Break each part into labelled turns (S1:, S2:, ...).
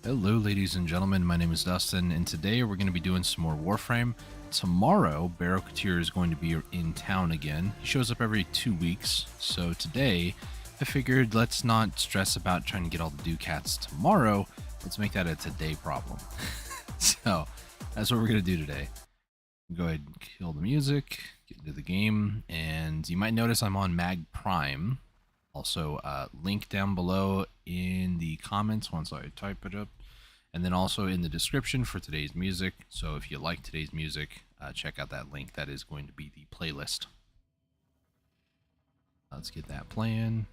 S1: Hello ladies and gentlemen, my name is Dustin, and today we're going to be doing some more Warframe. Tomorrow, Baro Ki'Teer is going to be in town again. He shows up every 2 weeks, so today I figured let's not stress about trying to get all the Ducats tomorrow, let's make that a today problem. So, that's what we're going to do today. Go ahead and kill the music, get into the game, and you might notice I'm on Mag Prime. Also, link down below in the comments once I type it up, and then also in the description for today's music. So if you like today's music, check out that link. That is going to be the playlist. Let's get that playing.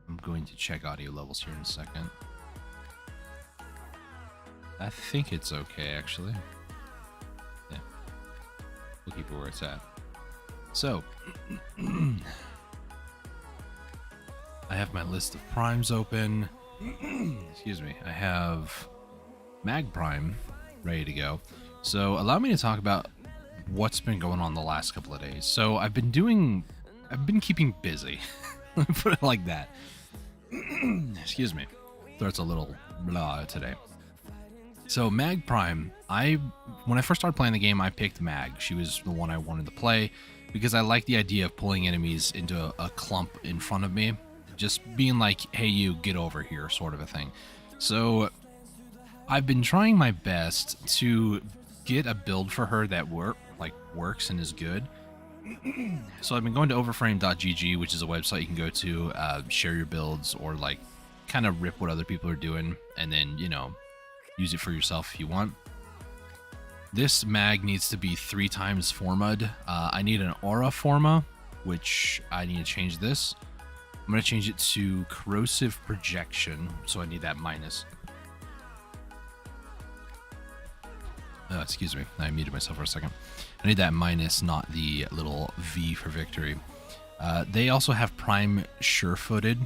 S1: I'm going to check audio levels here in a second. I think it's okay, actually. Yeah, we'll keep it where it's at. So, I have my list of primes open. Excuse me. I have Mag Prime ready to go. So, allow me to talk about what's been going on the last couple of days. So, I've been keeping busy. Let me put it like that. Excuse me. Throat's a little blah today. So, Mag Prime, when I first started playing the game, I picked Mag. She was the one I wanted to play, because I like the idea of pulling enemies into a clump in front of me. Just being like, hey you, get over here, sort of a thing. So I've been trying my best to get a build for her that works and is good. So I've been going to overframe.gg, which is a website you can go to, share your builds, or like kind of rip what other people are doing, and then, you know, use it for yourself if you want. This mag needs to be 3 times forma'd. I need an aura forma, which I need to change this. I'm going to change it to corrosive projection, so I need that minus. Excuse me, I muted myself for a second. I need that minus, not the little V for victory. They also have prime sure-footed.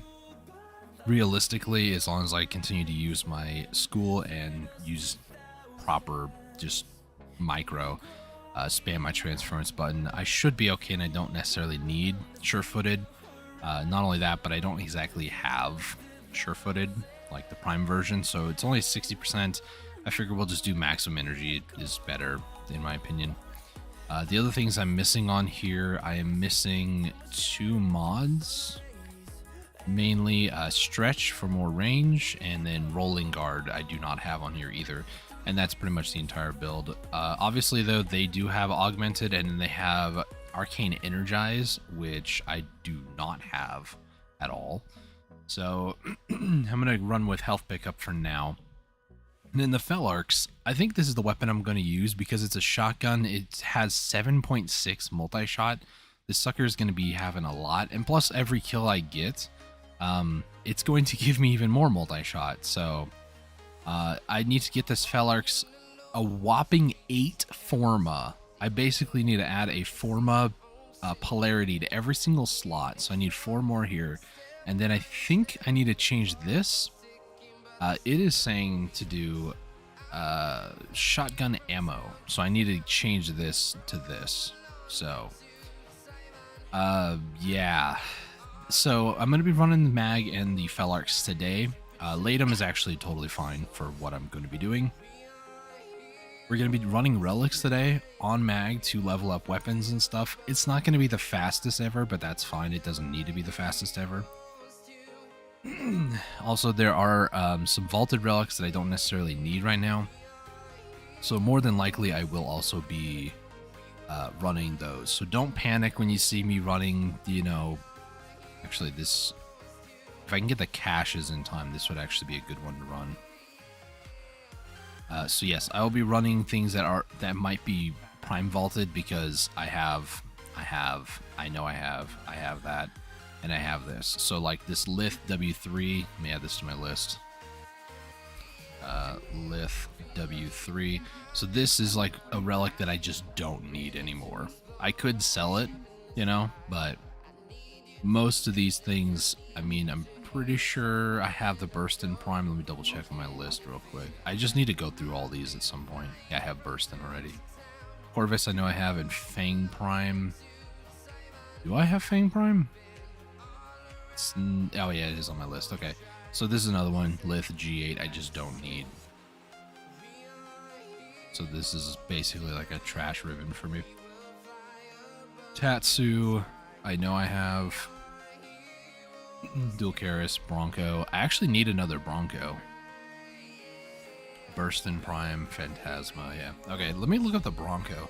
S1: Realistically, as long as I continue to use my school and use proper just micro, spam my transference button, I should be okay, and I don't necessarily need sure-footed. Not only that, but I don't exactly have sure-footed like the prime version, so it's only 60%. I figure we'll just do maximum energy is better in my opinion. The other things I'm missing on here, I am missing 2 mods, mainly stretch for more range, and then rolling guard I do not have on here either. And that's pretty much the entire build. Obviously, though, they do have augmented, and then they have arcane energize, which I do not have at all. So I'm gonna run with health pickup for now. And then the Felarks, I think this is the weapon I'm going to use because it's a shotgun. It has 7.6 multi-shot. This sucker is going to be having a lot, and plus every kill I get, it's going to give me even more multi-shot. So I need to get this Felarks a whopping 8 forma. I basically need to add a forma polarity to every single slot. So I need 4 more here. And then I think I need to change this. It is saying to do shotgun ammo. So I need to change this to this. So, yeah. So I'm going to be running the mag and the Felarks today. Latum is actually totally fine for what I'm going to be doing. We're going to be running relics today on mag to level up weapons and stuff. It's not going to be the fastest ever, but that's fine. It doesn't need to be the fastest ever. Also, there are some vaulted relics that I don't necessarily need right now. So more than likely, I will also be running those. So don't panic when you see me running, you know, actually this... If I can get the caches in time, this would actually be a good one to run. So yes, I will be running things that might be prime vaulted because I know I have that, and I have this. So like this Lith W3, let me add this to my list. Lith W3. So this is like a relic that I just don't need anymore. I could sell it, you know, but most of these things, I mean, I'm pretty sure I have the burst in prime. Let me double check on my list real quick. I just need to go through all these at some point. Yeah, I have burst in already. Corvus I know I have in Fang Prime. Do I have Fang Prime? Oh yeah, it is on my list. Okay, so this is another one. Lith G8. I just don't need. So this is basically like a trash ribbon for me. Tatsu. I know I have. Dulcaris, Bronco. I actually need another Bronco. Burstin Prime, Phantasma. Yeah. Okay, let me look up the Bronco.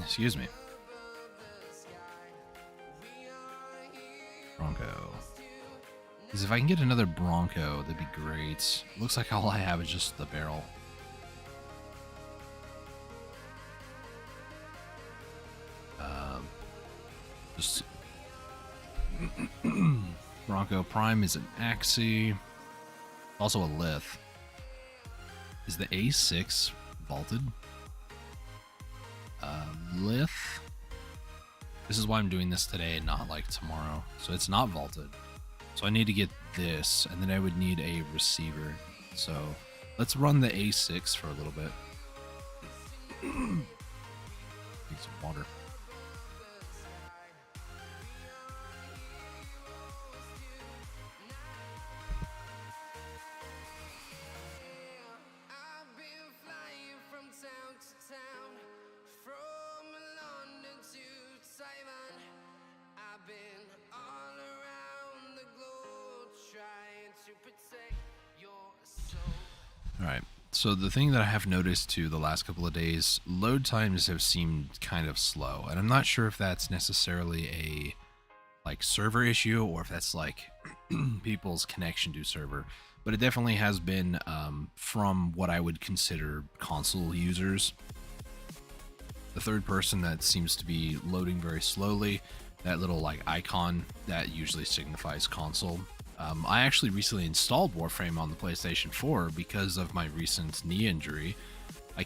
S1: Excuse me. Bronco. Because if I can get another Bronco, that'd be great. Looks like all I have is just the barrel. Just Bronco Prime is an Axie. Also a Lith. Is the A6 vaulted? Lith. This is why I'm doing this today, not like tomorrow. So it's not vaulted. So I need to get this, and then I would need a receiver. So let's run the A6 for a little bit. Need some water. Alright, so the thing that I have noticed too the last couple of days, load times have seemed kind of slow, and I'm not sure if that's necessarily a like server issue or if that's like people's connection to server, but it definitely has been from what I would consider console users. The third person that seems to be loading very slowly, that little like icon that usually signifies console. I actually recently installed Warframe on the PlayStation 4 because of my recent knee injury. I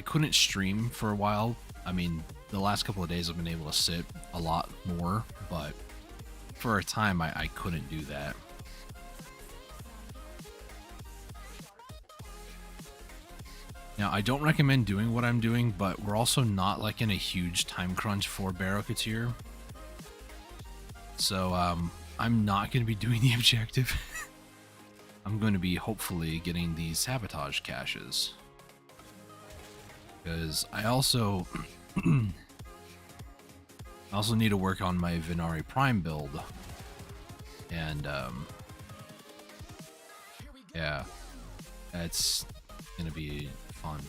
S1: couldn't stream for a while. I mean, the last couple of days I've been able to sit a lot more, but for a time I couldn't do that. Now, I don't recommend doing what I'm doing, but we're also not like in a huge time crunch for Baro Ki'Teer. So, I'm not going to be doing the objective. I'm going to be hopefully getting these sabotage caches. Because I also need to work on my Venari Prime build. And yeah, it's going to be fun.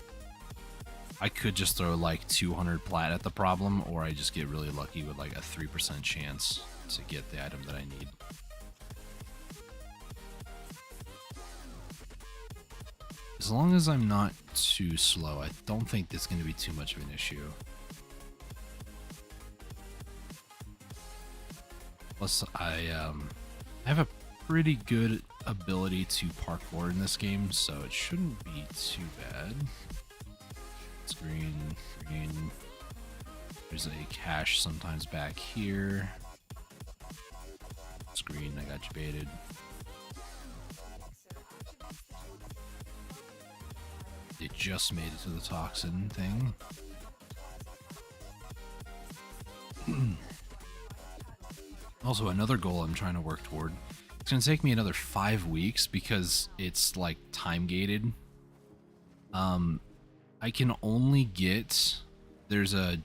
S1: I could just throw like 200 plat at the problem, or I just get really lucky with like a 3% chance to get the item that I need. As long as I'm not too slow, I don't think this is going to be too much of an issue. Plus, I have a pretty good ability to parkour in this game, so it shouldn't be too bad. It's green, green. There's a cache sometimes back here. It's green, I got you baited. It just made it to the toxin thing. Also, another goal I'm trying to work toward. It's going to take me another 5 weeks because it's like time gated. I can only get, there's a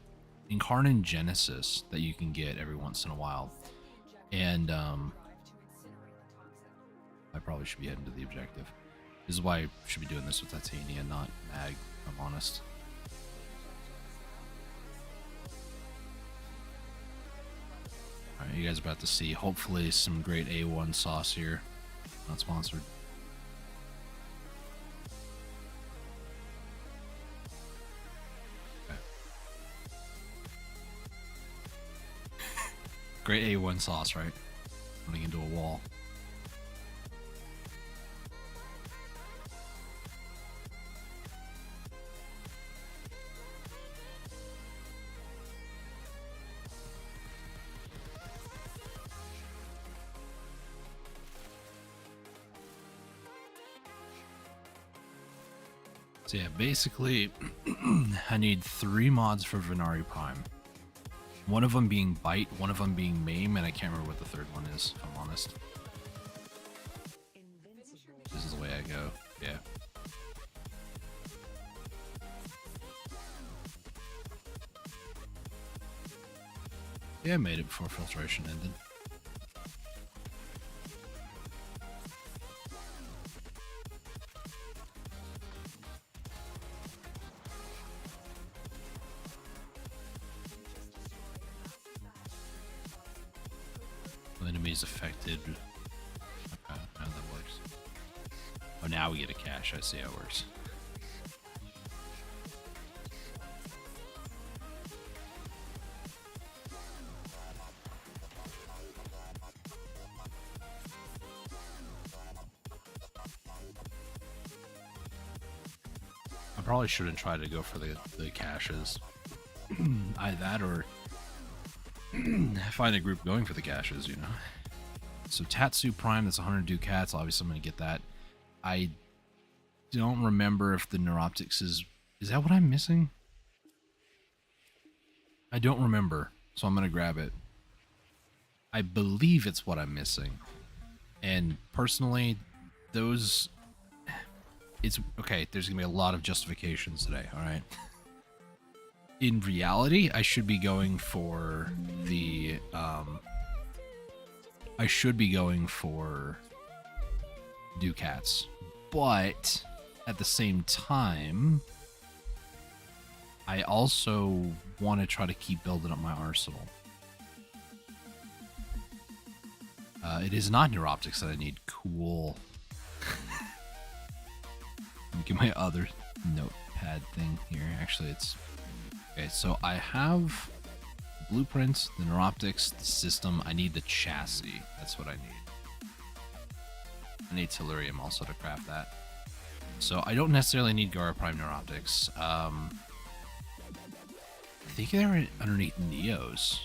S1: Incarnate Genesis that you can get every once in a while. And I probably should be heading to the objective. This is why I should be doing this with Titania, not Mag, if I'm honest. Alright, you guys are about to see, hopefully, some great A1 sauce here. Not sponsored. Okay. Great A1 sauce, right? Running into a wall. So yeah, basically, I need 3 mods for Venari Prime. One of them being bite, one of them being maim, and I can't remember what the third one is, if I'm honest. This is the way I go. Yeah. Yeah, I made it before filtration ended. Enemies affected. Okay, how that works. Oh, now we get a cache. I see how it works. I probably shouldn't try to go for the caches. Either that or find a group going for the caches, you know. So Tatsu Prime, that's 100 ducats. Obviously, I'm going to get that. I don't remember if the Neuroptics is that what I'm missing? I don't remember, so I'm going to grab it. I believe it's what I'm missing. And personally, those... It's... Okay, there's going to be a lot of justifications today, alright? In reality, I should be going for the, I should be going for ducats, but at the same time, I also want to try to keep building up my arsenal. It is not Neuroptics that I need. Cool. Let me get my other notepad thing here. Actually, it's... Okay, so I have the blueprints, the Neuroptics, the system. I need the chassis. That's what I need. I need Tellurium also to craft that. So I don't necessarily need Gara Prime Neuroptics. I think they're underneath Neos.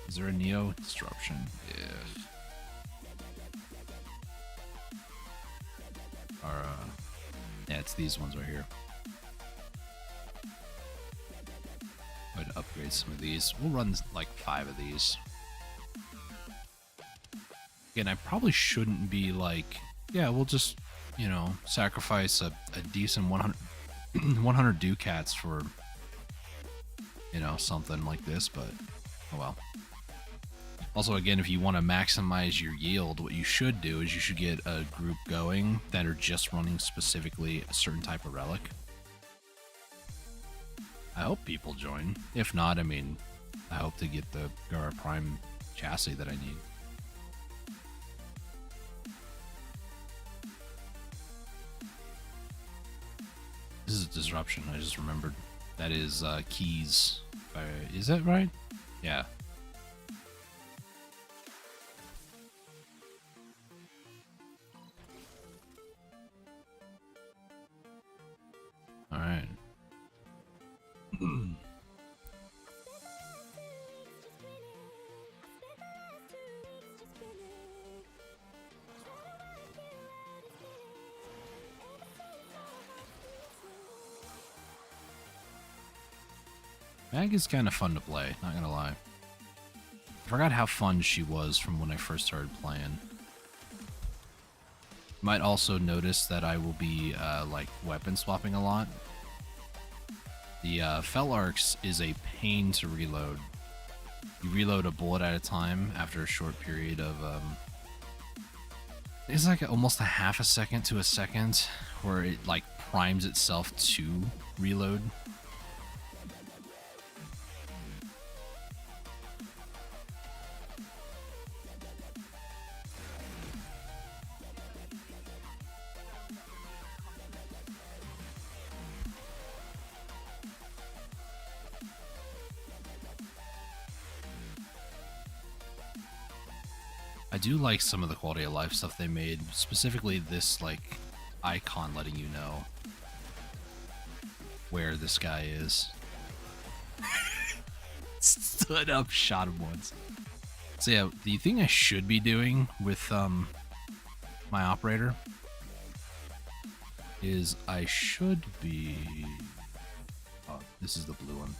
S1: Is there a Neo Disruption? Yeah. Or, yeah, it's these ones right here. Go ahead and upgrade some of these. We'll run like 5 of these. Again, I probably shouldn't be like, yeah, we'll just, you know, sacrifice a decent 100 ducats for, you know, something like this, but oh well. Also, again, if you want to maximize your yield, what you should do is you should get a group going that are just running specifically a certain type of relic. I hope people join. If not, I mean, I hope to get the Gara Prime chassis that I need. This is a disruption, I just remembered. That is keys. Is that right? Yeah. Alright. Mag is kind of fun to play, not gonna lie. I forgot how fun she was from when I first started playing. Might also notice that I will be like weapon swapping a lot. The Fel Arcs is a pain to reload. You reload a bullet at a time after a short period of it's like almost a half a second to a second where it like primes itself to reload. I do like some of the quality of life stuff they made, specifically this like icon letting you know where this guy is. Stood up, shot him once. So yeah, the thing I should be doing with my operator is I should be... Oh, this is the blue one.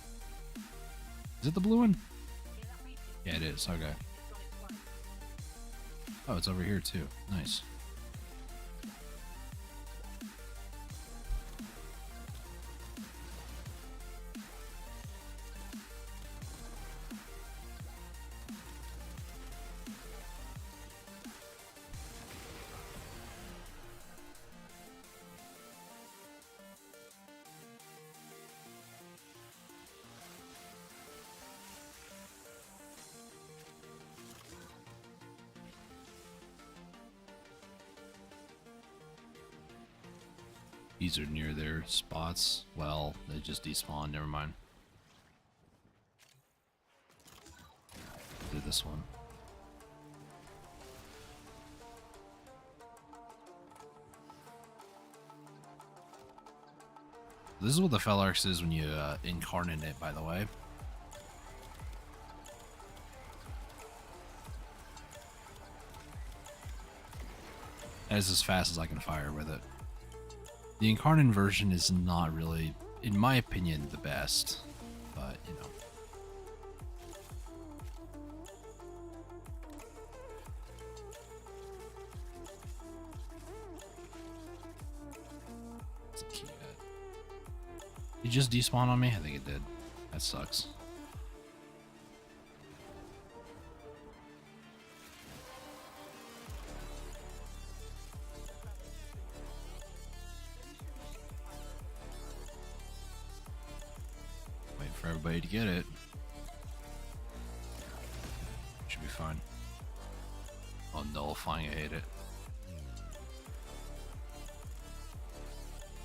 S1: Is it the blue one? Yeah, it is. Okay. Oh, it's over here too. Nice. These are near their spots. Well, they just despawned. Never mind. Do this one. This is what the Felarx is when you incarnate it, by the way. That is as fast as I can fire with it. The incarnate version is not really, in my opinion, the best, but you know. What's the key at? Did it just despawn on me? I think it did. That sucks. For everybody to get it. Should be fine. Oh, nullifying, I hate it.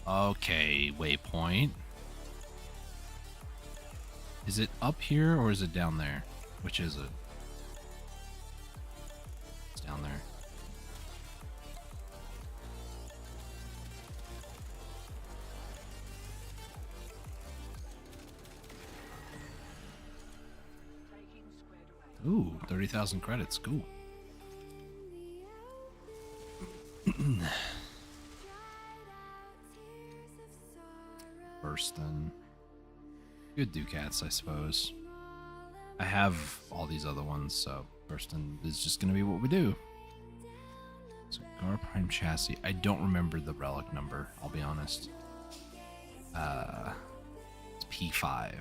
S1: Okay, waypoint. Is it up here or is it down there? Which is it? It's down there. Ooh, 30,000 credits. Cool. Burston. Good Ducats, I suppose. I have all these other ones, so Burston is just going to be what we do. So, Gar Prime Chassis. I don't remember the relic number, I'll be honest. It's P5.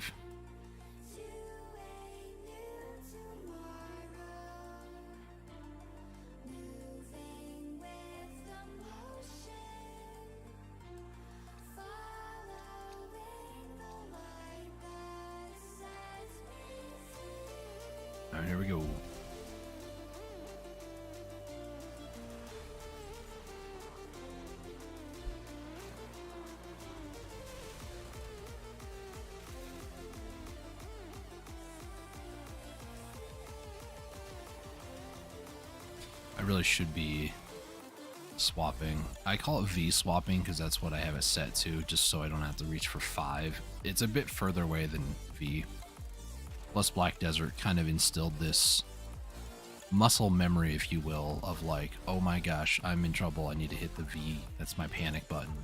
S1: Alright, here we go. I really should be swapping. I call it V swapping because that's what I have it set to, just so I don't have to reach for 5. It's a bit further away than V. Plus Black Desert kind of instilled this muscle memory, if you will, of like, oh my gosh, I'm in trouble, I need to hit the V. That's my panic button.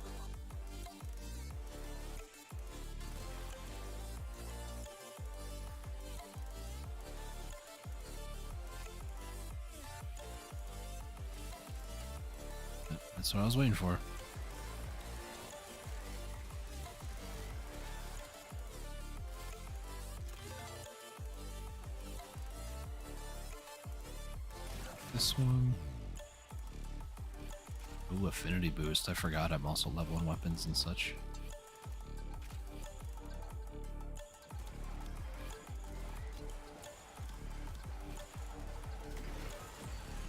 S1: That's what I was waiting for. This one. Ooh, affinity boost. I forgot I'm also leveling weapons and such.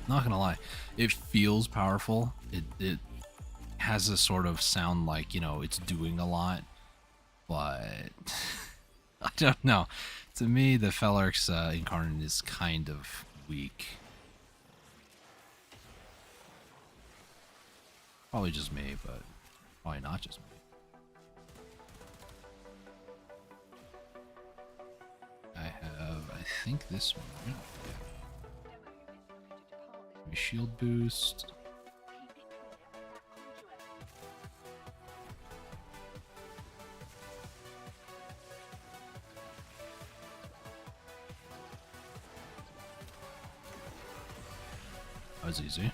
S1: Not gonna lie, it feels powerful. It has a sort of sound like, you know, it's doing a lot, but I don't know. To me, the Felarx Incarnate is kind of weak. Probably just me, but probably not just me. I have, I think this one, right? Yeah. Shield boost. That was easy.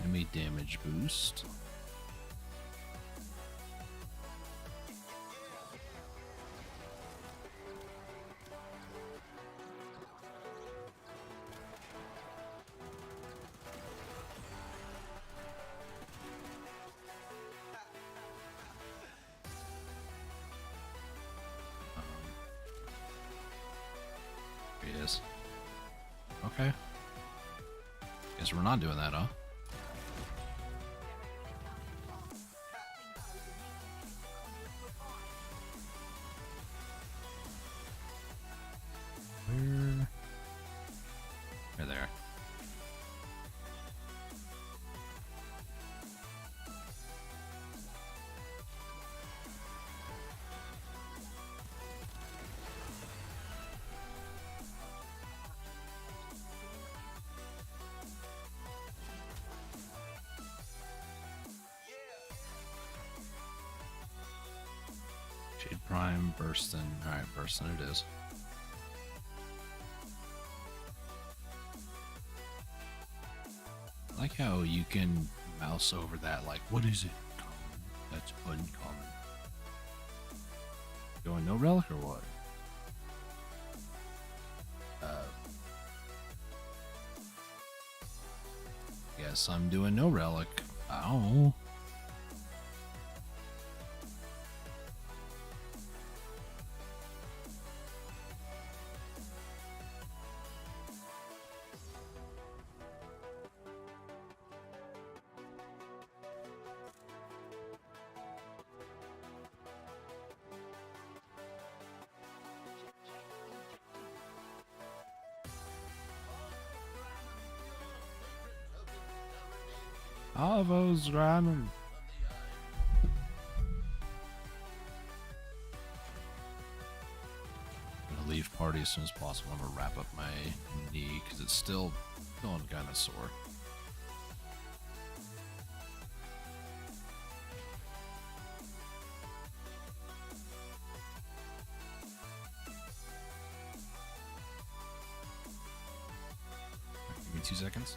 S1: Enemy damage boost. Here he is. Okay. Guess we're not doing that, huh? Where? There. Shade Prime, Burstin. Alright, Burstin it is. I like how you can mouse over that, like, what is it? Common. That's uncommon. Going no relic or what? Guess I'm doing no relic. Oh. Avo's ramen. I'm gonna leave party as soon as possible. I'm gonna wrap up my knee because it's still feeling kind of sore. Give me 2 seconds.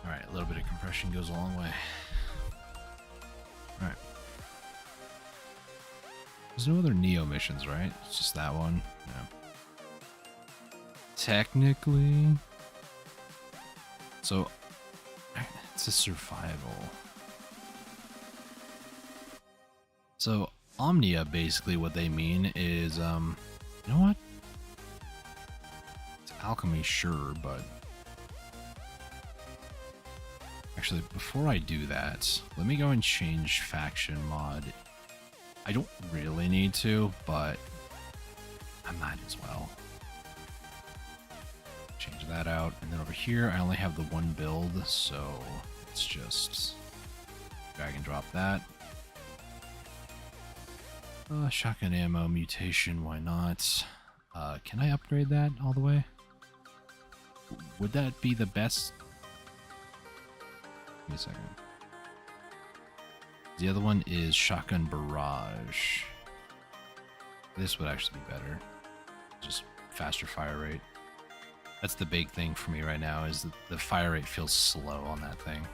S1: Alright, a little bit of compression goes a long way. Alright. There's no other Neo missions, right? It's just that one? Yeah. Technically... So... It's a survival. So, Omnia, basically, what they mean is, you know what? It's alchemy, sure, but... Actually, before I do that, let me go and change faction mod. I don't really need to, but I might as well. Change that out, and then over here, I only have the one build, so let's just drag and drop that. Shotgun ammo, mutation, why not? Can I upgrade that all the way? Would that be the best? Give me a second. The other one is Shotgun Barrage. This would actually be better. Just faster fire rate. That's the big thing for me right now, is that the fire rate feels slow on that thing.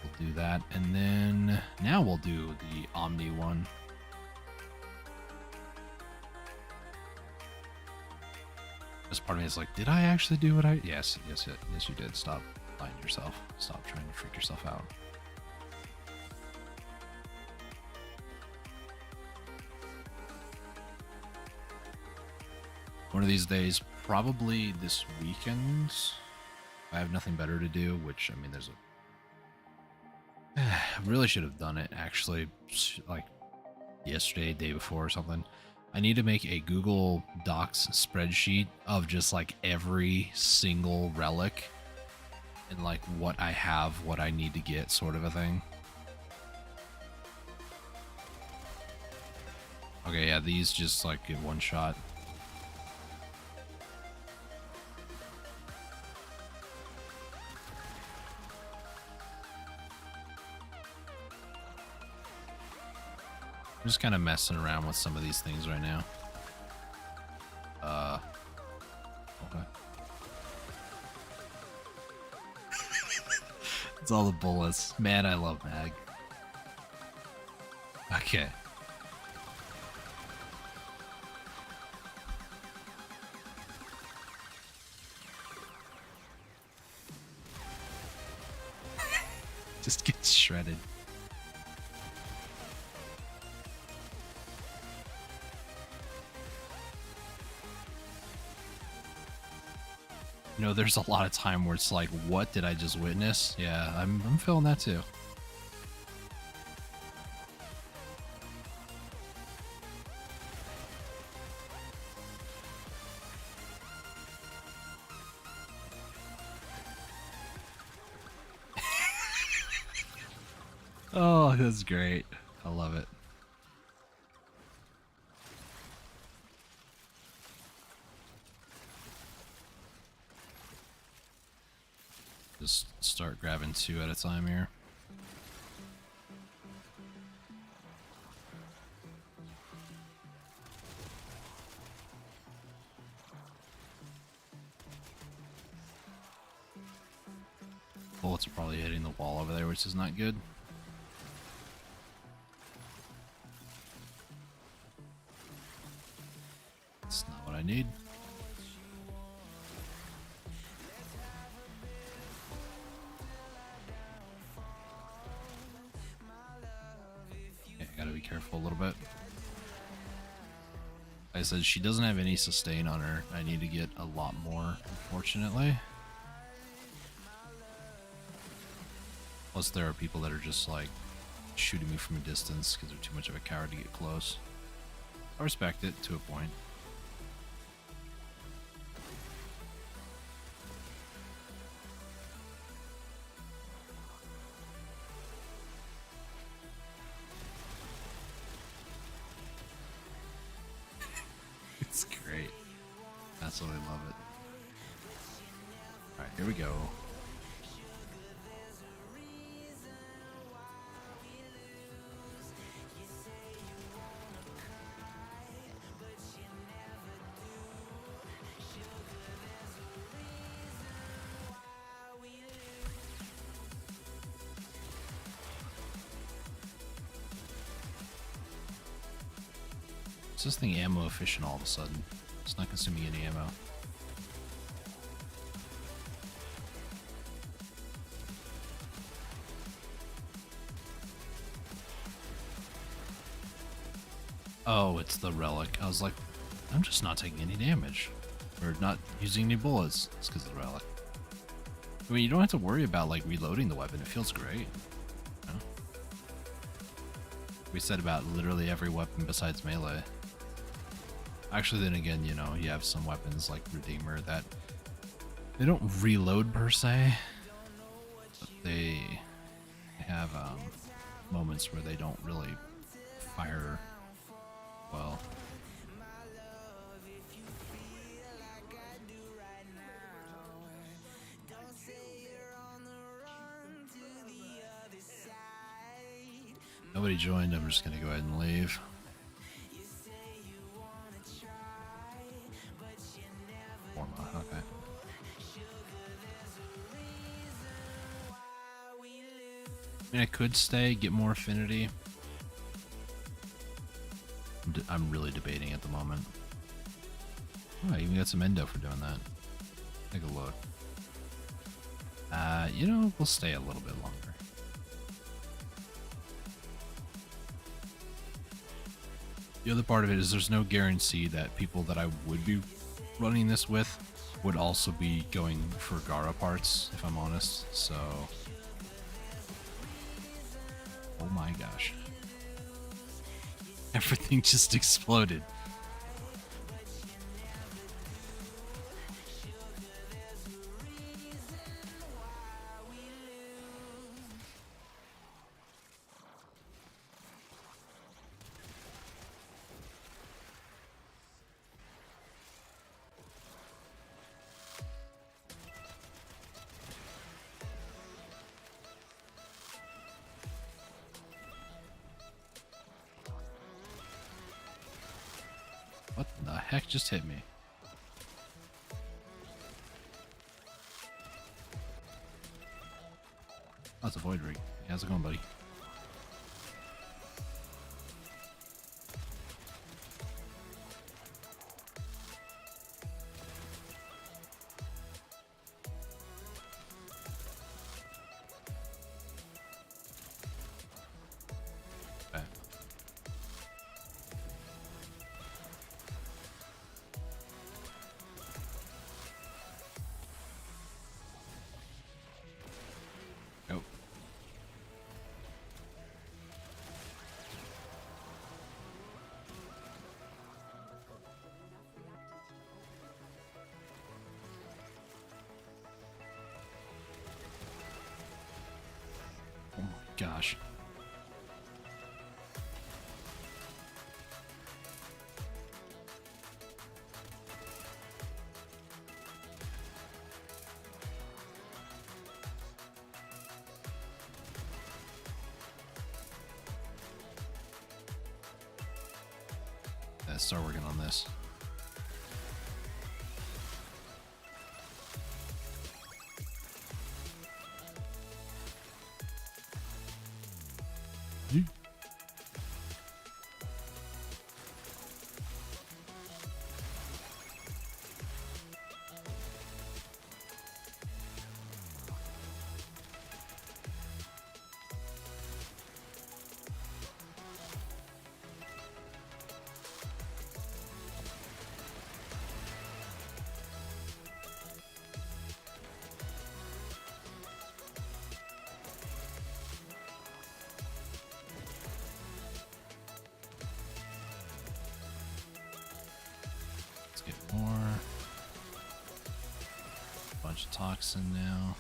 S1: We'll do that, and then now we'll do the Omni one. This part of me is like, did I actually do what I... Yes, you did. Stop Find yourself. Stop trying to freak yourself out. One of these days, probably this weekend, I have nothing better to do, which, I mean, there's a... I really should have done it, actually, like, yesterday, day before or something. I need to make a Google Docs spreadsheet of just, like, every single relic and, like, what I have, what I need to get, sort of a thing. Okay, yeah, these just, like, get one shot. I'm just kind of messing around with some of these things right now. Okay. It's all the bullets. Man, I love mag. Okay. Just get shredded. You know, there's a lot of time where it's like, what did I just witness? Yeah, I'm feeling that too. Oh, that's great. I love it. Just start grabbing 2 at a time here. Bullets are probably hitting the wall over there, which is not good. That's not what I need. Gotta be careful a little bit. Like I said, she doesn't have any sustain on her. I need to get a lot more, unfortunately. Plus, there are people that are just like shooting me from a distance because they're too much of a coward to get close. I respect it to a point. It's great. Absolutely love it. Alright, here we go. Is this thing ammo efficient all of a sudden? It's not consuming any ammo. Oh, it's the relic. I was like, I'm just not taking any damage. Or not using any bullets. It's because of the relic. I mean, you don't have to worry about like reloading the weapon. It feels great. You know? We said about literally every weapon besides melee. Actually, then again, you know, you have some weapons like Redeemer that they don't reload per se, but they have moments where they don't really fire well. Nobody joined, I'm just gonna go ahead and leave. Okay. I mean, I could stay, get more affinity. I'm really debating at the moment. Oh, I even got some endo for doing that. Take a look. You know, we'll stay a little bit longer. The other part of it is there's no guarantee that people that I would be running this with would also be going for Gara parts, if I'm honest, so... Oh my gosh. Everything just exploded. What the heck just hit me? Oh, it's a Void Rig. How's it going, buddy? Okay. Nope. Oh my gosh. Let's start working on this. Yeet. Let's get more. Bunch of toxin now.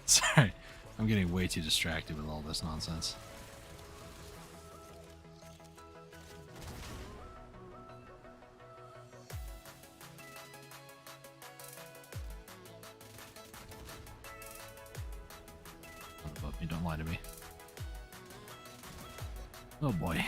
S1: Sorry, I'm getting way too distracted with all this nonsense. Don't above me, don't lie to me. Oh boy.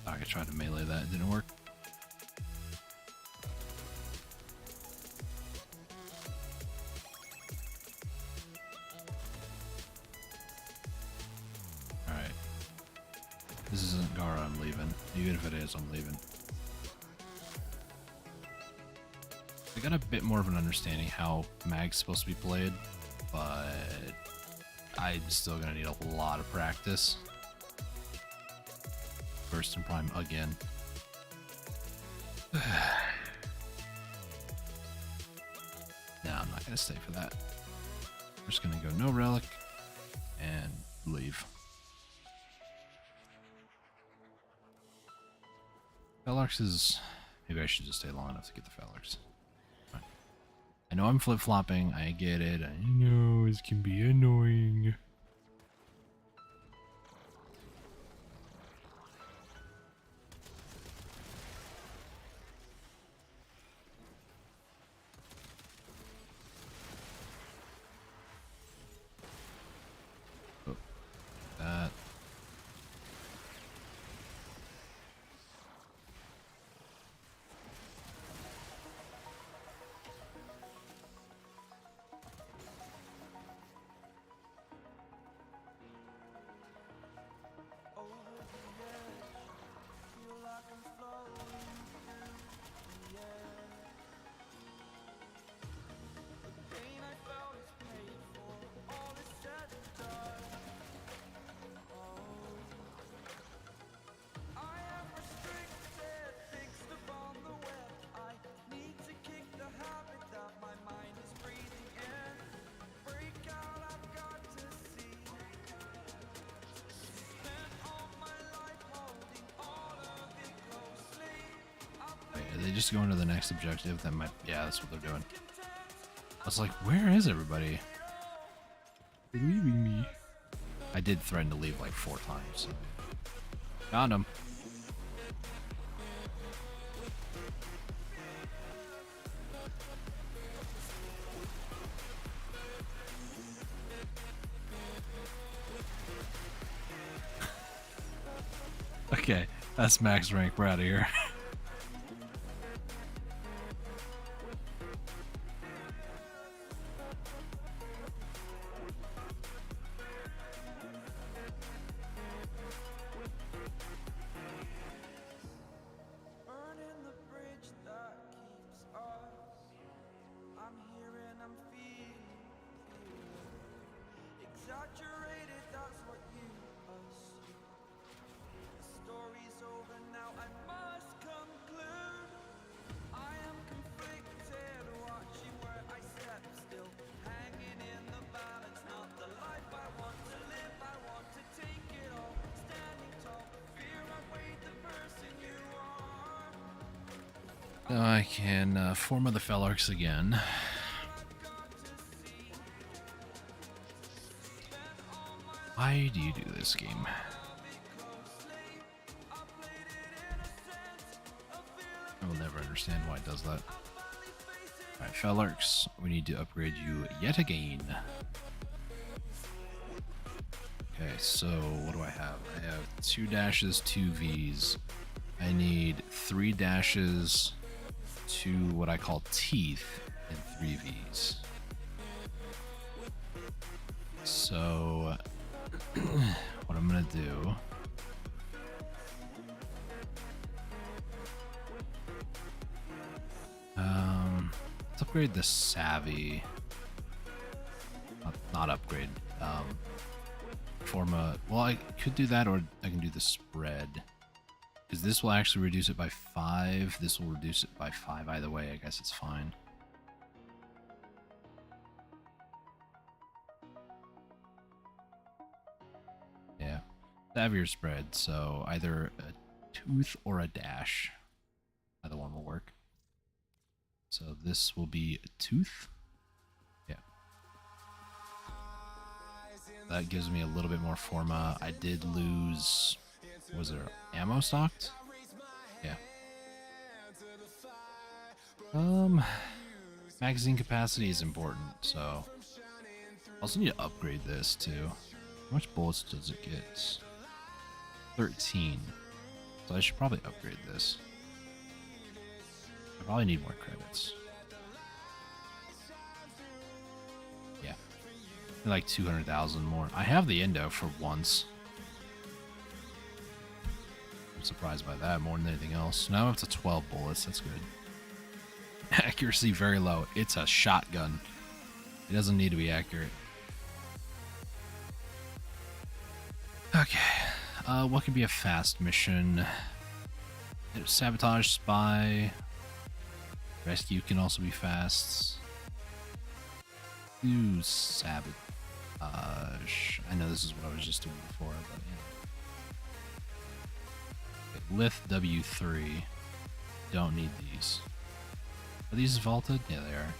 S1: I tried to melee that, it didn't work. Alright. This isn't Gara, I'm leaving. Even if it is, I'm leaving. I got a bit more of an understanding how Mag's supposed to be played, but I'm still gonna need a lot of practice. Burst in Prime again. No, I'm not gonna stay for that. I'm just gonna go no relic and leave. Velox is Maybe I should just stay long enough to get the Phalanx. Right. I know I'm flip-flopping. I get it. I know it can be annoying. Oh, that. Are they just going to the next objective? That might, yeah, that's what they're doing. I was like, where is everybody? They're leaving me. I did threaten to leave like 4 times. So. Found him. Okay, that's max rank. We're out of here. Now I can form of the Phalanx again. Why do you do this game? I will never understand why it does that. Alright, Phalanx, we need to upgrade you yet again. Okay, so what do I have? I have 2 dashes, 2 Vs. I need 3 dashes, 2 what I call teeth, and 3 Vs. So what I'm gonna do, let's upgrade the Savvy. Not upgrade. Form a, well, I could do that, or I can do the spread. Because this will actually reduce it by 5. This will reduce it by 5. Either way, I guess it's fine. Yeah. Savvier spread, so either a tooth or a dash. Either one will work. So this will be a tooth. Yeah. That gives me a little bit more forma. I did lose... Was there ammo stocked? Yeah. Magazine capacity is important, so I also need to upgrade this too. How much bullets does it get? 13. So I should probably upgrade this. I probably need more credits. Yeah. Like 200,000 more. I have the endo for once. I'm surprised by that more than anything else. Now up to 12 bullets. That's good. Accuracy very low. It's a shotgun. It doesn't need to be accurate. Okay. What could be a fast mission? Sabotage, spy. Rescue can also be fast. Do sabotage. I know this is what I was just doing before, but yeah. Okay, lift W3. Don't need these. Are these vaulted? Yeah, they are.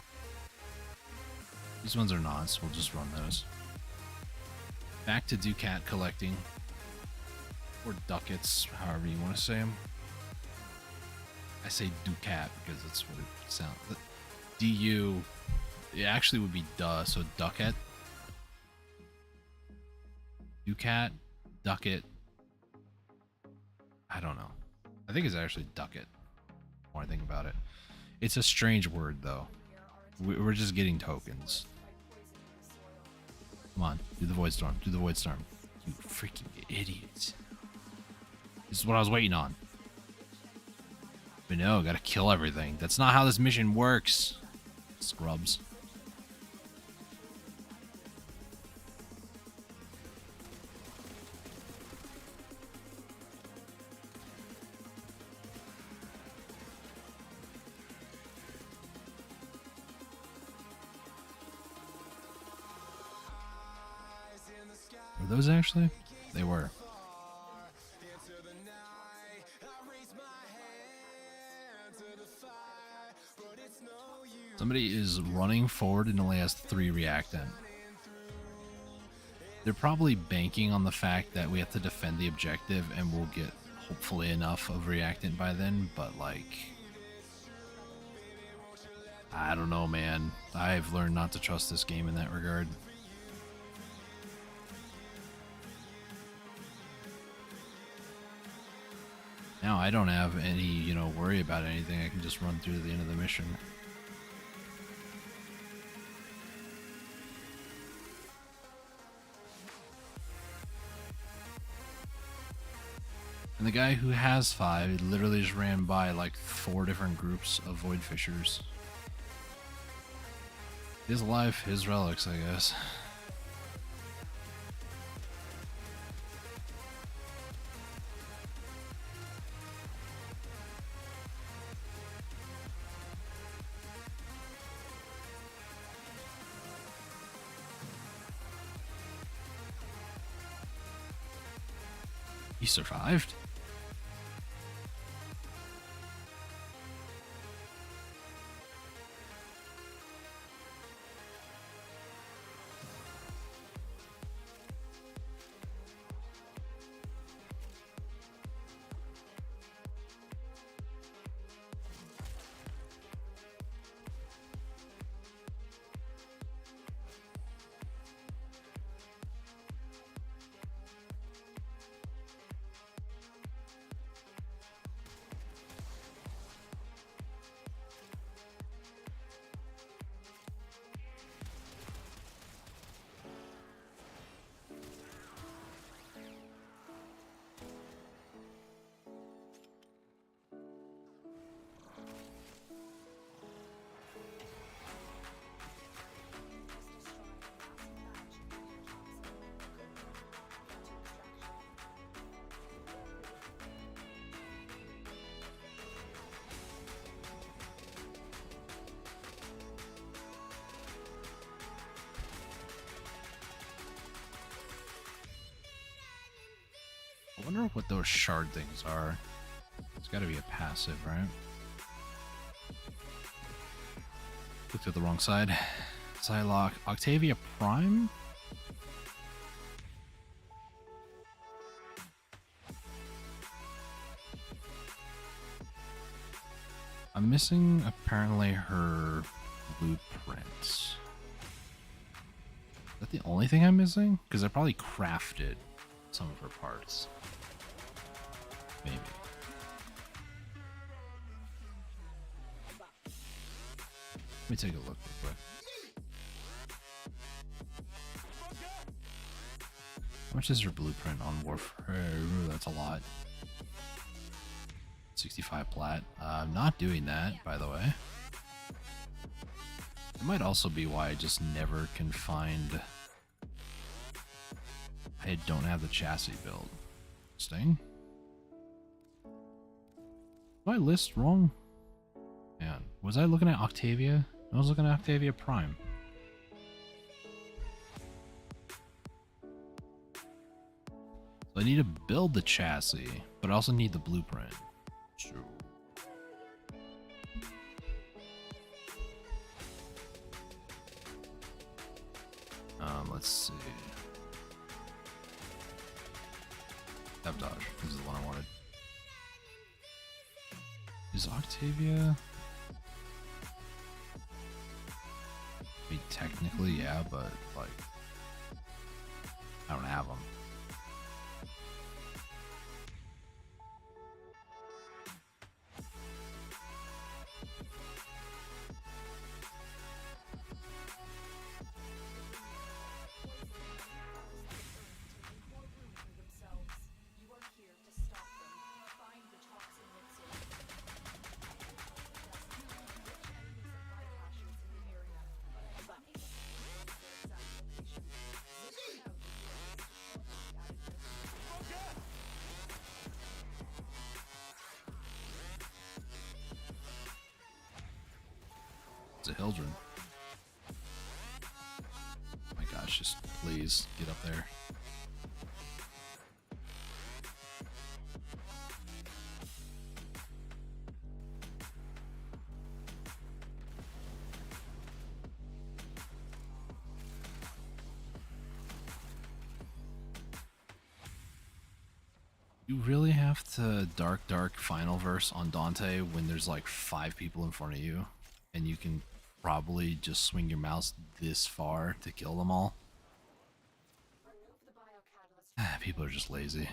S1: These ones are not, so we'll just run those. Back to ducat collecting. Or ducats, however you want to say them. I say ducat because that's what it sounds. Du, it actually would be duh, so ducat. Ducat, ducat. I don't know. I think it's actually ducat. The more I think about it. It's a strange word, though. We're just getting tokens. Come on, do the void storm. Do the void storm. You freaking idiots. This is what I was waiting on. But no, gotta kill everything. That's not how this mission works. Scrubs. Were those actually? They were. Somebody is running forward and only has 3 reactant. They're probably banking on the fact that we have to defend the objective and we'll get hopefully enough of reactant by then, but like, I don't know, man. I've learned not to trust this game in that regard. Now I don't have any, worry about anything. I can just run through to the end of the mission. And the guy who has 5 literally just ran by like 4 different groups of void fishers. His life, his relics, I guess. He survived? I wonder what those shard things are. It's got to be a passive, right? Looked at the wrong side. Psylocke. Octavia Prime? I'm missing, apparently, her blueprints. Is that the only thing I'm missing? Because I probably crafted some of her parts. Maybe. Let me take a look real quick. How much is her blueprint on Warframe? That's a lot. 65 plat. I'm not doing that, by the way. It might also be why I just never can find... I don't have the chassis build. Sting? Did I list wrong? Man, was I looking at Octavia? I was looking at Octavia Prime. So I need to build the chassis, but I also need the blueprint. So let's see. Sabotage. This is the one I wanted. Is Octavia? I mean, technically, yeah, but like, I don't have them. It's a Hildren. Oh my gosh, just please get up there. You really have to dark final verse on Dante when there's like 5 people in front of you and you can probably just swing your mouse this far to kill them all. People are just lazy.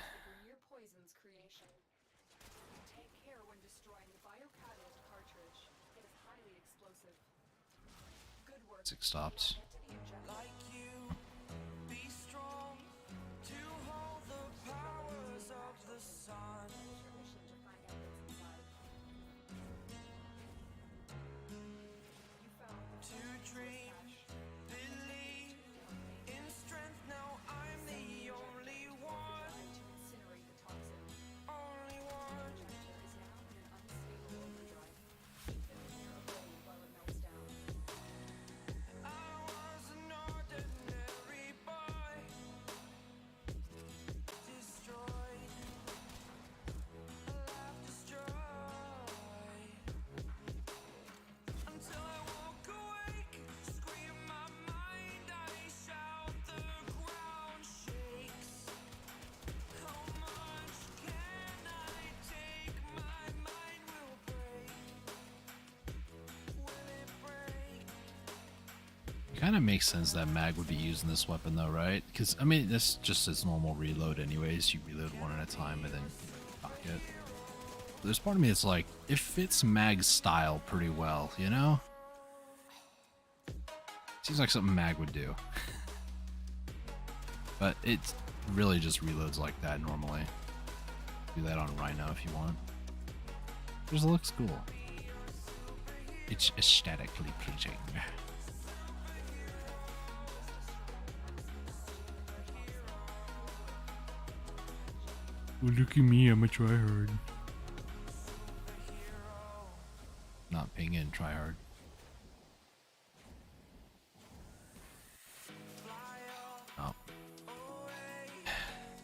S1: Six stopped. Kind of makes sense that Mag would be using this weapon though, right? Because, I mean, this just is normal reload anyways. You reload one at a time and then cock it. But there's part of me that's like, it fits Mag's style pretty well, you know? Seems like something Mag would do. But it really just reloads like that normally. Do that on Rhino if you want. Just looks cool. It's aesthetically pleasing. Well, look at me, I'm a tryhard. Not pinging tryhard. Oh.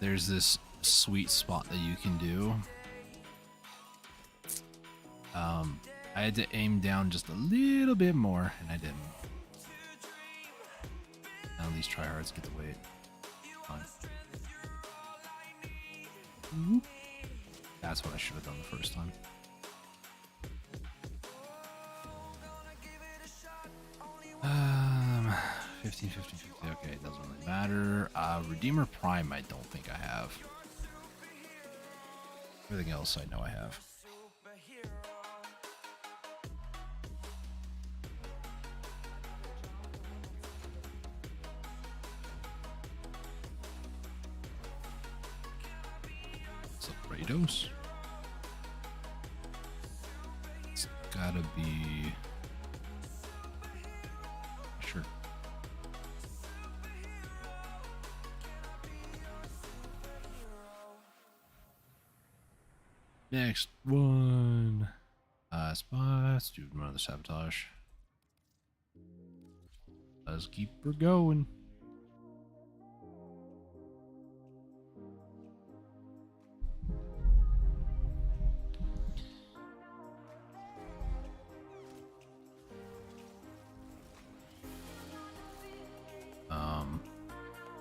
S1: There's this sweet spot that you can do. I had to aim down just a little bit more, and I didn't. Now these tryhards get to wait. Fine. That's what I should have done the first time. 15, 50, 50. Okay, it doesn't really matter. Redeemer Prime, I don't think I have. Everything else I know I have. Kratos. It's gotta be. Sure. Next one. Spots. Do another sabotage. Let's keep her going.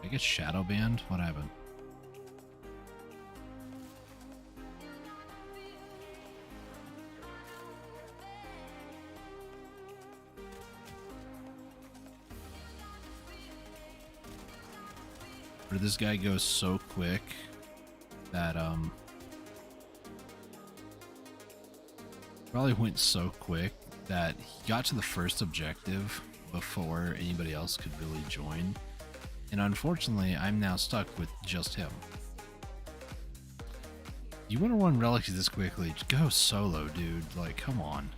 S1: I get shadow banned? What happened? Or this guy goes so quick that probably went so quick that he got to the first objective before anybody else could really join. And unfortunately, I'm now stuck with just him. You want to run relics this quickly, just go solo, dude. Like, come on.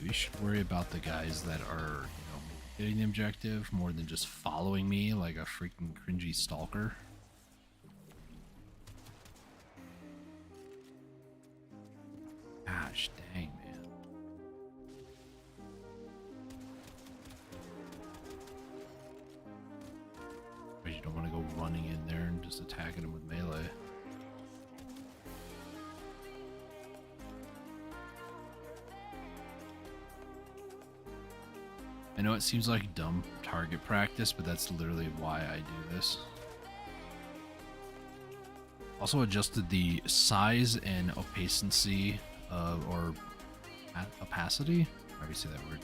S1: We should worry about the guys that are, hitting the objective more than just following me like a freaking cringy stalker. Gosh dang, man. But you don't want to go running in there and just attacking them with melee. I know it seems like dumb target practice, but that's literally why I do this. Also adjusted the size and opacency or opacity, how do you say that word?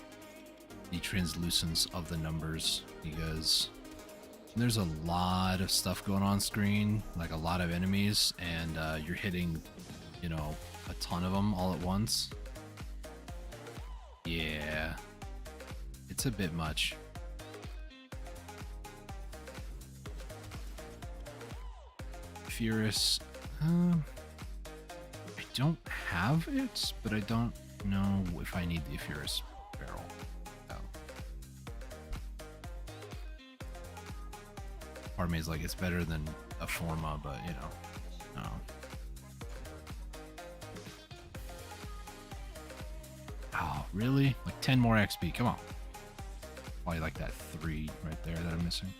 S1: The translucence of the numbers, because there's a lot of stuff going on screen, like a lot of enemies, and you're hitting, a ton of them all at once. Yeah. It's a bit much. Furious. I don't have it, but I don't know if I need the Furious barrel. No. Part of me is like, it's better than a Forma, but no. Oh, really? Like 10 more XP, come on. Probably like that 3 right there that I'm missing.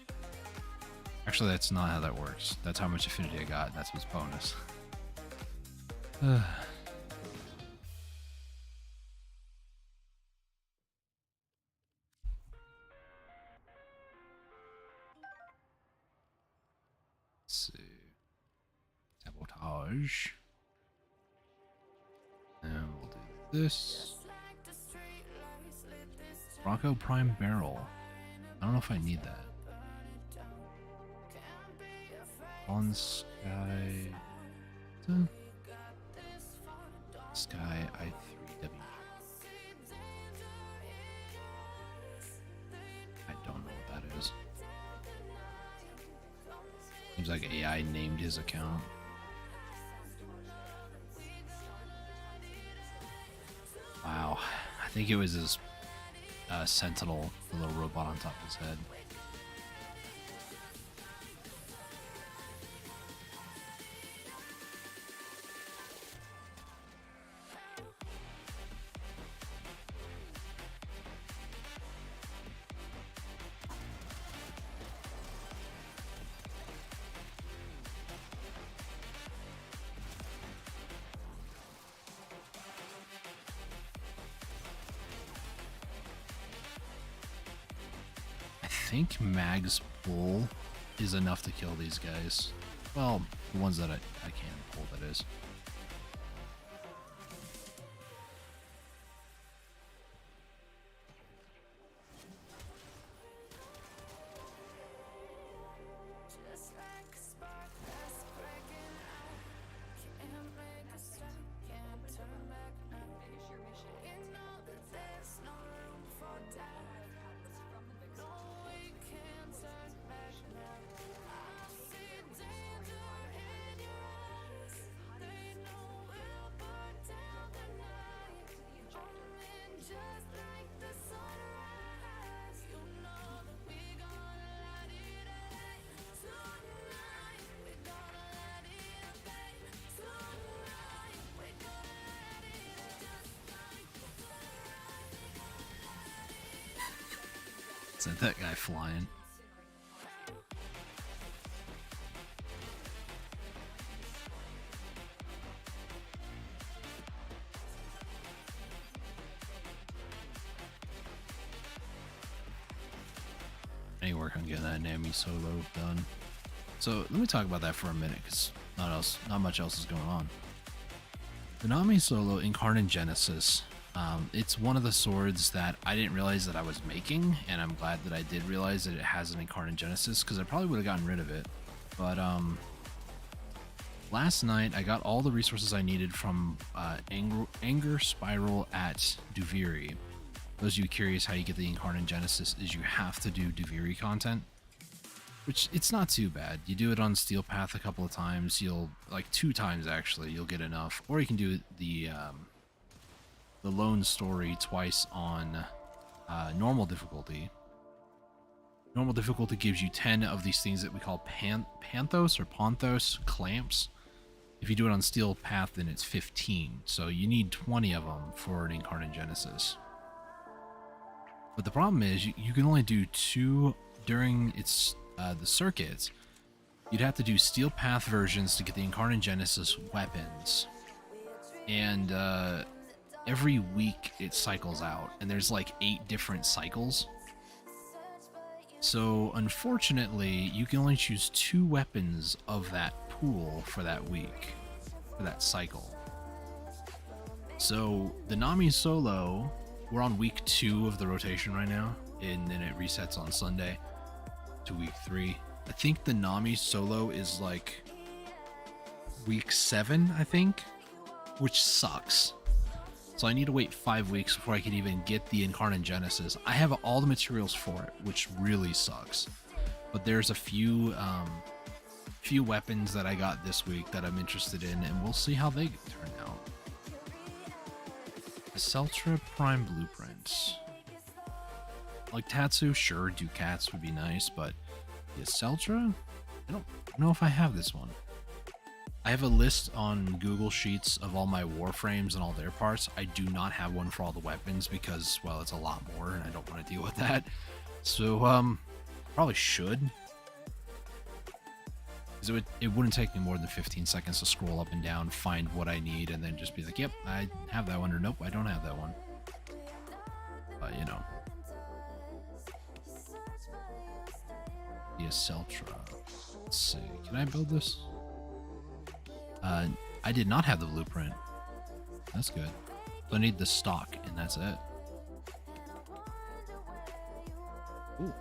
S1: Actually, that's not how that works. That's how much affinity I got. That's what's bonus. Let's see. Sabotage. And we'll do this. Bronco Prime Barrel. I don't know if I need that. On Sky. Sky I3W. I don't know what that is. Seems like AI named his account. Wow. I think it was his Sentinel, the little robot on top of his head. I think Mag's pull is enough to kill these guys. Well, the ones that I can pull, that is. Sent that guy flying. I need to work on getting that Nami solo done. So let me talk about that for a minute, because not much else is going on. The Nami solo Incarnate Genesis. It's one of the swords that I didn't realize that I was making, and I'm glad that I did realize that it has an Incarnate Genesis, because I probably would have gotten rid of it. But last night I got all the resources I needed from Anger Spiral at Duviri. Those of you curious how you get the Incarnate Genesis is you have to do Duviri content, which it's not too bad. You do it on Steel Path a couple of times, like 2 times actually, you'll get enough. Or you can do the Lone Story twice on normal difficulty. Normal difficulty gives you 10 of these things that we call Panthos clamps. If you do it on Steel Path, then it's 15. So you need 20 of them for an Incarnate Genesis. But the problem is you can only do 2 during the circuits. You'd have to do Steel Path versions to get the Incarnate Genesis weapons. And every week it cycles out, and there's like 8 different cycles. So unfortunately, you can only choose 2 weapons of that pool for that week, for that cycle. So the Nami solo, we're on week 2 of the rotation right now, and then it resets on Sunday to week 3. I think the Nami solo is like week 7, I think, which sucks. So I need to wait 5 weeks before I can even get the Incarnate Genesis. I have all the materials for it, which really sucks. But there's a few weapons that I got this week that I'm interested in, and we'll see how they turn out. The Seltra Prime Blueprints. Like Tatsu, sure, Ducats would be nice, but the Seltra? I don't know if I have this one. I have a list on Google Sheets of all my Warframes and all their parts. I do not have one for all the weapons because, well, it's a lot more and I don't want to deal with that. So, probably should. Because it wouldn't take me more than 15 seconds to scroll up and down, find what I need, and then just be like, yep, I have that one, or nope, I don't have that one. But, you know. The Seltra. Let's see. Can I build this? I did not have the blueprint. That's good. So I need the stock, and that's it. Ooh.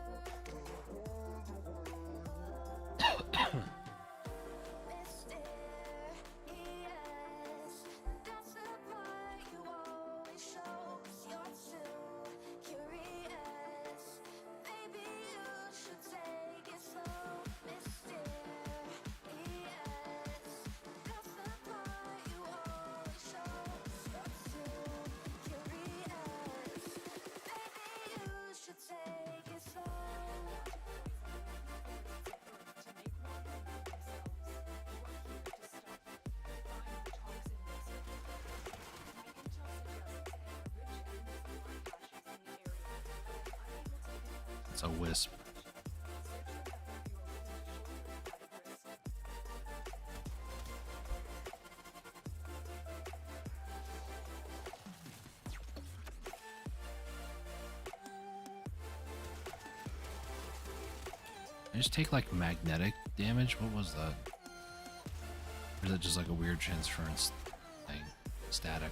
S1: It's a wisp. I just take like magnetic damage? What was that? Or is that just like a weird transference thing? Static.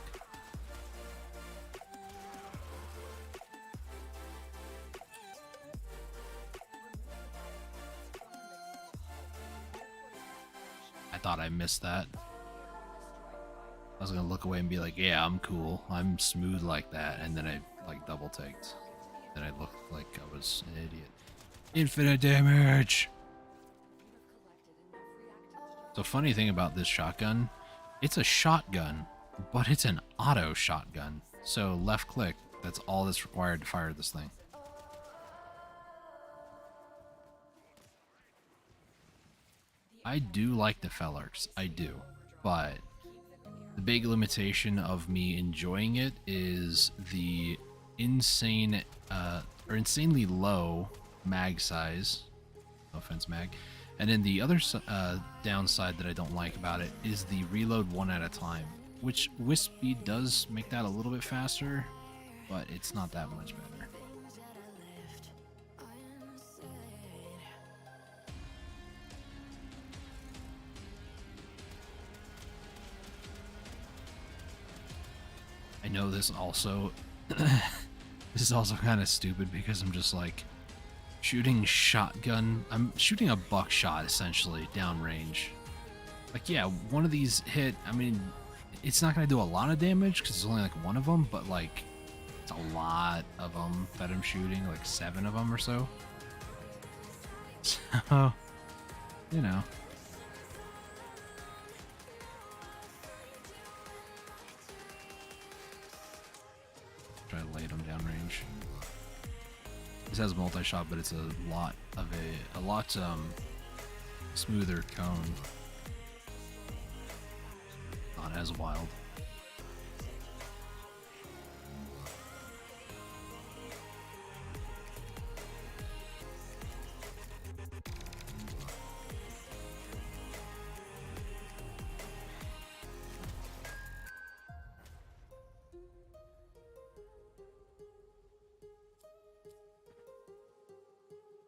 S1: I thought I missed that. I was gonna look away and be like, yeah, I'm cool. I'm smooth like that. And then I like double taked. Then I looked like I was an idiot. Infinite damage! So funny thing about this shotgun, it's a shotgun, but it's an auto shotgun. So left click, that's all that's required to fire this thing. I do like the fellers, I do, but the big limitation of me enjoying it is the insane or insanely low mag size. No offense, mag. And then the other downside that I don't like about it is the reload one at a time, which Wisp Speed does make that a little bit faster, but it's not that much better. I know this also this is also kind of stupid because I'm just like shooting shotgun. I'm shooting a buckshot essentially downrange. Like, yeah, one of these hit. I mean, it's not going to do a lot of damage because it's only like one of them, but like it's a lot of them that I'm shooting, like 7 of them or so. So, you know. Try to lay them downrange. This has multi-shot, but it's a lot smoother cone. Not as wild.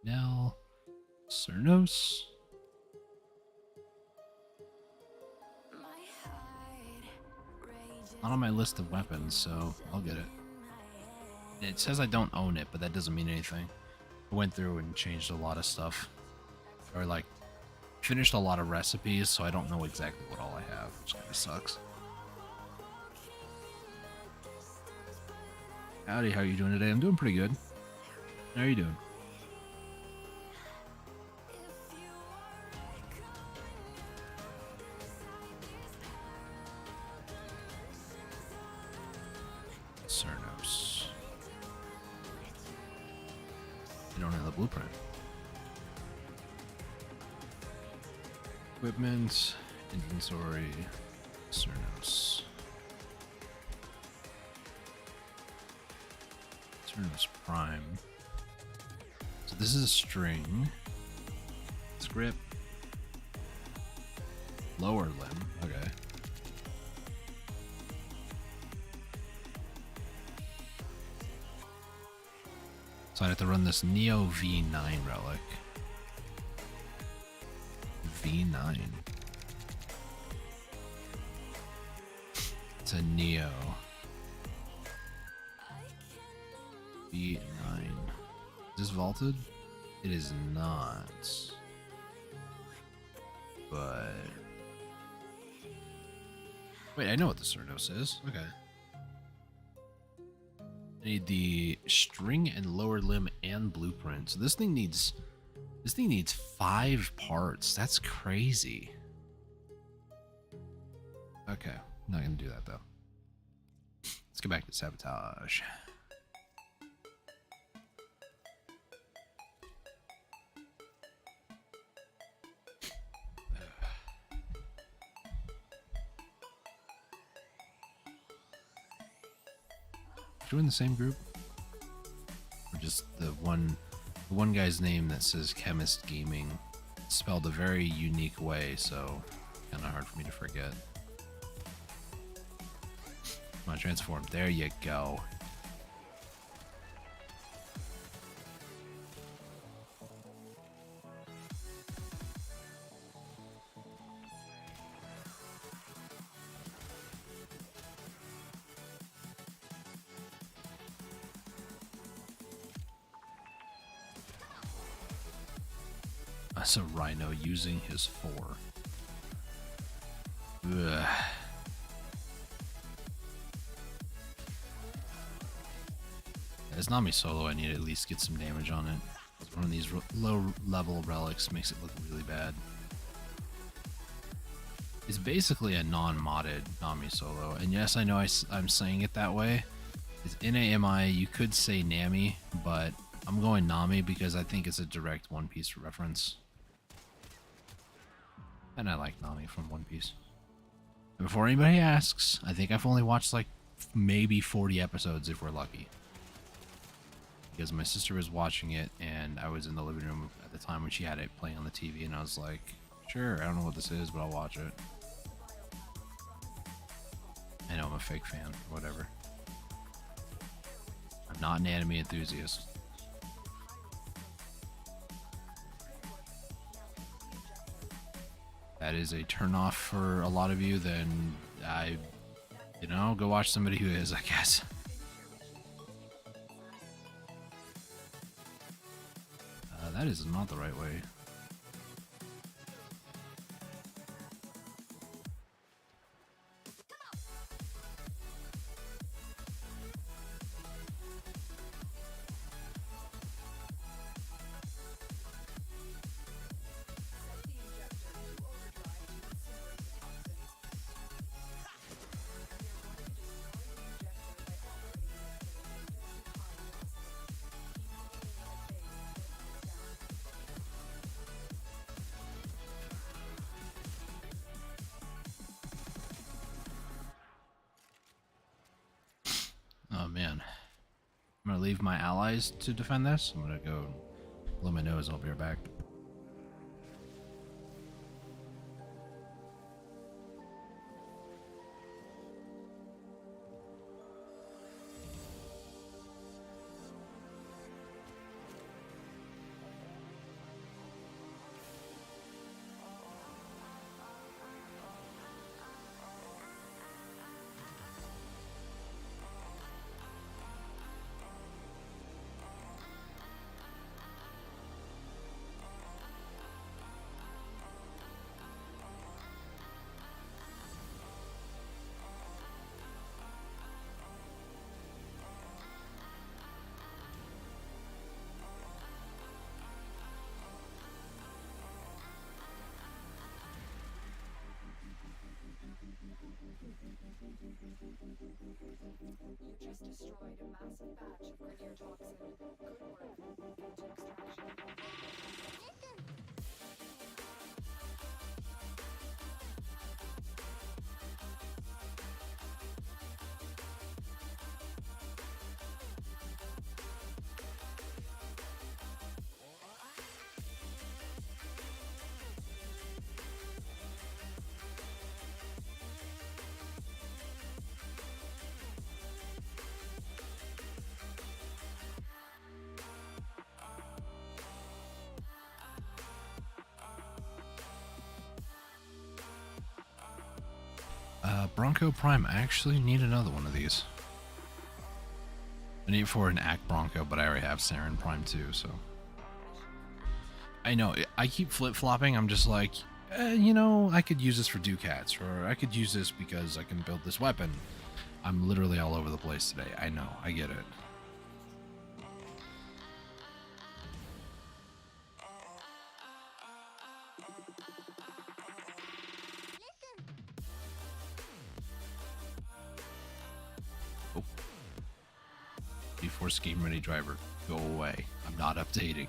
S1: Now, Cernos. Not on my list of weapons, so I'll get it. It says I don't own it, but that doesn't mean anything. I went through and changed a lot of stuff. Or like, finished a lot of recipes, so I don't know exactly what all I have, which kind of sucks. Howdy, how are you doing today? I'm doing pretty good. How are you doing? Cernos. You don't have the blueprint. Equipment, inventory, Cernos. Cernos Prime. So this is a string. Script. Lower limb. Okay. So I have to run this Neo V9 relic. V9. It's a Neo. V9. Is this vaulted? It is not. But... wait, I know what the Cernos is. Okay. I need the string and lower limb and blueprint. So this thing needs 5 parts. That's crazy. Okay, I'm not gonna do that though. Let's get back to sabotage. Join the same group, or just the one guy's name that says Chemist Gaming, spelled a very unique way, so kind of hard for me to forget. Come on, transform. There you go. That's a rhino using his 4. Ugh. As Nami solo, I need to at least get some damage on it. One of these low level relics makes it look really bad. It's basically a non-modded Nami solo, and yes, I know I'm saying it that way. It's N-A-M-I, you could say Nami, but I'm going Nami because I think it's a direct One Piece reference. And I like Nami from One Piece. And before anybody asks, I think I've only watched like maybe 40 episodes if we're lucky. because my sister was watching it and I was in the living room at the time when she had it playing on the TV, and I was like, sure, I don't know what this is, but I'll watch it. I know I'm a fake fan, whatever. I'm not an anime enthusiast. That is a turnoff for a lot of you, then go watch somebody who is, I guess. That is not the right way. Oh man. I'm gonna leave my allies to defend this. I'm gonna go blow my nose. I'll be right back.
S2: You just destroyed a massive batch of Ki'Teer toxin. Good work. Get to extraction.
S1: Bronco Prime. I actually need another one of these. I need it for an Act Bronco, but I already have Saren Prime 2, so. I know, I keep flip-flopping. I'm just like, I could use this for Ducats, or I could use this because I can build this weapon. I'm literally all over the place today. I know, I get it. Oh. GeForce Game Ready driver, go away. I'm not updating.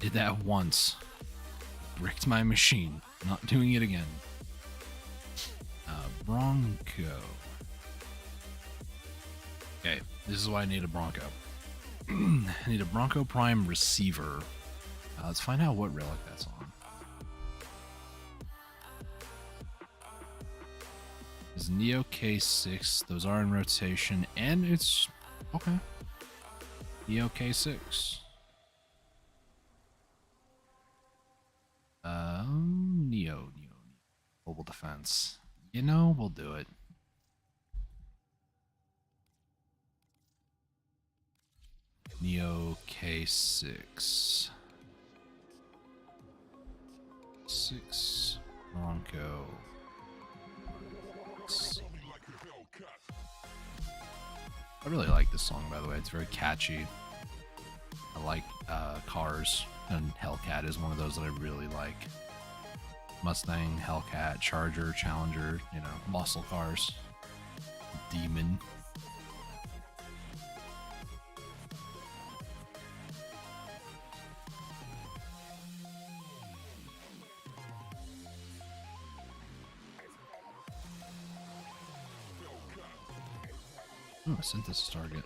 S1: Did that once. Bricked my machine. Not doing it again. Bronco. Okay, this is why I need a Bronco. I need a Bronco Prime receiver. Let's find out what relic that's on. It's Neo K6. Those are in rotation, and it's okay. Neo K6. Neo. Global defense. We'll do it. Neo K6. 6 Bronco. I really like this song, by the way. It's very catchy. I like cars, and Hellcat is one of those that I really like. Mustang, Hellcat, Charger, Challenger, muscle cars. Demon. Oh, synthesis target.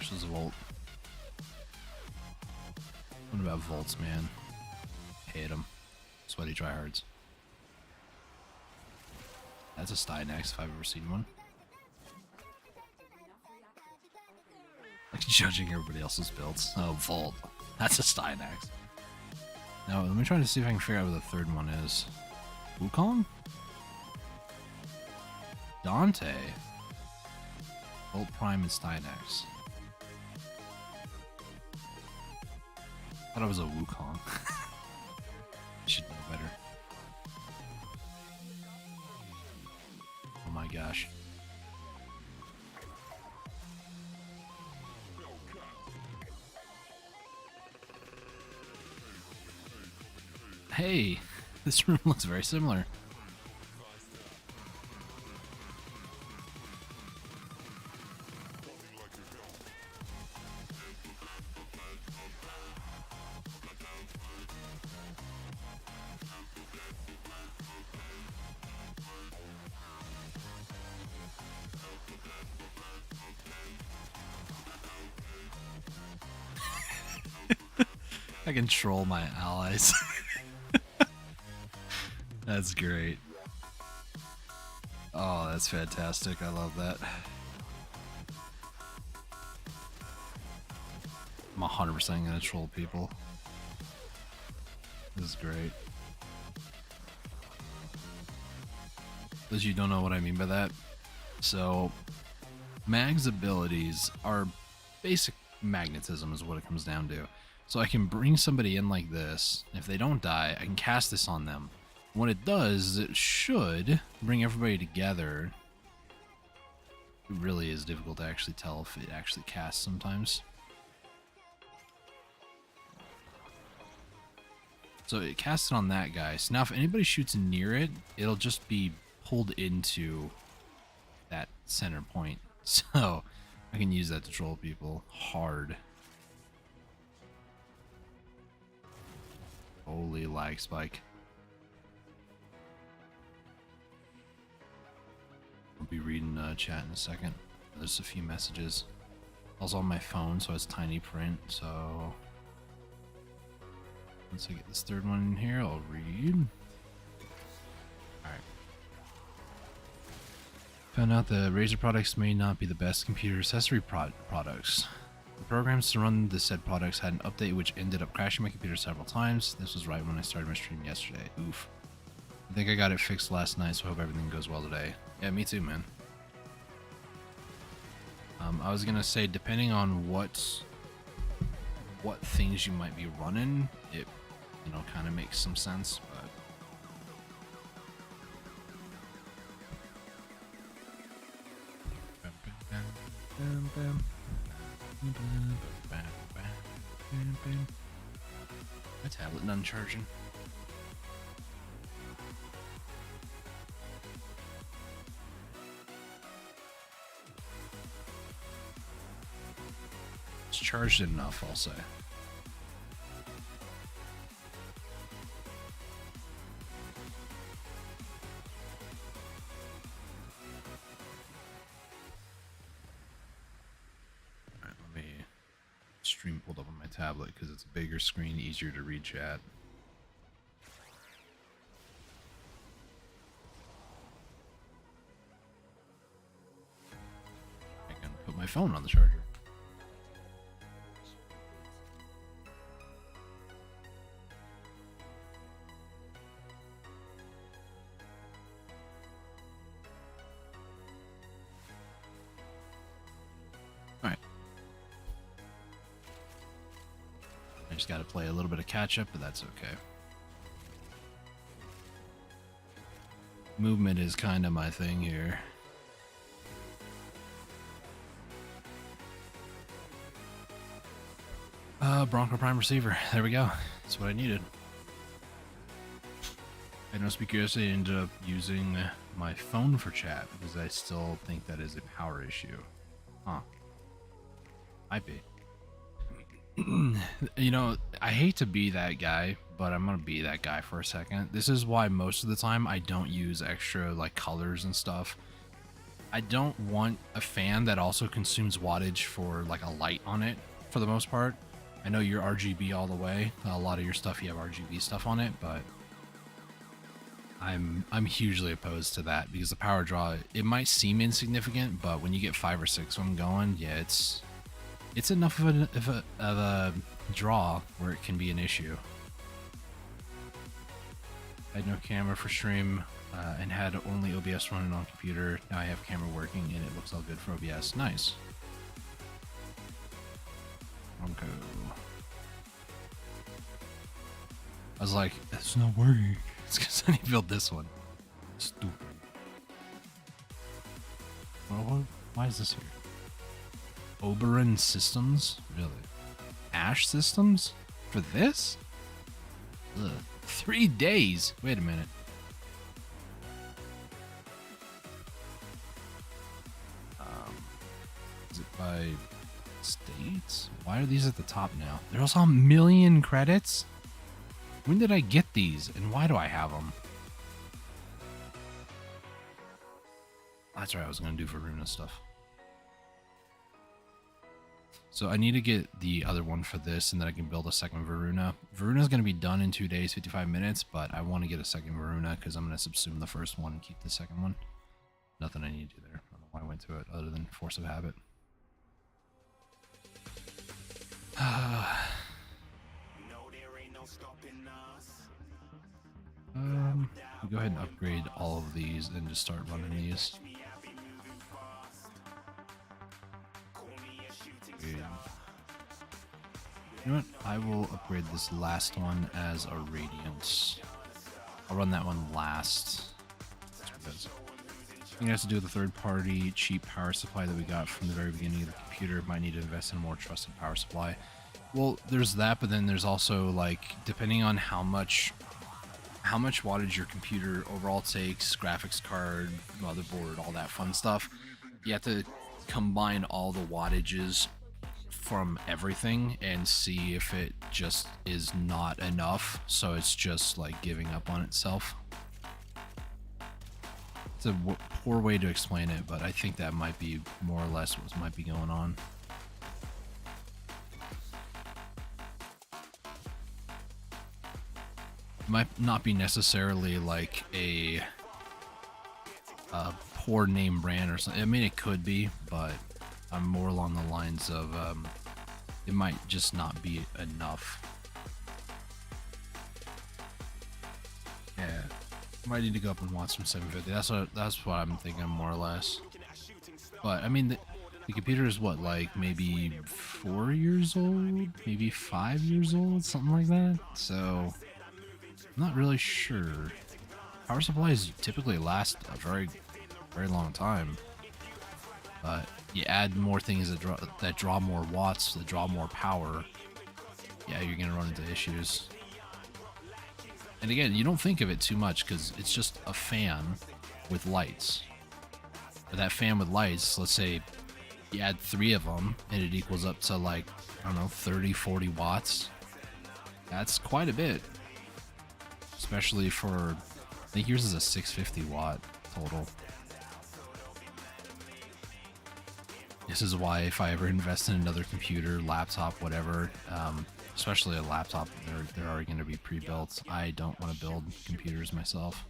S1: gosh, this Volt. What about Volts, man? Hate them. Sweaty tryhards. That's a Stynex if I've ever seen one. Like judging everybody else's builds. Oh, Volt. That's a Stynex. Now, let me try to see if I can figure out what the third one is. Wukong? Dante. Volt Prime and Stynex. Thought it was a Wukong. Should know better. Oh my gosh. Hey, this room looks very similar. I control my allies. That's great. Oh, that's fantastic. I love that. I'm 100% gonna troll people. This is great. Those of you who don't know what I mean by that. So, Mag's abilities are basic magnetism is what it comes down to. So I can bring somebody in like this. If they don't die, I can cast this on them. What it does is it should bring everybody together. It really is difficult to actually tell if it actually casts sometimes. So it casts it on that guy. So now if anybody shoots near it, it'll just be pulled into that center point. So I can use that to troll people hard. Holy lag spike. I'll be reading chat in a second. There's a few messages. Also on my phone, so it's tiny print, so once I get this third one in here, I'll read. Alright. Found out the Razer products may not be the best computer accessory products. The programs to run the said products had an update which ended up crashing my computer several times. This was right when I started my stream yesterday. Oof. I think I got it fixed last night, so I hope everything goes well today. Yeah, me too, man. I was gonna say, depending on what things you might be running, it, you know, kind of makes some sense, but my tablet none charging. It's charged enough, I'll say. Alright, let me stream pulled up on my tablet because it's a bigger screen, easier to read chat. I can put my phone on the charger. Just got to play a little bit of catch up, but that's okay. Movement is kind of my thing here. Bronco Prime receiver. There we go. That's what I needed. I know speaker yesterday, I ended up using my phone for chat because I still think that is a power issue. Huh. Might be. You know, I hate to be that guy, but I'm gonna be that guy for a second. This is why most of the time I don't use extra like colors and stuff. I don't want a fan that also consumes wattage for like a light on it for the most part. I know you're RGB all the way. A lot of your stuff, you have RGB stuff on it, but I'm hugely opposed to that because the power draw, it might seem insignificant, but when you get 5 or 6 of them going, yeah, it's enough of a draw where it can be an issue. I had no camera for stream and had only OBS running on computer. Now I have camera working and it looks all good for OBS. Nice. Okay. I was like, it's not working. It's because I need to build this one. Stupid. Well, why is this here? Oberon Systems? Really? Ash Systems? For this? Ugh. 3 days? Wait a minute. Is it by states? Why are these at the top now? They're also a million credits? When did I get these, and why do I have them? That's right, I was going to do Varuna stuff. So I need to get the other one for this, and then I can build a second Varuna. Varuna is going to be done in 2 days, 55 minutes, but I want to get a second Varuna because I'm going to subsume the first one and keep the second one. Nothing I need to do there. I don't know why I went to it other than force of habit. Go ahead and upgrade all of these and just start running these. You know what? I will upgrade this last one as a Radiance. I'll run that one last. Because I think it has to do with the third-party cheap power supply that we got from the very beginning of the computer. Might need to invest in a more trusted power supply. Well, there's that, but then there's also, like, depending on how much wattage your computer overall takes, graphics card, motherboard, all that fun stuff, you have to combine all the wattages from everything and see if it just is not enough, so it's just like giving up on itself. It's a poor way to explain it, but I think that might be more or less what might be going on. Might not be necessarily like a poor name brand or something. I mean, it could be, but I'm more along the lines of it might just not be enough. Yeah, might need to go up and watch some 750. That's what I'm thinking more or less. But I mean, the computer is what, like maybe 4 years old, maybe 5 years old, something like that. So I'm not really sure. Power supplies typically last a very, very long time, but you add more things that draw more watts, that draw more power. Yeah, you're gonna run into issues. And again, you don't think of it too much because it's just a fan with lights. But that fan with lights, let's say you add 3 of them, and it equals up to like, I don't know, 30, 40 watts. That's quite a bit. Especially for, I think yours is a 650 watt total. This is why if I ever invest in another computer, laptop, whatever, especially a laptop, they're already going to be pre-built. I don't want to build computers myself.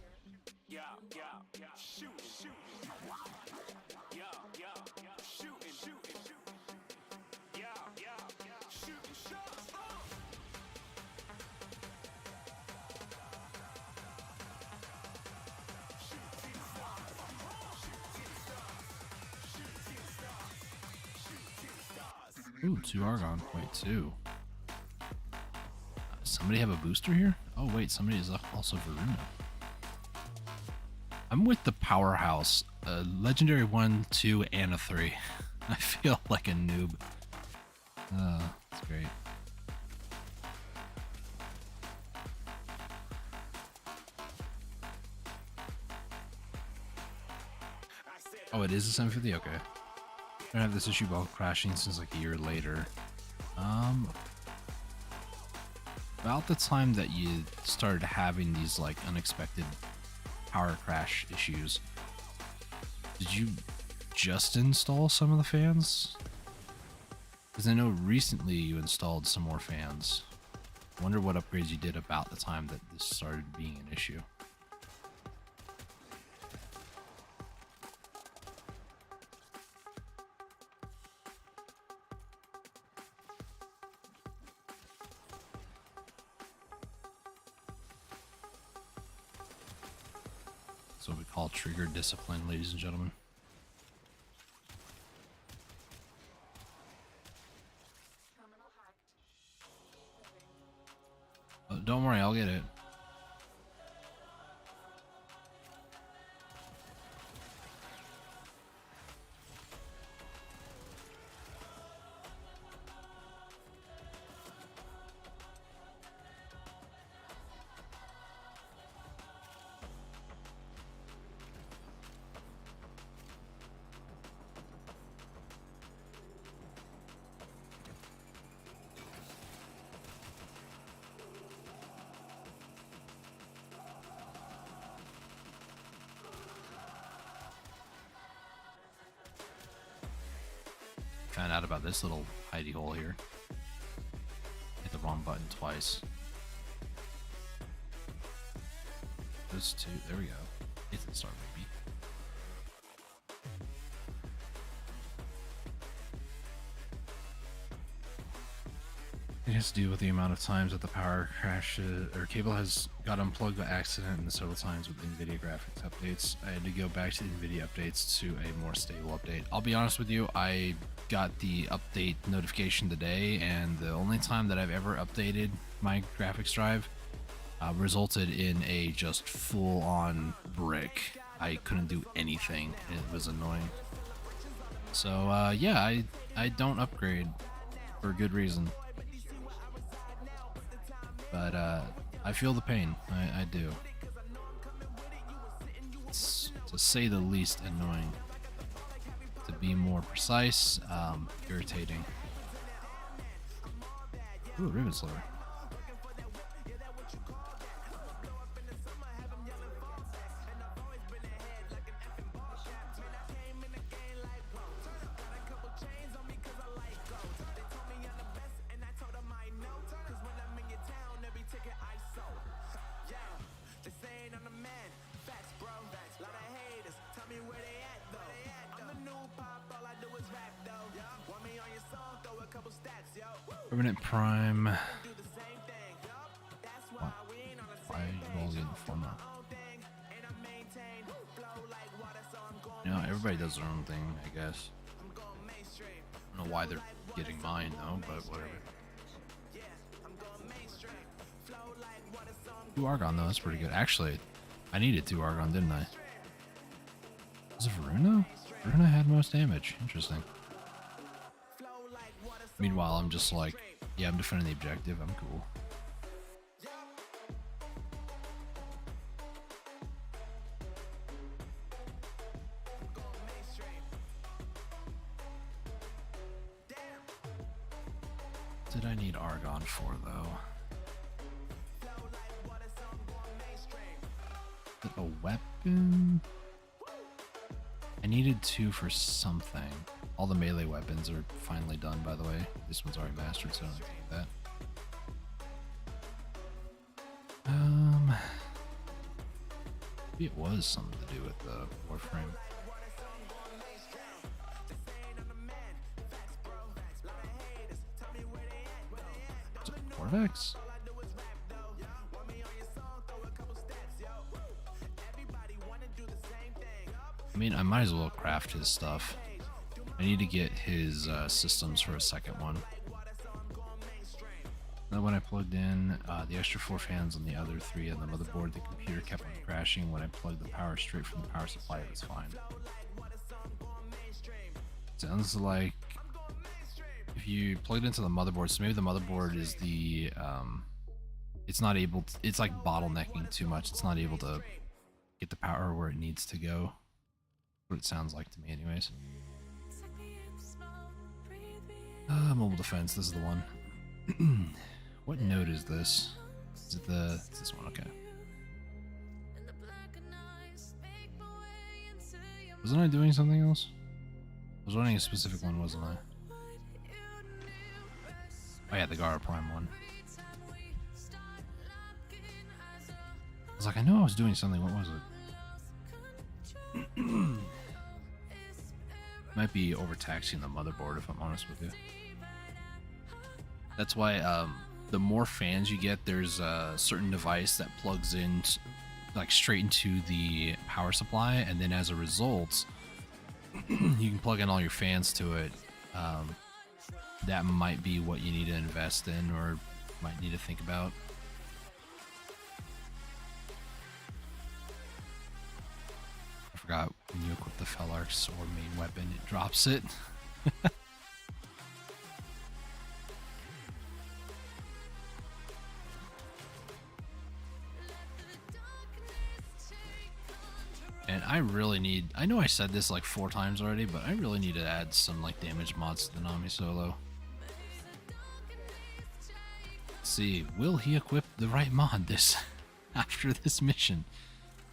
S1: Ooh, 2 Argon. Wait, 2. Somebody have a booster here? Oh, wait, somebody is also Varuna. I'm with the powerhouse. Legendary 1, 2, and a 3. I feel like a noob. That's great. Oh, it is a 750? Okay. I don't have this issue while crashing since like a year later. About the time that you started having these like unexpected power crash issues, did you just install some of the fans? Because I know recently you installed some more fans. Wonder what upgrades you did about the time that this started being an issue. That's what we call trigger discipline, ladies and gentlemen.
S2: Terminal hacked.
S1: Oh, don't worry, I'll get it. Found out about this little hidey hole here. Hit the wrong button twice. Those two, there we go. It's the start, baby. It has to do with the amount of times that the power crash or cable has got unplugged by accident, and several times with NVIDIA graphics updates. I had to go back to NVIDIA updates to a more stable update. I'll be honest with you, I got the update notification today, and the only time that I've ever updated my graphics drive resulted in a just full-on brick. I couldn't do anything. It was annoying. So yeah, I don't upgrade for a good reason. But I feel the pain. I do. It's, to say the least, annoying. To be more precise, irritating. Ooh, Riven Slayer. Permanent Prime. Why are you all getting fun up? You know, everybody does their own thing, I guess. I don't know why they're getting mine though, but whatever. 2 Argon though, that's pretty good. Actually, I needed 2 Argon, didn't I? Was it Varuna? Varuna had most damage. Interesting. Meanwhile, I'm just like, yeah, I'm defending the objective. I'm cool. Did I need Argon for, though? Is it a weapon? I needed 2 for something. All the melee weapons are finally done, by the way. This one's already mastered, so I don't have to need that. Maybe it was something to do with the Warframe. Is it Vortex? I mean, I might as well craft his stuff. I need to get his systems for a second one. Then when I plugged in the extra 4 fans on the other 3 on the motherboard, the computer kept on crashing. When I plugged the power straight from the power supply, it was fine. Sounds like if you plugged into the motherboard, so maybe the motherboard is the it's not able to, it's like bottlenecking too much. It's not able to get the power where it needs to go. What it sounds like to me anyways. Mobile defense, this is the one. What node is this? Is it it's this one? Okay. Wasn't I doing something else? was running a specific one, wasn't I? Oh yeah, the Gara Prime one. I was like, I knew I was doing something. What was it? Might be overtaxing the motherboard, if I'm honest with you. That's why the more fans you get, there's a certain device that plugs in like straight into the power supply, and then as a result, you can plug in all your fans to it. That might be what you need to invest in or might need to think about. I forgot when you equip the Felark's or main weapon, it drops it. And I really need, I know I said this like 4 times already, but I really need to add some like damage mods to the Nami solo. Let's see, will he equip the right mod this after this mission?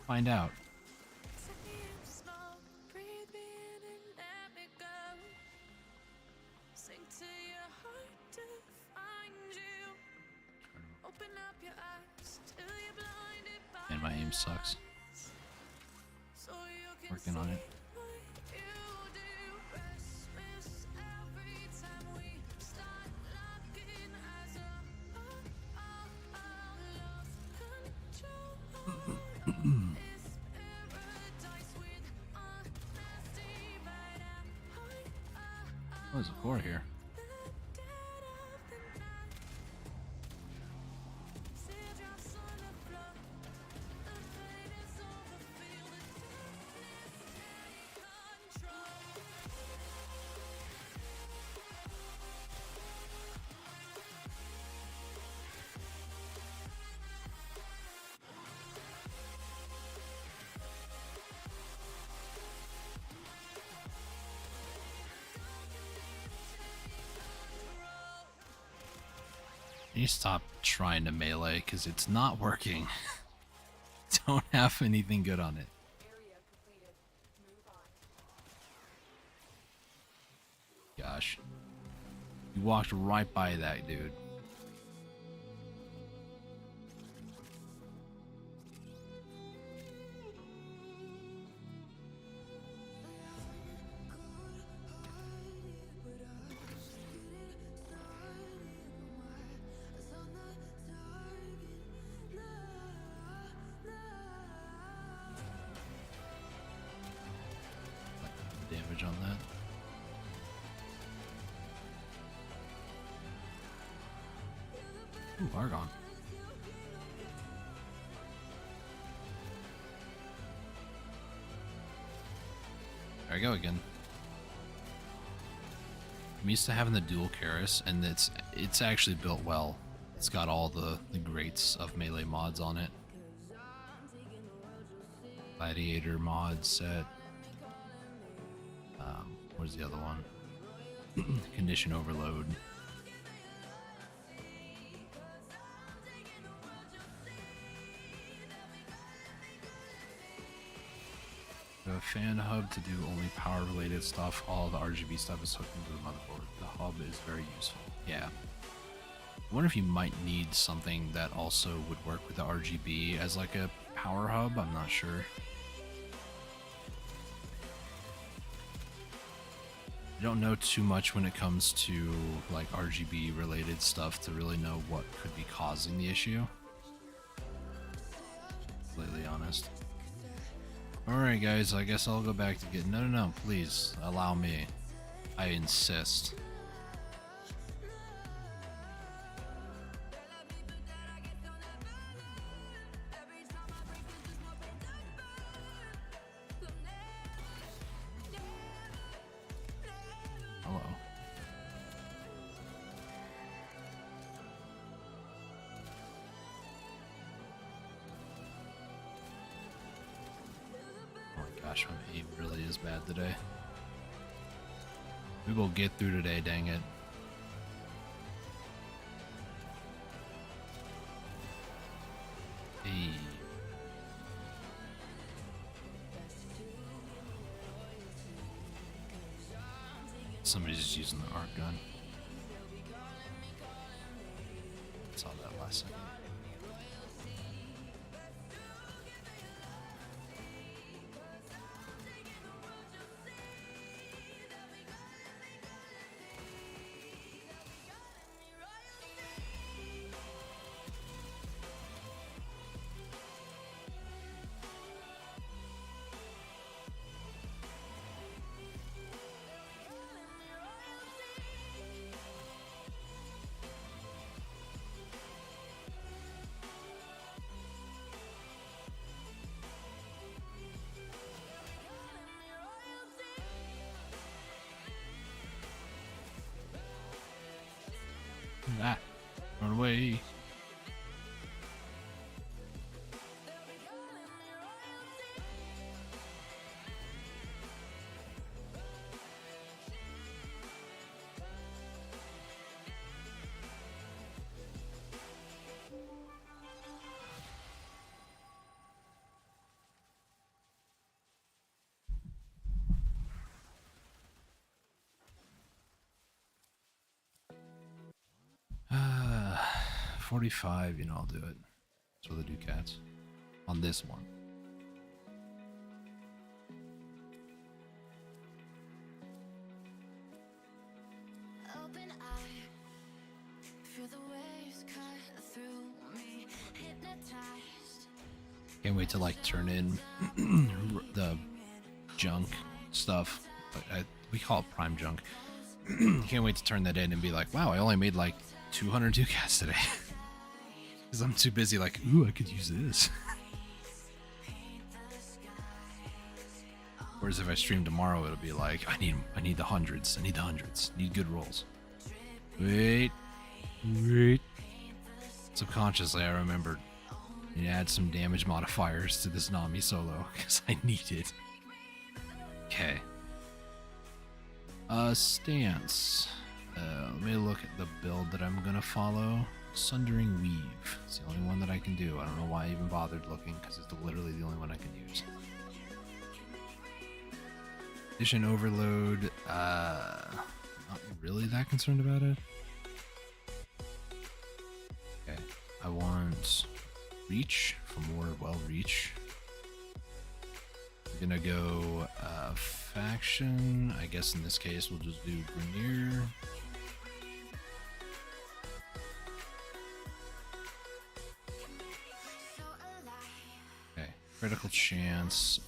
S1: Find out. And my aim sucks. Working on it. Oh, there's a core here. You stop trying to melee because it's not working. Don't have anything good on it.
S2: Area completed. Move on.
S1: Gosh. You walked right by that, dude. Damage on that. Ooh, Argon. There I go again. I'm used to having the dual Karis, and it's actually built well. It's got all the greats of melee mods on it. Gladiator mod set. What is the other one? Condition overload. The fan hub to do only power related stuff. All the RGB stuff is hooked into the motherboard. The hub is very useful. Yeah. I wonder if you might need something that also would work with the RGB as like a power hub. I'm not sure. I don't know too much when it comes to like RGB related stuff to really know what could be causing the issue. Completely honest. Alright guys, I guess I'll go back to getting... No, please, allow me. I insist. Hello. Oh my gosh, my aim really is bad today. We will get through today, dang it. Hey. Somebody's just using the arc gun. Saw that last second. Ah, run away. Uh, 45, you know, I'll do it. That's for the Ducats. On this one.
S3: Open eye, feel the waves cut through me, hypnotized.
S1: Can't wait to like turn in the junk stuff. We call it prime junk. Can't wait to turn that in and be like, wow, I only made like 200 Ducats today. Because I'm too busy like, ooh, I could use this. Whereas if I stream tomorrow, it'll be like, I need the hundreds. I need the hundreds. Need good rolls. Wait. Subconsciously, I remembered. I need to add some damage modifiers to this Nami solo because I need it. Okay. Stance. Let me look at the build that I'm gonna follow. Sundering Weave. It's the only one that I can do. I don't know why I even bothered looking because it's literally the only one I can use. Vision Overload. Not really that concerned about it. Okay. I want Reach for more Reach. We're gonna go faction. I guess in this case we'll just do Grenier. Okay, critical chance.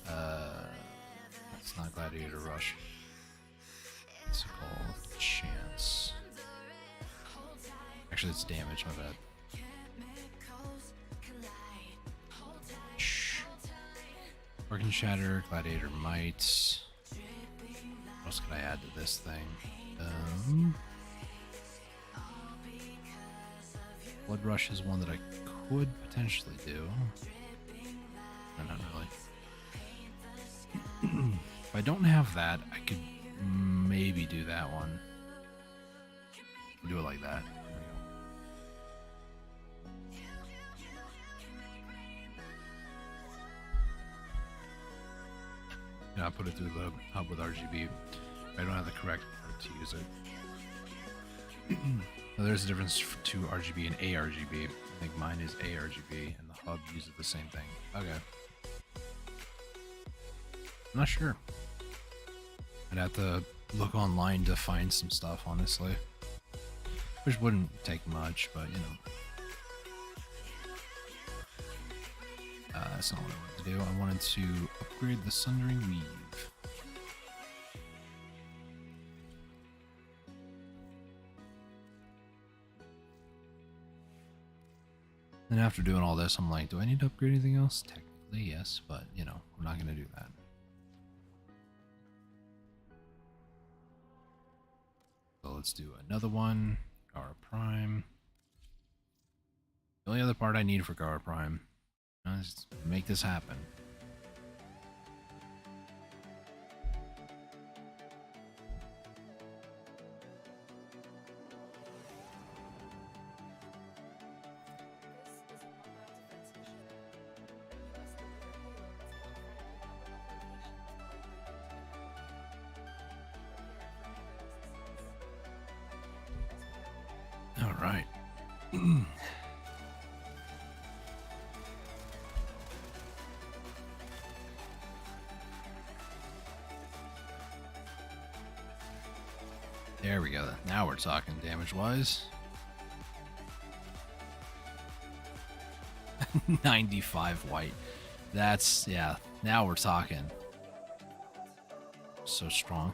S1: It's not Gladiator Rush. It's called Chance. Actually, it's damage. My bad. Organ Shatter, Gladiator Might. What else could I add to this thing? Blood Rush is one that I could potentially do. No, not really. If I don't have that, I could maybe do that one. Do it like that. There we go. Yeah, I put it through the hub with RGB. I don't have the correct part to use it. Now, there's a difference to RGB and ARGB. I think mine is ARGB, and the hub uses the same thing. Okay. I'm not sure. I'd have to look online to find some stuff, honestly. Which wouldn't take much, but you know. That's not what I wanted to do. I wanted to upgrade the Sundering Weave. And after doing all this, I'm like, do I need to upgrade anything else? Technically, yes, but you know, we're not going to do that. So let's do another one. Gara Prime. The only other part I need for Gara Prime is to make this happen. There we go. Now we're talking damage-wise. 95 white. That's, yeah, now we're talking. So strong.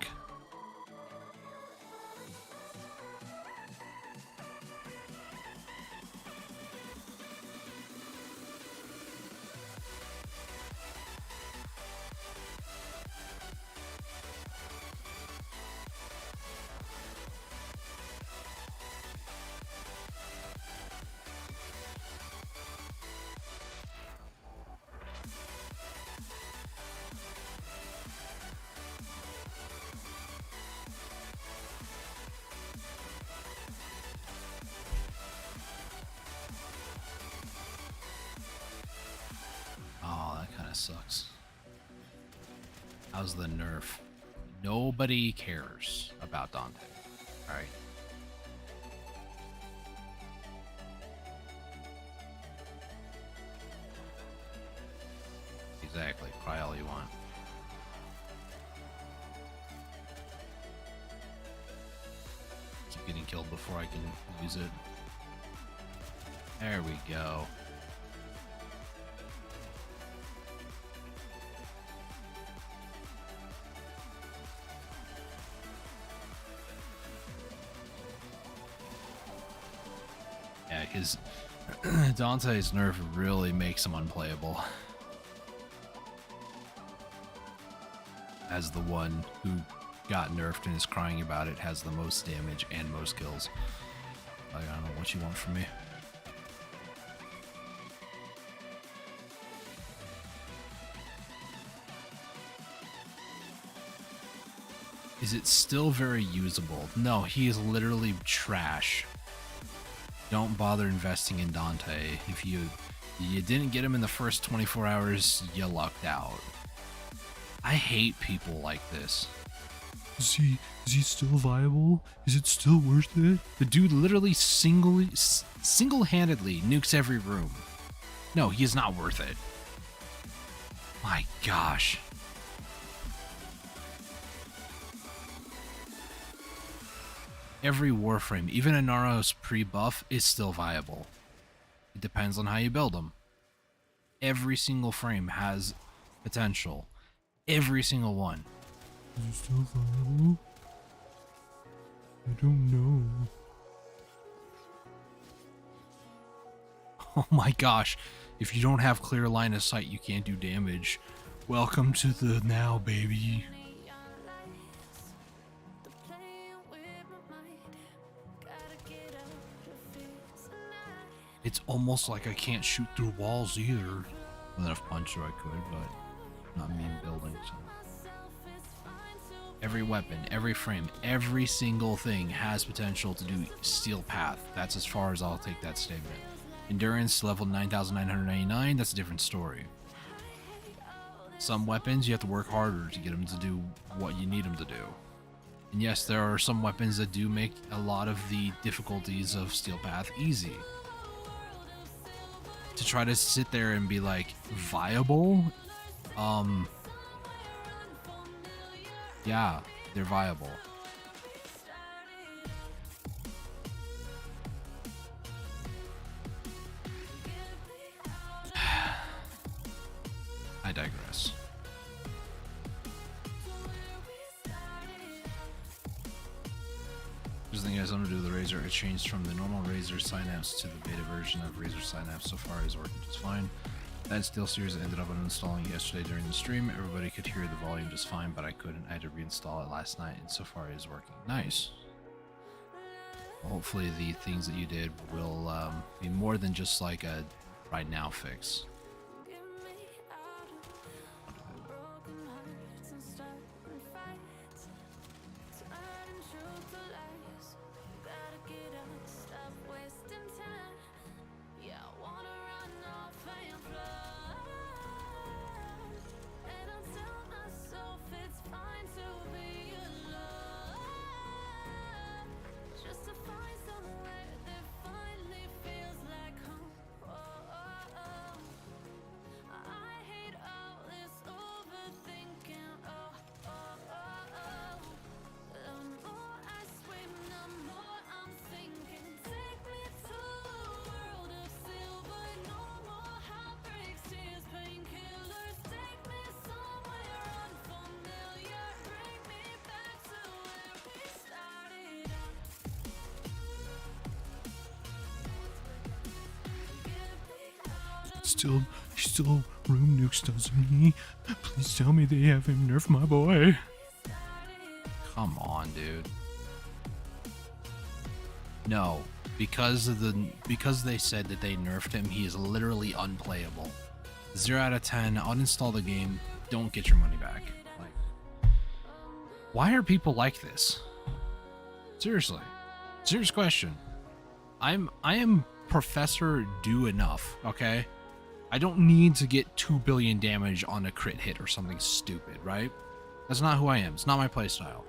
S1: Oh, that kind of sucks. How's the nerf? Nobody cares about Dante. Alright. Exactly. Cry all you want. Keep getting killed before I can use it. There we go. Yeah, because Dante's nerf really makes him unplayable. As the one who got nerfed and is crying about it, has the most damage and most kills. Like, I don't know what you want from me. Is it still very usable? No, he is literally trash. Don't bother investing in Dante. If you didn't get him in the first 24 hours, you lucked out. I hate people like this. Is he still viable? Is it still worth it? The dude literally single-handedly nukes every room. No, he is not worth it. My gosh. Every Warframe, even a Naros pre-buff, is still viable. It depends on how you build them. Every single frame has potential. Every single one. Is it still viable? I don't know. Oh my gosh. If you don't have clear line of sight, you can't do damage. Welcome to the now, baby. It's almost like I can't shoot through walls either. With enough punch so I could, but not mean building. So. Every weapon, every frame, every single thing has potential to do steel path. That's as far as I'll take that statement. Endurance level 9,999, that's a different story. Some weapons you have to work harder to get them to do what you need them to do. And yes, there are some weapons that do make a lot of the difficulties of steel path easy. To try to sit there and be like viable, yeah, they're viable. I digress. Here's the thing, guys. I'm gonna do the Razor. It changed from the normal Razor Synapse to the beta version of Razor Synapse. So far, it's working just fine. That Steel Series ended up uninstalling it yesterday during the stream. Everybody could hear the volume just fine, but I couldn't. I had to reinstall it last night, and so far, it is working. Nice. Well, hopefully, the things that you did will be more than just like a right now fix. Still room nukes, doesn't he? Please tell me they have him nerf my boy. Come on, dude. No, because they said that they nerfed him, he is literally unplayable. 0 out of 10. Uninstall the game. Don't get your money back. Like, why are people like this? Seriously, serious question. I am Professor Do Enough. Okay, I don't need to get 2 billion damage on a crit hit or something stupid, right? That's not who I am. It's not my playstyle.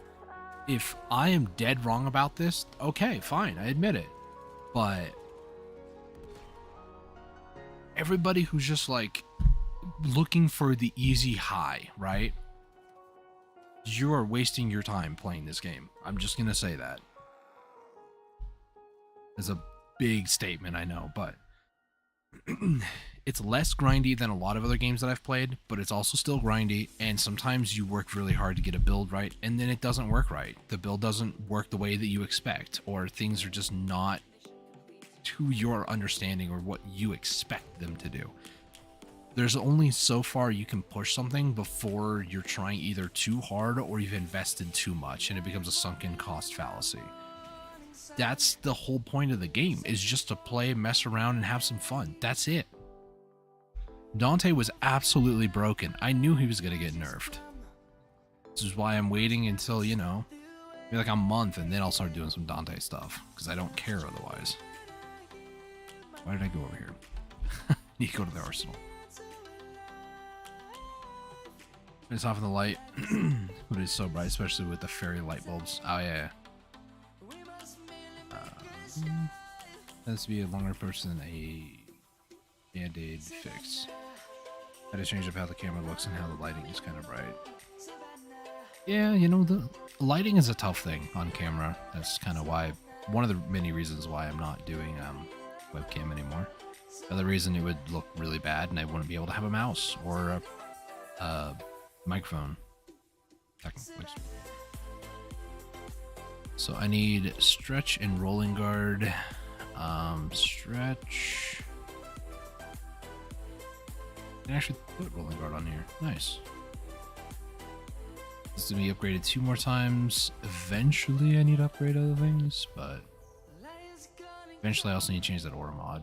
S1: If I am dead wrong about this, okay, fine, I admit it. But everybody who's just like looking for the easy high, right? You are wasting your time playing this game. I'm just gonna say that. It's a big statement, I know, but it's less grindy than a lot of other games that I've played, but it's also still grindy, and sometimes you work really hard to get a build right, and then it doesn't work right. The build doesn't work the way that you expect, or things are just not to your understanding or what you expect them to do. There's only so far you can push something before you're trying either too hard or you've invested too much, and it becomes a sunken cost fallacy. That's the whole point of the game, is just to play, mess around, and have some fun. That's it. Dante was absolutely broken. I knew he was going to get nerfed. This is why I'm waiting until, you know, maybe like a month, and then I'll start doing some Dante stuff, because I don't care otherwise. Why did I go over here? Need to go to the arsenal. It's off in the light. But it's so bright, especially with the fairy light bulbs. Oh, yeah. Has to be a longer approach than a band-aid fix. I just changed up how the camera looks and how the lighting is kind of bright. Yeah, you know, the lighting is a tough thing on camera. That's kind of why, one of the many reasons why I'm not doing webcam anymore. Another reason, it would look really bad and I wouldn't be able to have a mouse or a microphone. Technically. So I need stretch and rolling guard. Stretch. I can actually put rolling guard on here. Nice. This is gonna be upgraded 2 more times. Eventually I need to upgrade other things, but eventually I also need to change that aura mod.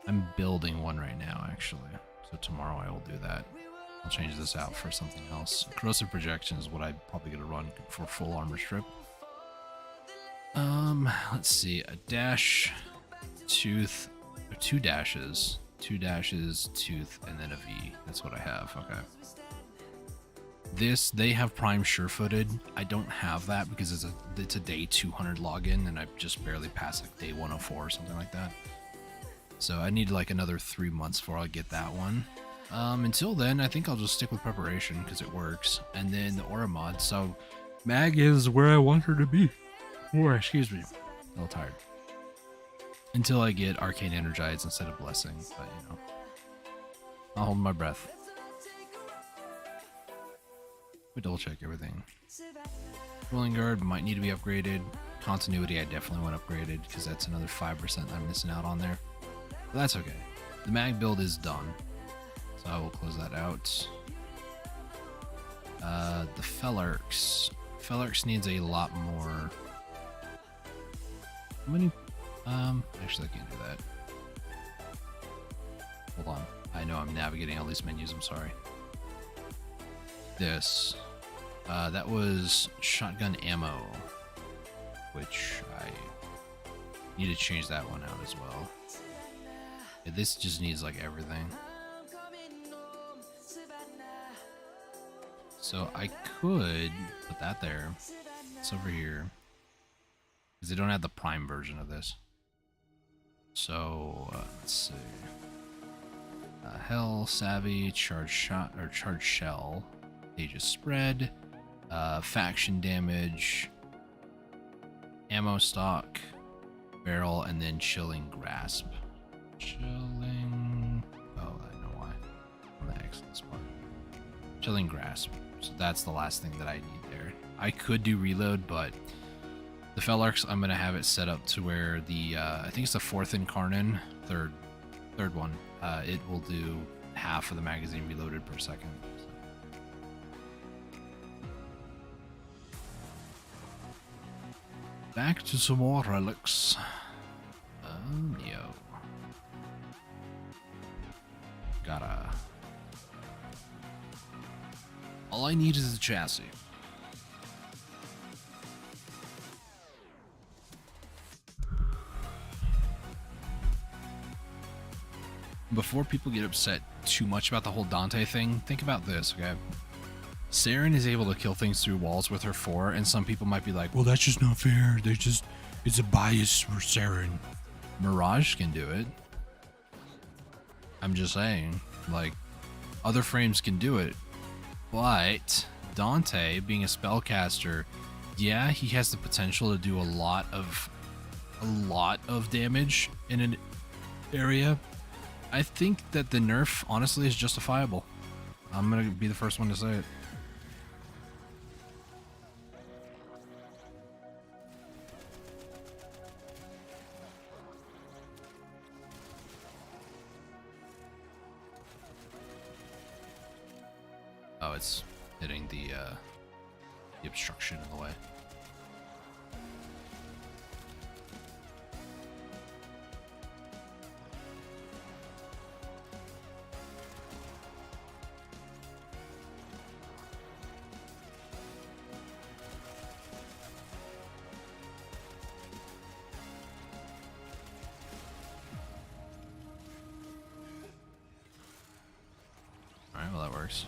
S1: I'm building one right now, actually. So tomorrow I will do that. I'll change this out for something else. Corrosive projection is what I'm probably going to run for full armor strip. Let's see, a dash, tooth, or 2 dashes, 2 dashes, tooth, and then a V. That's what I have. Okay. This, they have Prime sure-footed. I don't have that because it's a day 200 login, and I've just barely passed like day 104 or something like that. So I need like another 3 months before I get that one. Until then, I think I'll just stick with preparation because it works. And then the aura mod. So Mag is where I want her to be. Or, excuse me, a little tired. Until I get Arcane Energize instead of Blessing. But, you know, I'll hold my breath. We double check everything. Rolling guard might need to be upgraded. Continuity, I definitely want upgraded because that's another 5% I'm missing out on there. But that's okay. The Mag build is done. So I will close that out. The Felarx. Felarx needs a lot more. How many? Actually, I can't do that. Hold on. I know I'm navigating all these menus. I'm sorry. This. That was shotgun ammo, which I need to change that one out as well. Yeah, this just needs like everything. So I could put that there. It's over here. Because they don't have the Prime version of this. So, let's see. Hell, Savvy, Charge Shot, or Charge Shell. Aegis Spread. Faction Damage. Ammo Stock. Barrel, and then Chilling Grasp. Chilling... Oh, I know why. On the excellence part. Chilling Grasp. So that's the last thing that I need there. I could do reload, but The Felarx, I'm gonna have it set up to where the I think it's the fourth Incarnon, third one. It will do half of the magazine reloaded per second. So. Back to some more relics. Yo. Gotta. All I need is a chassis. Before people get upset too much about the whole Dante thing, think about this, okay? Saren is able to kill things through walls with her 4, and some people might be like, well, that's just not fair. It's a bias for Saren. Mirage can do it. I'm just saying, like, other frames can do it. But Dante, being a spellcaster, yeah, he has the potential to do a lot of damage in an area. I think that the nerf, honestly, is justifiable. I'm gonna be the first one to say it. Oh, it's hitting the obstruction in the way. Alright, well that works.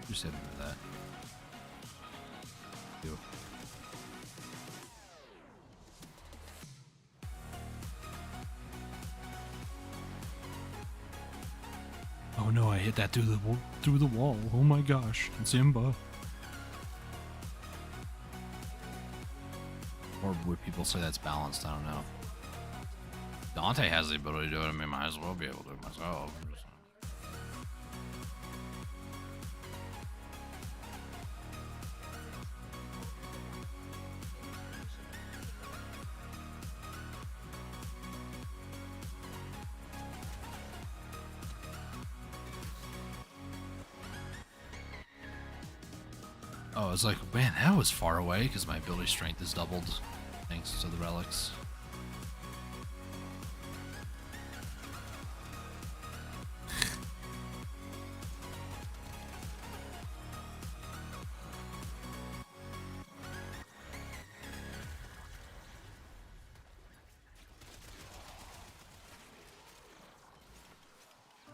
S1: Just hit him with that. Do. Oh no, I hit that through the wall. Oh my gosh, it's Imba. Or would people say that's balanced? I don't know. Dante has the ability to do it. I mean, might as well be able to do it myself. Oh, I was like, man, that was far away because my ability strength is doubled thanks to the relics.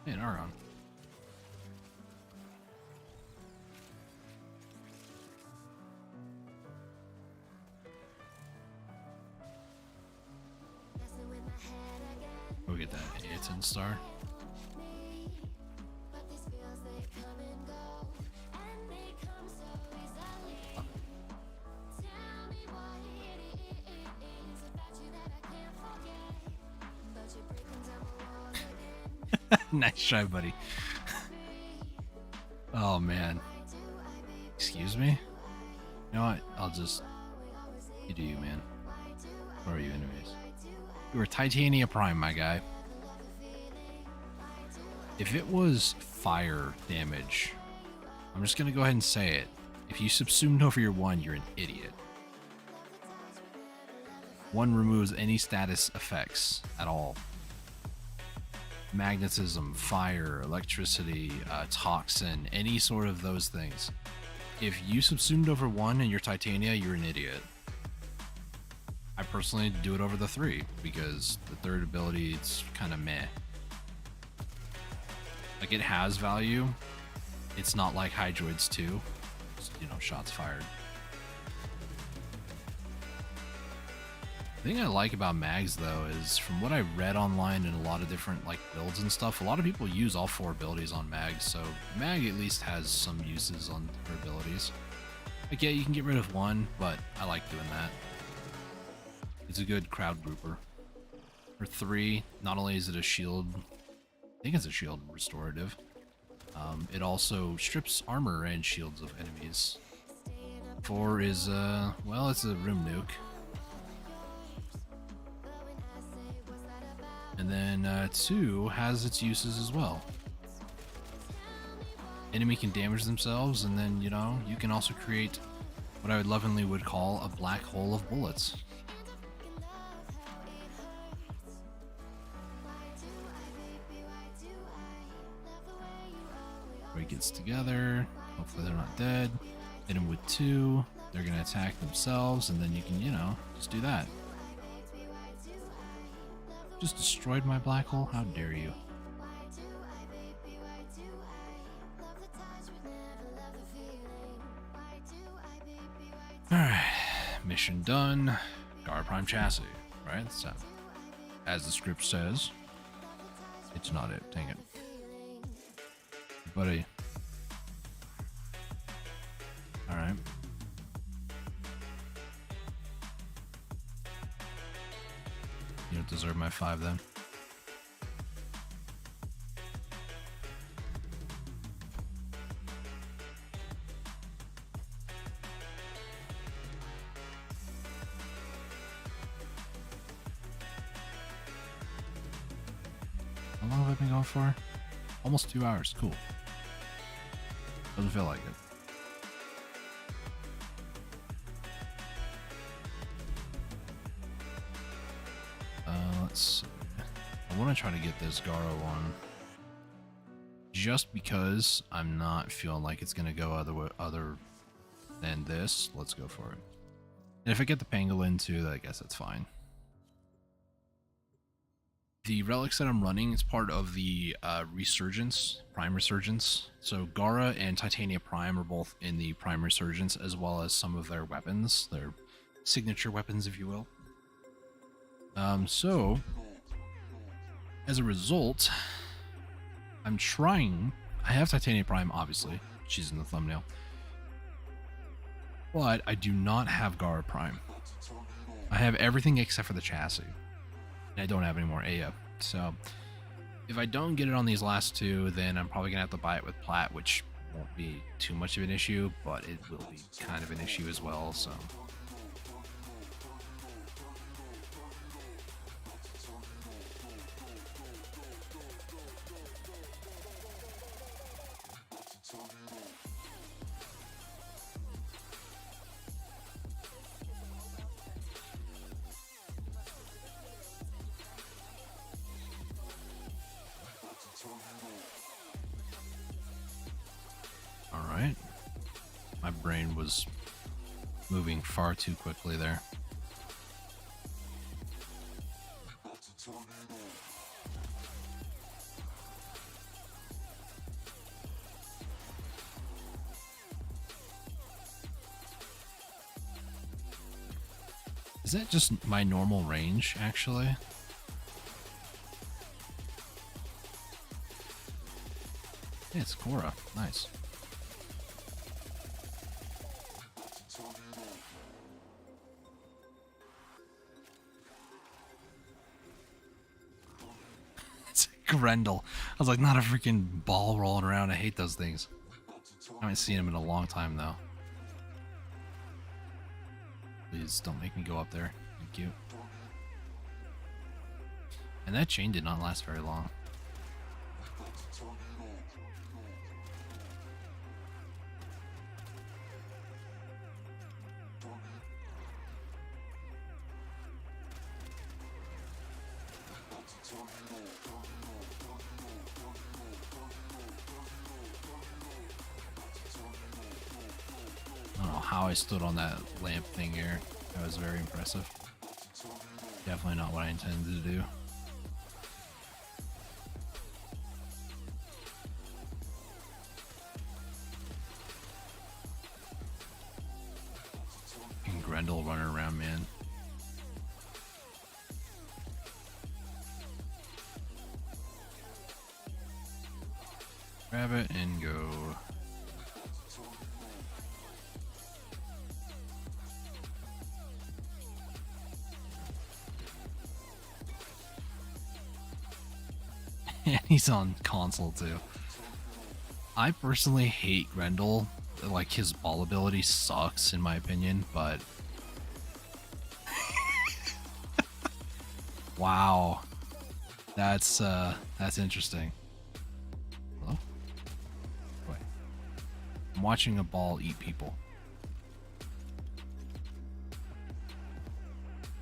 S1: Hey, Naron. We'll get that Aeton star. Nice try, buddy. Oh man. Excuse me? You know what? I'll just... You do you, man. Where are you anyways? You were Titania Prime, my guy. If it was fire damage, I'm just gonna go ahead and say it. If you subsumed over your 1, you're an idiot. 1 removes any status effects at all. Magnetism, fire, electricity, toxin, any sort of those things. If you subsumed over 1 and you're Titania, you're an idiot. I personally do it over the 3 because the third ability, it's kind of meh. Like, it has value. It's not like Hydroids 2. You know, shots fired. The thing I like about mags, though, is from what I read online in a lot of different like builds and stuff, a lot of people use all 4 abilities on mags, so mag at least has some uses on her abilities. Like, yeah, you can get rid of 1, but I like doing that. It's a good crowd grouper. For 3, not only is it a shield, I think it's a shield restorative, it also strips armor and shields of enemies. 4 is, well, it's a room nuke. And then 2 has its uses as well. Enemy can damage themselves, and then, you know, you can also create what I would lovingly would call a black hole of bullets. Everybody gets together. Hopefully they're not dead. Hit them with 2. They're going to attack themselves, and then you can, you know, just do that. Just destroyed my black hole? How dare you? Alright, mission done. Gara Prime chassis, right? So, as the script says, it's not it. Dang it. Buddy. Alright. You don't deserve my 5 then. How long have I been going for? Almost 2 hours. Cool. Doesn't feel like it. Let's see. I want to try to get this Garo one. Just because I'm not feeling like it's going to go other than this, let's go for it. And if I get the pangolin too, I guess that's fine. The relics that I'm running is part of the Resurgence, Prime Resurgence. So Gara and Titania Prime are both in the Prime Resurgence, as well as some of their weapons, their signature weapons, if you will. So, as a result, I'm trying... I have Titania Prime, obviously. She's in the thumbnail. But I do not have Gara Prime. I have everything except for the chassis. And I don't have any more Aya. So, if I don't get it on these last 2, then I'm probably going to have to buy it with Plat, which won't be too much of an issue, but it will be kind of an issue as well, so... Alright. My brain was moving far too quickly there. Is that just my normal range, actually? Yeah, it's Cora. Nice. It's a Grendel. I was like, not a freaking ball rolling around. I hate those things. I haven't seen him in a long time, though. Please don't make me go up there. Thank you. And that chain did not last very long. I don't know how I stood on that lamp thing here. That was very impressive. Definitely not what I intended to do. And Grendel running around, man. Grab it and go. And he's on console too. I personally hate Grendel. Like, his ball ability sucks in my opinion, but wow. That's interesting. Hello? Wait. I'm watching a ball eat people.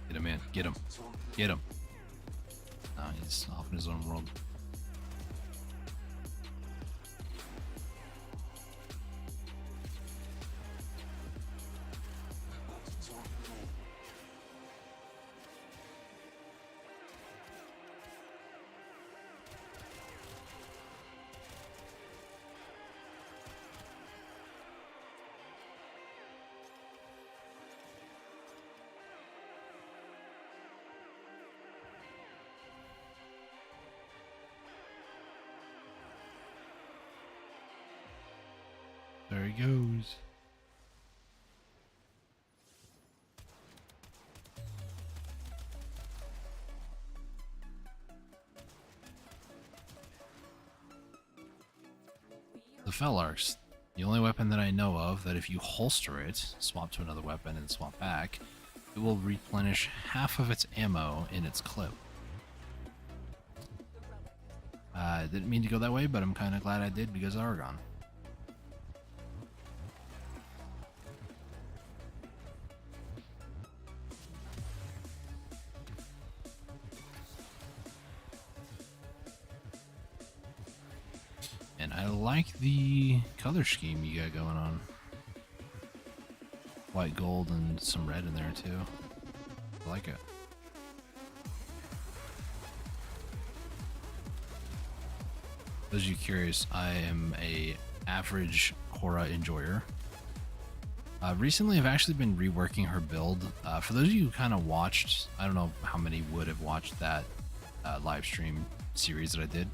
S1: Get him in. Get him. Get him. No, he's off in his own world. There he goes. The Felarks, the only weapon that I know of that if you holster it, swap to another weapon and swap back, it will replenish half of its ammo in its clip. I didn't mean to go that way, but I'm kind of glad I did because of Argon. And I like the color scheme you got going on. White, gold, and some red in there too. I like it. Those of you curious, I am a average Korra enjoyer. Recently, I've actually been reworking her build. For those of you who kind of watched, I don't know how many would have watched that live stream series that I did,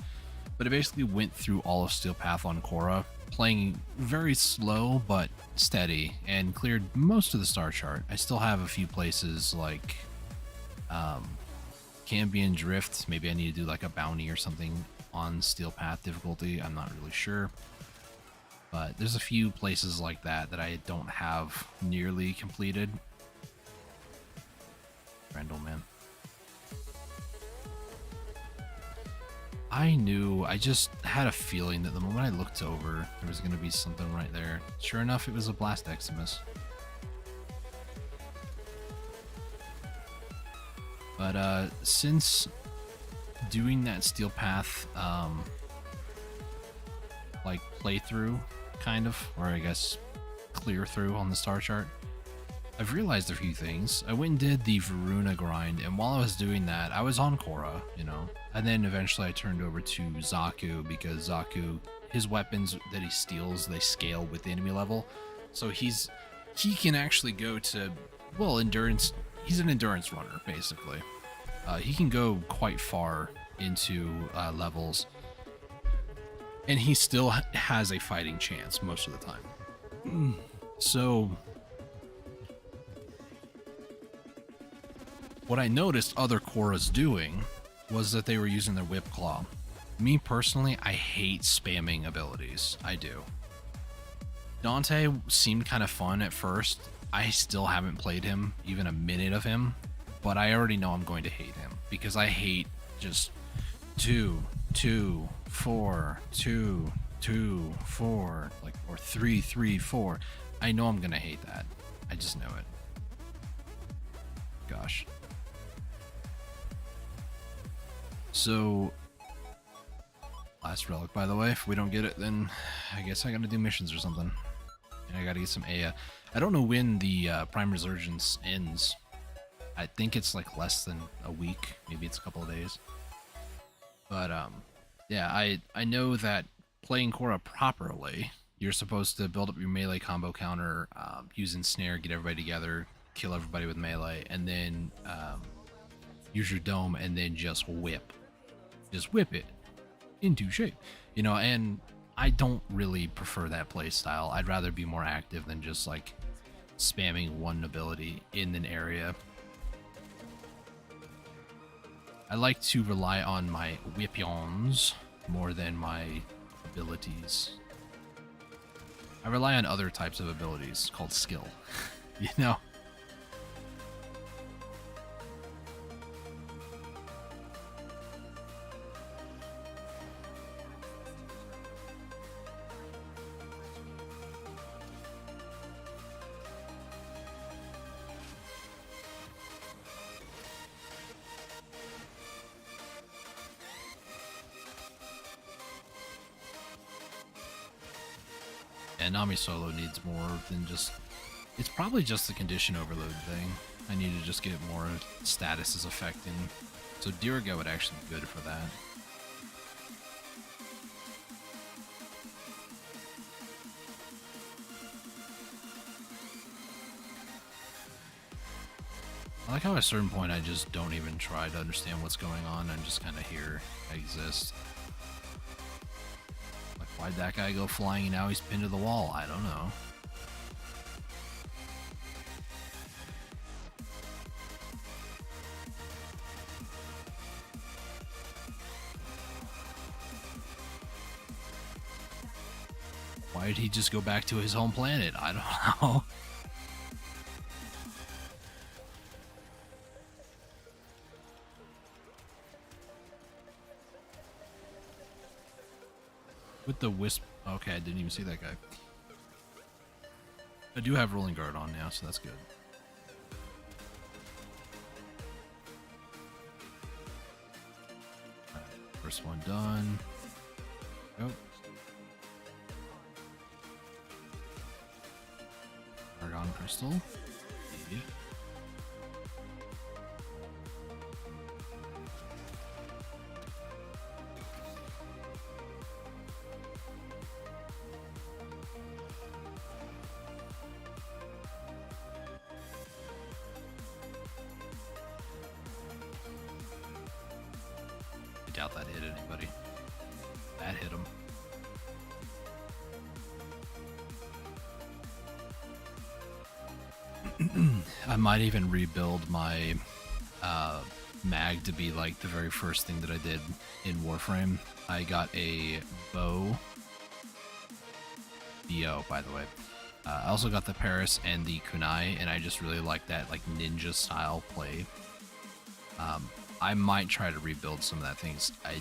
S1: but I basically went through all of Steel Path on Korra, playing very slow but steady, and cleared most of the star chart. I still have a few places like Cambion Drift. Maybe I need to do like a bounty or something on Steel Path difficulty. I'm not really sure. But there's a few places like that that I don't have nearly completed. Grendel, man. I just had a feeling that the moment I looked over, there was going to be something right there. Sure enough, it was a Blast Eximus. But since doing that Steel Path, like playthrough, kind of, or I guess clear through on the star chart, I've realized a few things. I went and did the Varuna grind, and while I was doing that, I was on Korra, you know, and then eventually I turned over to Zaku because Zaku, his weapons that he steals, they scale with the enemy level, so he can actually go to, well, endurance. He's an endurance runner basically. He can go quite far into levels, and he still has a fighting chance most of the time. So what I noticed other Korras doing was that they were using their Whip Claw. Me personally, I hate spamming abilities. I do. Dante seemed kind of fun at first. I still haven't played him, even a minute of him, but I already know I'm going to hate him because I hate just 2, 2, 4, 2, 2, 4, like, or 3, 3, 4. I know I'm gonna hate that. I just know it. Gosh. So, last relic, by the way. If we don't get it, then I guess I gotta do missions or something. And I gotta get some Aya. I don't know when the Prime Resurgence ends. I think it's like less than a week. Maybe it's a couple of days. But, yeah, I know that playing Korra properly, you're supposed to build up your melee combo counter, use Ensnare, get everybody together, kill everybody with melee, and then use your dome, and then just whip. Just whip it into shape. You know, and I don't really prefer that play style. I'd rather be more active than just, like, spamming one ability in an area. I like to rely on my weapons more than my abilities. I rely on other types of abilities called skill. You know? And Nami Solo needs more than just... It's probably just the condition overload thing. I need to just get more statuses affecting. So Diriga would actually be good for that. I like how at a certain point I just don't even try to understand what's going on. I'm just kind of here. I exist. Like, why'd that guy go flying and now he's pinned to the wall? I don't know. Why did he just go back to his home planet? I don't know. With the wisp... Okay, I didn't even see that guy. I do have Rolling Guard on now, so that's good. Alright, first one done. Go. Argon Crystal. Yeah. I doubt that hit anybody. That hit him. I might even rebuild my mag to be like the very first thing that I did in Warframe. I got a bow. BO, by the way. I also got the Paris and the Kunai, and I just really like that like ninja style play. I might try to rebuild some of that things. I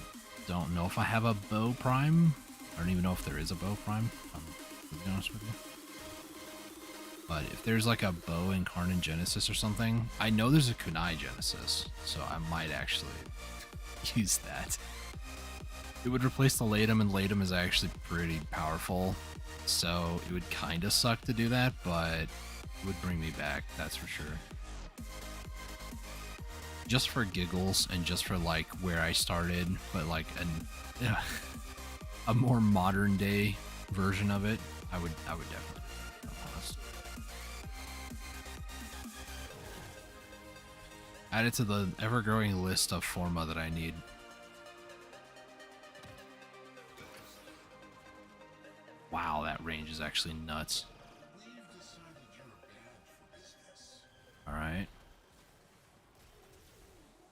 S1: don't know if I have a bow prime. I don't even know if there is a bow prime, if I'm to be honest with you. But if there's like a bow Incarnate Genesis or something, I know there's a Kunai Genesis, so I might actually use that. It would replace the Latum, and Latum is actually pretty powerful, so it would kind of suck to do that, but it would bring me back, that's for sure. Just for giggles and just for like where I started, but like a more modern day version of it, I would definitely. Add it to the ever-growing list of forma that I need. Wow, that range is actually nuts. Alright.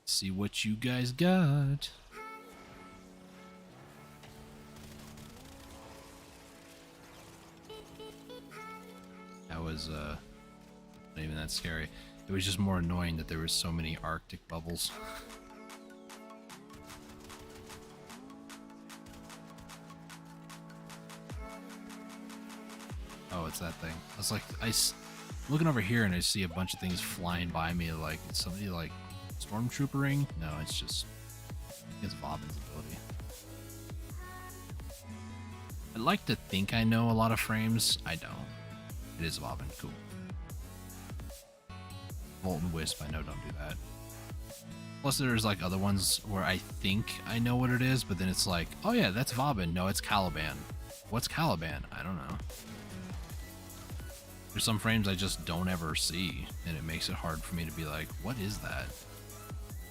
S1: See what you guys got. That was, not even that scary. It was just more annoying that there were so many Arctic bubbles. Oh, it's that thing. I was like, looking over here and I see a bunch of things flying by me. Like, it's somebody like stormtroopering? No, it's just it's Vobin's ability. I'd like to think I know a lot of frames. I don't. It is Vobin. Cool. Volt and Wisp, I know don't do that. Plus there's like other ones where I think I know what it is, but then it's like, oh yeah, that's Vobin. No, it's Caliban. What's Caliban? I don't know. There's some frames I just don't ever see, and it makes it hard for me to be like, what is that?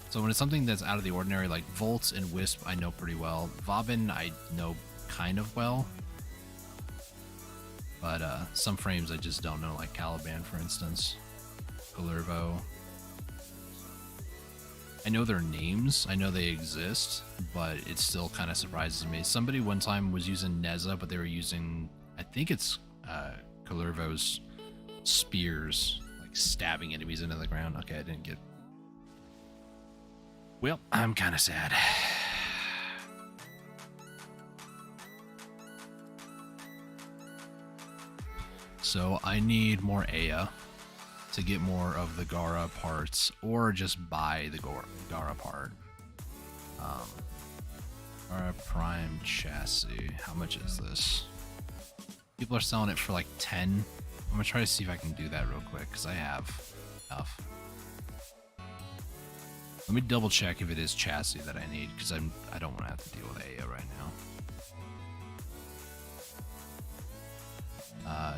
S1: So when it's something that's out of the ordinary, like Volts and Wisp, I know pretty well. Vobin, I know kind of well. But some frames I just don't know, like Caliban, for instance. Calervo. I know their names, I know they exist, but it still kind of surprises me. Somebody one time was using Neza, but they were using, I think it's Kalervo's spears, like stabbing enemies into the ground. Okay, I didn't get. Well, I'm kind of sad. So I need more Aya to get more of the Gara parts, or just buy the Gara part. Gara Prime chassis. How much is this? People are selling it for like 10. I'm gonna try to see if I can do that real quick, because I have enough. Let me double check if it is chassis that I need, because I don't want to have to deal with Aya right now.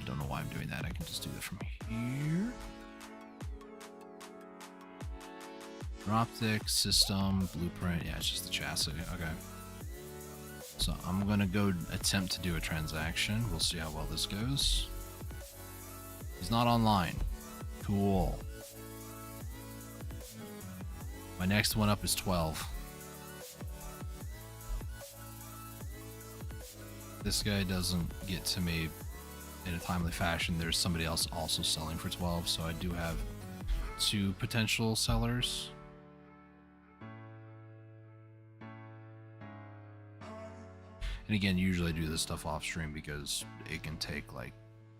S1: Don't know why I'm doing that. I can just do it from here. Optic, system, blueprint. Yeah, it's just the chassis. Okay. So I'm gonna go attempt to do a transaction. We'll see how well this goes. He's not online. Cool. My next one up is 12. This guy doesn't get to me in a timely fashion. There's somebody else also selling for 12, so I do have 2 potential sellers. And again, usually I do this stuff off stream because it can take like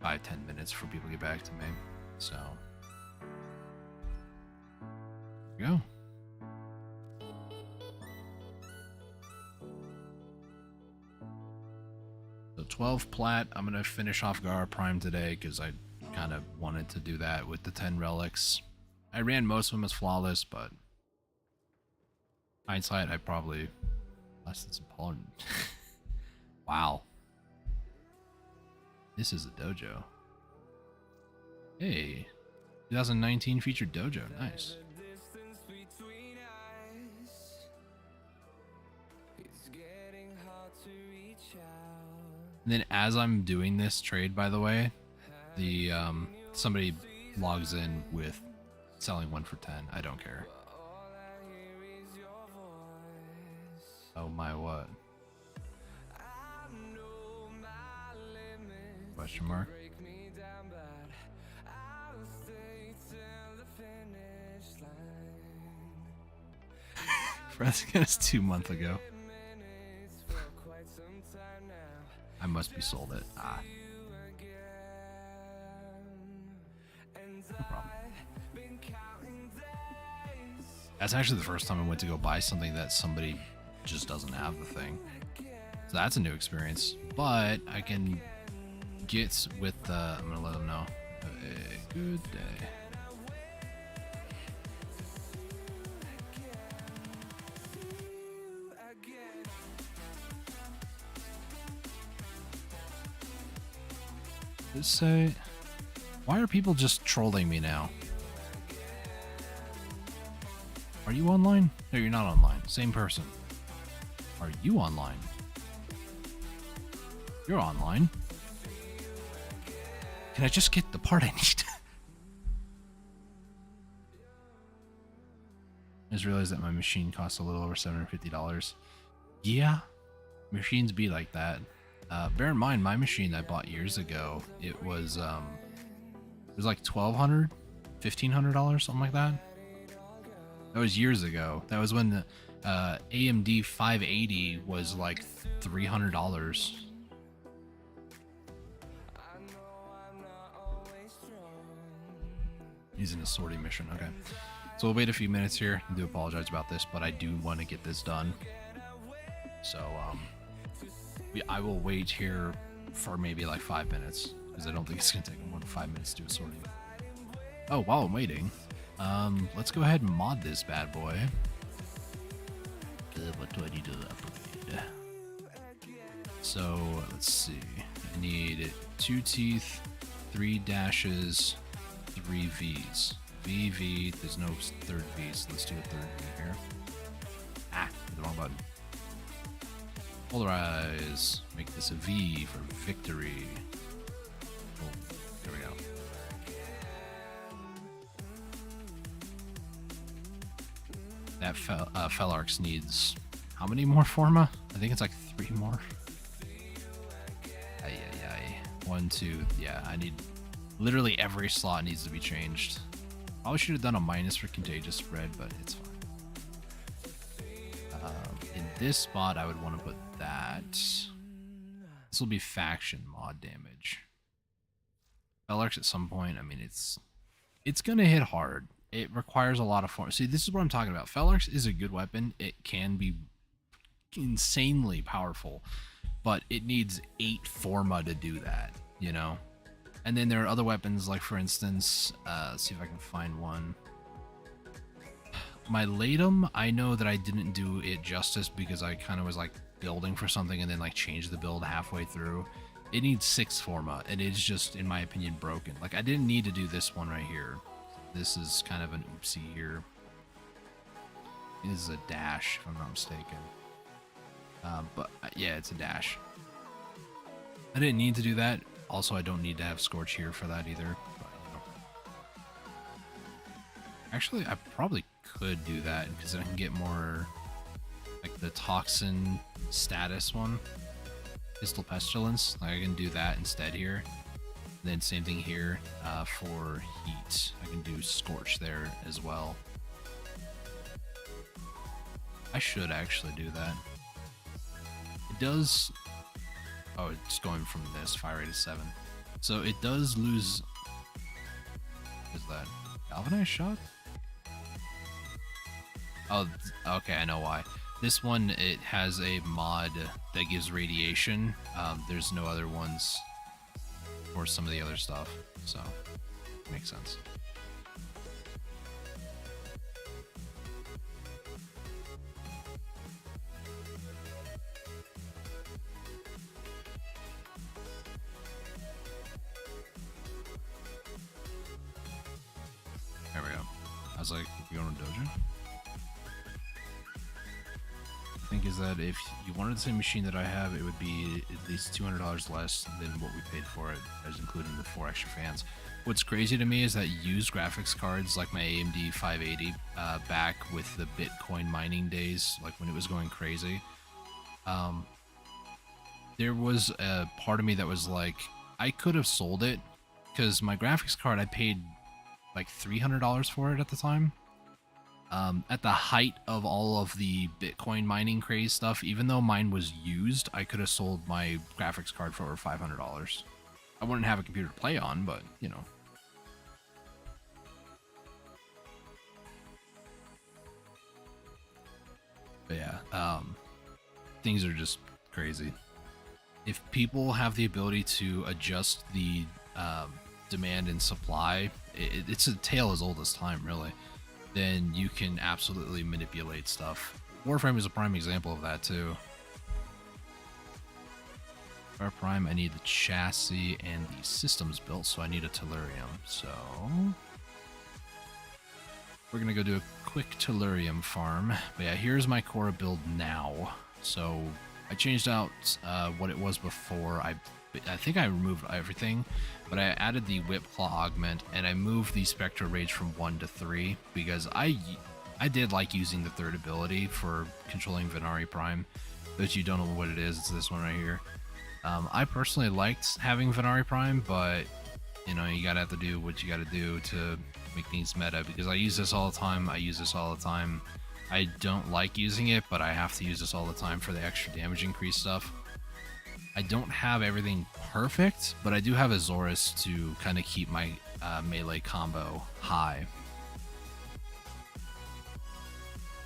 S1: 5-10 minutes for people to get back to me. So there we go. So 12 plat. I'm gonna finish off Gara Prime today because I kind of wanted to do that with the 10 relics. I ran most of them as flawless, but hindsight, I probably less than some pollen. Wow. This is a dojo. Hey, 2019 featured dojo. Nice. And then as I'm doing this trade, by the way, the somebody logs in with selling 1 for 10. I don't care. Oh my what? Question mark. Fresco's 2 months ago. I must be sold it. Ah. No problem. That's actually the first time I went to go buy something that somebody just doesn't have the thing. So that's a new experience. But I can get with I'm gonna let them know. Have a good day. Let's say, why are people just trolling me now? Are you online? No, you're not online. Same person. Are you online? You're online. Can I just get the part I need? I just realized that my machine costs a little over $750. Yeah, machines be like that. Bear in mind, my machine I bought years ago, it was like $1,200, $1,500, something like that. That was years ago. That was when the AMD 580 was like $300. He's in a sortie mission. Okay, so we'll wait a few minutes here. I do apologize about this, but I do want to get this done. So I will wait here for maybe like 5 minutes because I don't think it's gonna take more than 5 minutes to do a sortie. Oh, while I'm waiting, let's go ahead and mod this bad boy. What do I need to upgrade? So let's see. I need 2 teeth, 3 dashes, 3 V's. V, there's no third V, so let's do a third V here. Ah, hit the wrong button. Polarize. Make this a V for victory. Oh, there we go. That Felarx needs how many more Forma? I think it's like 3 more. Ay, ay, ay. 1, 2. Yeah, I need literally every slot needs to be changed. Probably should have done a minus for contagious spread, but it's fine. In this spot, I would want to put that. This will be faction mod damage. Felarx at some point, I mean, it's gonna hit hard. It requires a lot of form. See, this is what I'm talking about. Felarx is a good weapon. It can be insanely powerful, but it needs 8 Forma to do that, you know? And then there are other weapons, like for instance, let's see if I can find one. My Latum, I know that I didn't do it justice because I kind of was like building for something and then like changed the build halfway through. It needs 6 Forma, and it's just, in my opinion, broken. Like, I didn't need to do this one right here. This is kind of an oopsie here. This is a dash, if I'm not mistaken. But yeah, it's a dash. I didn't need to do that. Also, I don't need to have Scorch here for that either. But, you know. Actually, I probably could do that because I can get more, like the Toxin status one. Pistol Pestilence. Like, I can do that instead here. And then same thing here for heat. I can do Scorch there as well. I should actually do that. It does... Oh, it's going from this. Fire rate is 7. So it does lose... What is that? Galvanized shot? Oh, okay, I know why. This one, it has a mod that gives radiation. There's no other ones for some of the other stuff, so makes sense. There we go. I was like, you going to Dojo? Think is that if you wanted the same machine that I have, it would be at least $200 less than what we paid for it, as including the 4 extra fans. What's crazy to me is that used graphics cards like my AMD 580 back with the Bitcoin mining days, like when it was going crazy, there was a part of me that was like, I could have sold it because my graphics card, I paid like $300 for it at the time. At the height of all of the Bitcoin mining craze stuff, even though mine was used, I could have sold my graphics card for over $500. I wouldn't have a computer to play on, but, you know. But yeah, things are just crazy. If people have the ability to adjust the demand and supply, it's a tale as old as time, really, then you can absolutely manipulate stuff. Warframe is a prime example of that too. For Prime, I need the chassis and the systems built, so I need a Tellurium. So we're gonna go do a quick Tellurium farm. But yeah, here's my core build now. So I changed out what it was before. I think I removed everything, but I added the Whip Claw Augment, and I moved the Spectral Rage from 1 to 3, because I did like using the third ability for controlling Venari Prime. But you don't know what it is, it's this one right here. I personally liked having Venari Prime, but, you know, you gotta have to do what you gotta do to make things meta, because I use this all the time, I don't like using it, but I have to use this all the time for the extra damage increase stuff. I don't have everything perfect, but I do have Azorus to kind of keep my melee combo high.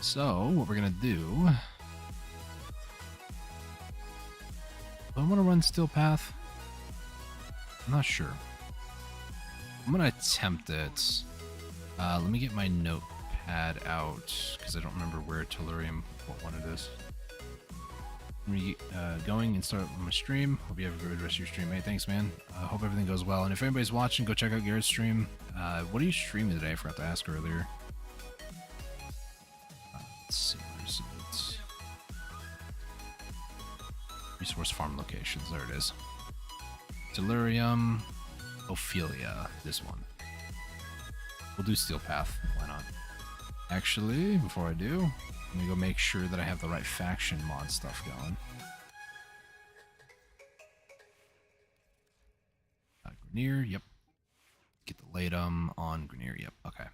S1: So, what we're going to do... Do I want to run Steel Path? I'm not sure. I'm going to attempt it. Let me get my notepad out, because I don't remember where Tellurium, what one it is. Going and start my stream. Hope you have a good rest of your stream. Hey, thanks, man. Hope everything goes well. And if anybody's watching, go check out Garrett's stream. What are you streaming today? I forgot to ask earlier. Let's see, where's it? Resource farm locations. There it is. Tellurium, Ophelia. This one. We'll do Steel Path. Why not? Actually, before I do, let me go make sure that I have the right faction mod stuff going. Grenier, yep. Get the Latum on Grenier, yep. Okay.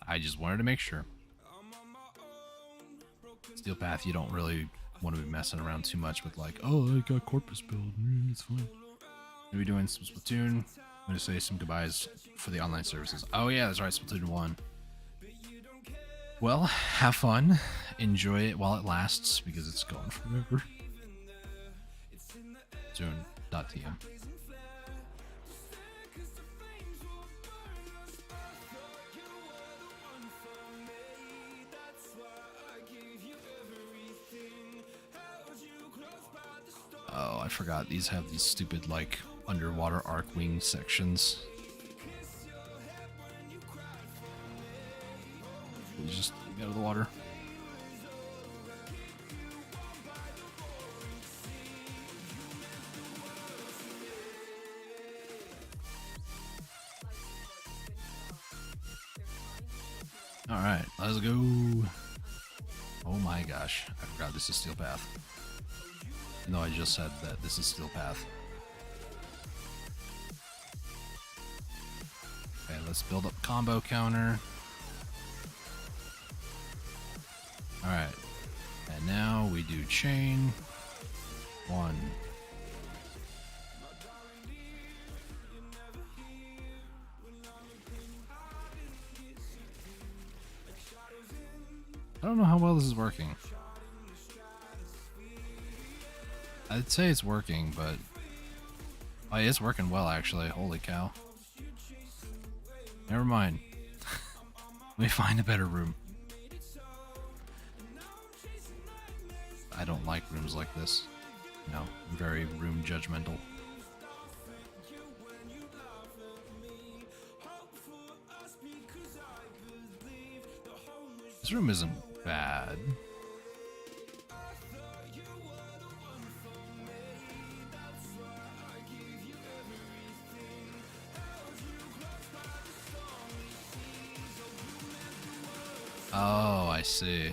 S1: I just wanted to make sure. Steel Path, you don't really want to be messing around too much with like, oh, I got Corpus build, it's fine. Maybe doing some Splatoon. I'm going to say some goodbyes for the online services. Oh yeah, that's right, Splatoon 1. Well, have fun. Enjoy it while it lasts, because it's gone forever. Soon.tm. Oh, I forgot. These have these stupid, like, underwater arc wing sections. Please just get out of the water. Alright, let's go. Oh my gosh. I forgot this is Steel Path. No, I just said that this is Steel Path. Okay, let's build up combo counter. Alright. And now we do chain. 1. I don't know how well this is working. I'd say it's working, but... Oh, it's working well, actually. Holy cow. Never mind. Let me find a better room. I don't like rooms like this. No, I'm very room judgmental. This room isn't bad. Oh, I see.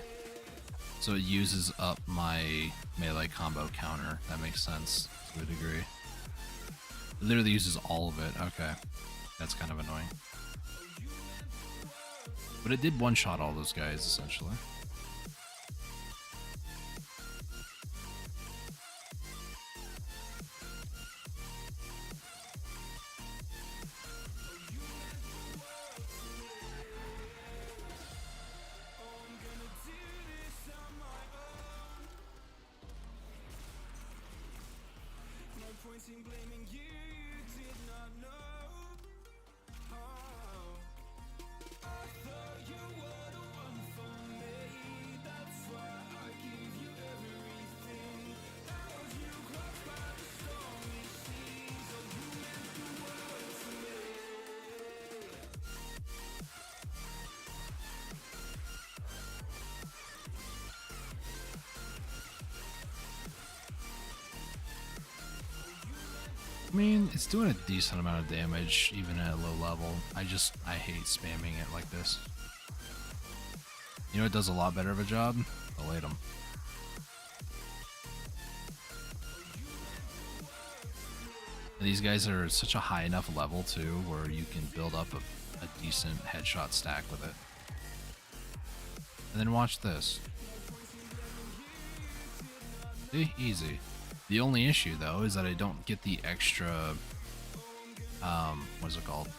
S1: So it uses up my melee combo counter. That makes sense to a degree. It literally uses all of it. Okay. That's kind of annoying. But it did one-shot all those guys, essentially. I mean, it's doing a decent amount of damage, even at a low level. I hate spamming it like this. You know what does a lot better of a job? The Latum. These guys are such a high enough level, too, where you can build up a decent headshot stack with it. And then watch this. See? Easy. The only issue, though, is that I don't get the extra, what is it called?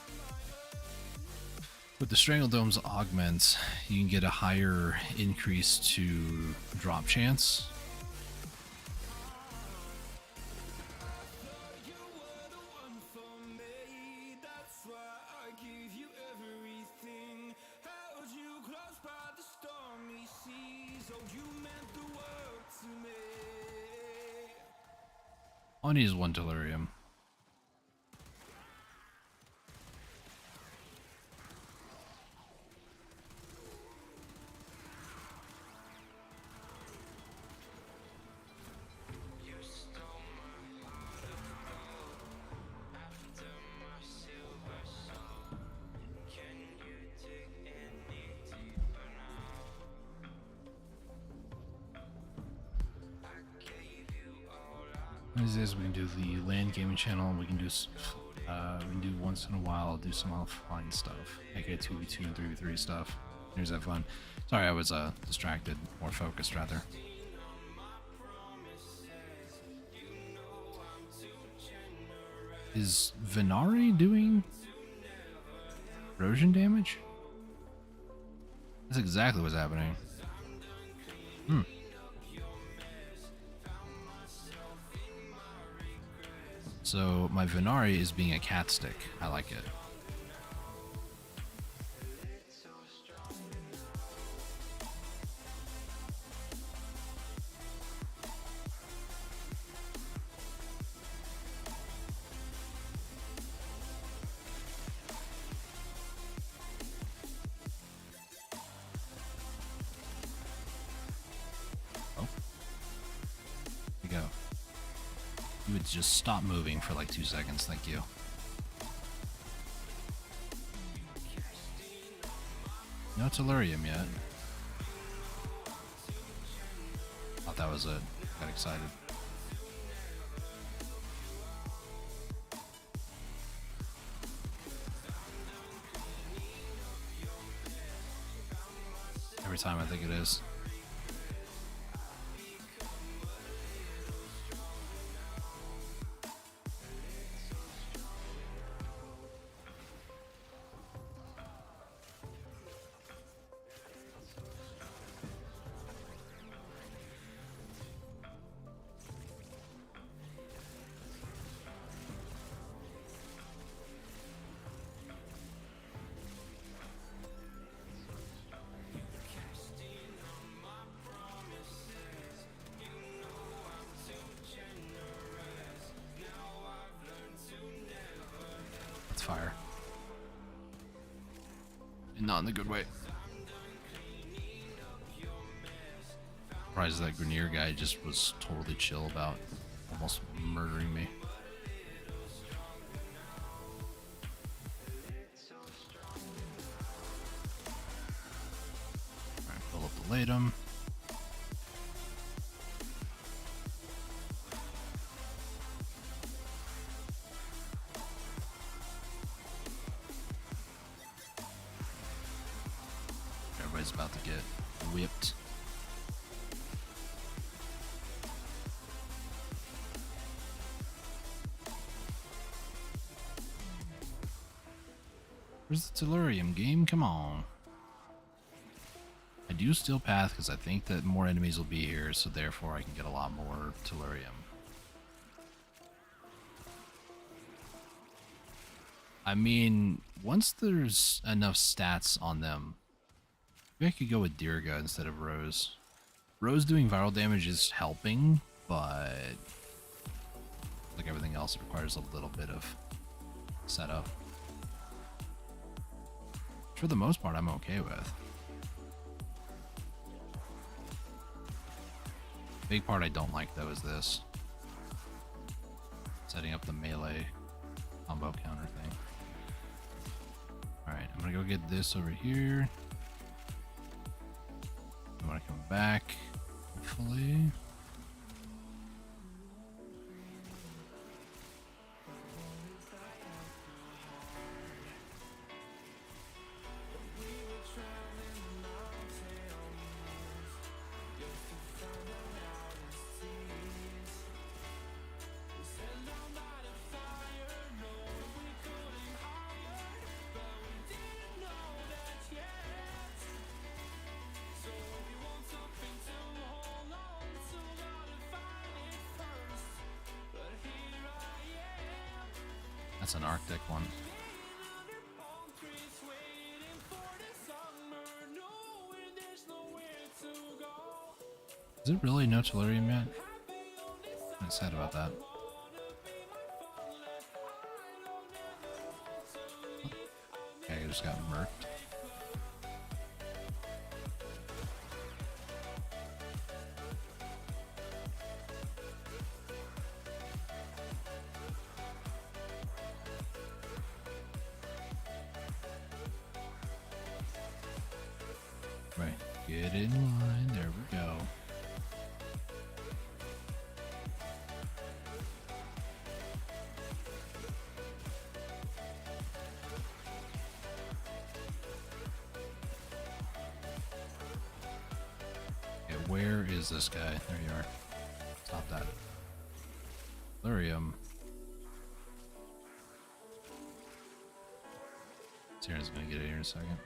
S1: With the Strangledome's augments, you can get a higher increase to drop chance. All I need is one delirium. These days we can do the land gaming channel. We can do once in a while do some offline stuff, aka 2v2 and 3v3 stuff. Here's that fun. Sorry, I was distracted, more focused rather. Is Venari doing erosion damage? That's exactly what's happening. So my Venari is being a cat stick. I like it. Oh. Here we go. You would just stop moving for like 2 seconds, thank you. No Tellurium yet. Thought that was it. Got excited. Every time I think it is. Fire. And not in the good way. Surprised that Grenier guy just was totally chill about almost murdering me. Alright, fill up the Latum. Everybody's about to get whipped. Where's the Tellurium game? Come on. I do steal path because I think that more enemies will be here, so therefore I can get a lot more Tellurium. I mean, once there's enough stats on them, maybe I could go with Dirga instead of Rose. Rose doing viral damage is helping, but like everything else, it requires a little bit of setup. For the most part, I'm okay with. Big part I don't like though is this. Setting up the melee combo counter thing. Alright, I'm gonna go get this over here. I'm gonna come back, hopefully. That's an Arctic one. Is it really no Tellurium yet? I'm sad about that. Okay, I just got murked. Right, get in line, there we go. where is this guy? There you are. Stop that. Lyrium. Siren's gonna get it here in a second.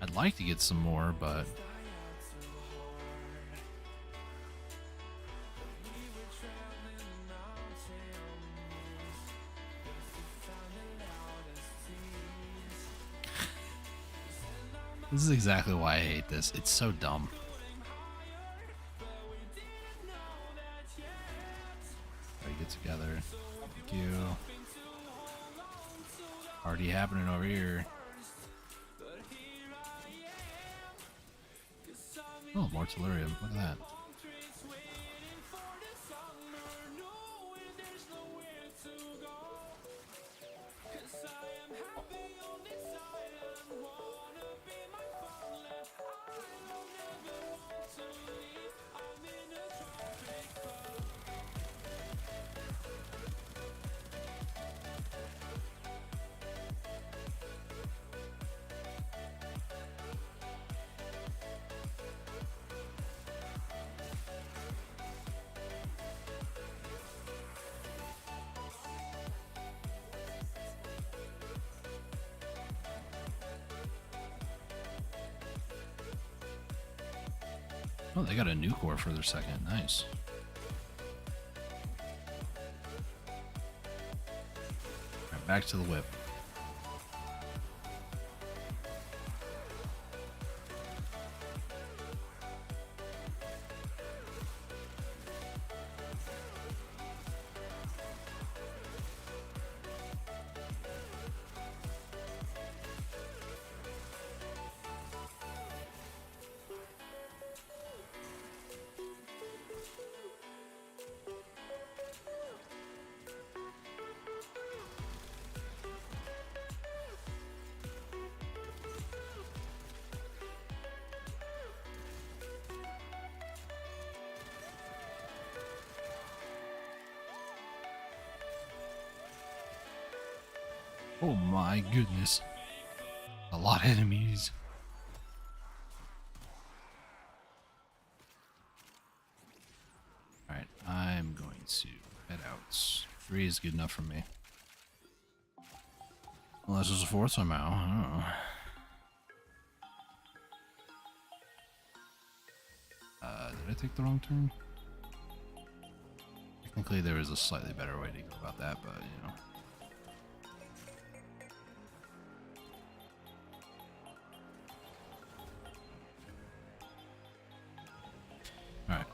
S1: I'd like to get some more, but this is exactly why I hate this. It's so dumb. Gotta get together. Thank you. Party happening over here. Oh, more Tellurium. Look at that. Oh, they got a new core for their second. Nice. Alright, back to the whip. Oh my goodness. A lot of enemies. Alright, I'm going to head out. 3 is good enough for me. Unless there's a 4th somehow. I don't know. Did I take the wrong turn? Technically there is a slightly better way to go about that, but you know. Alright.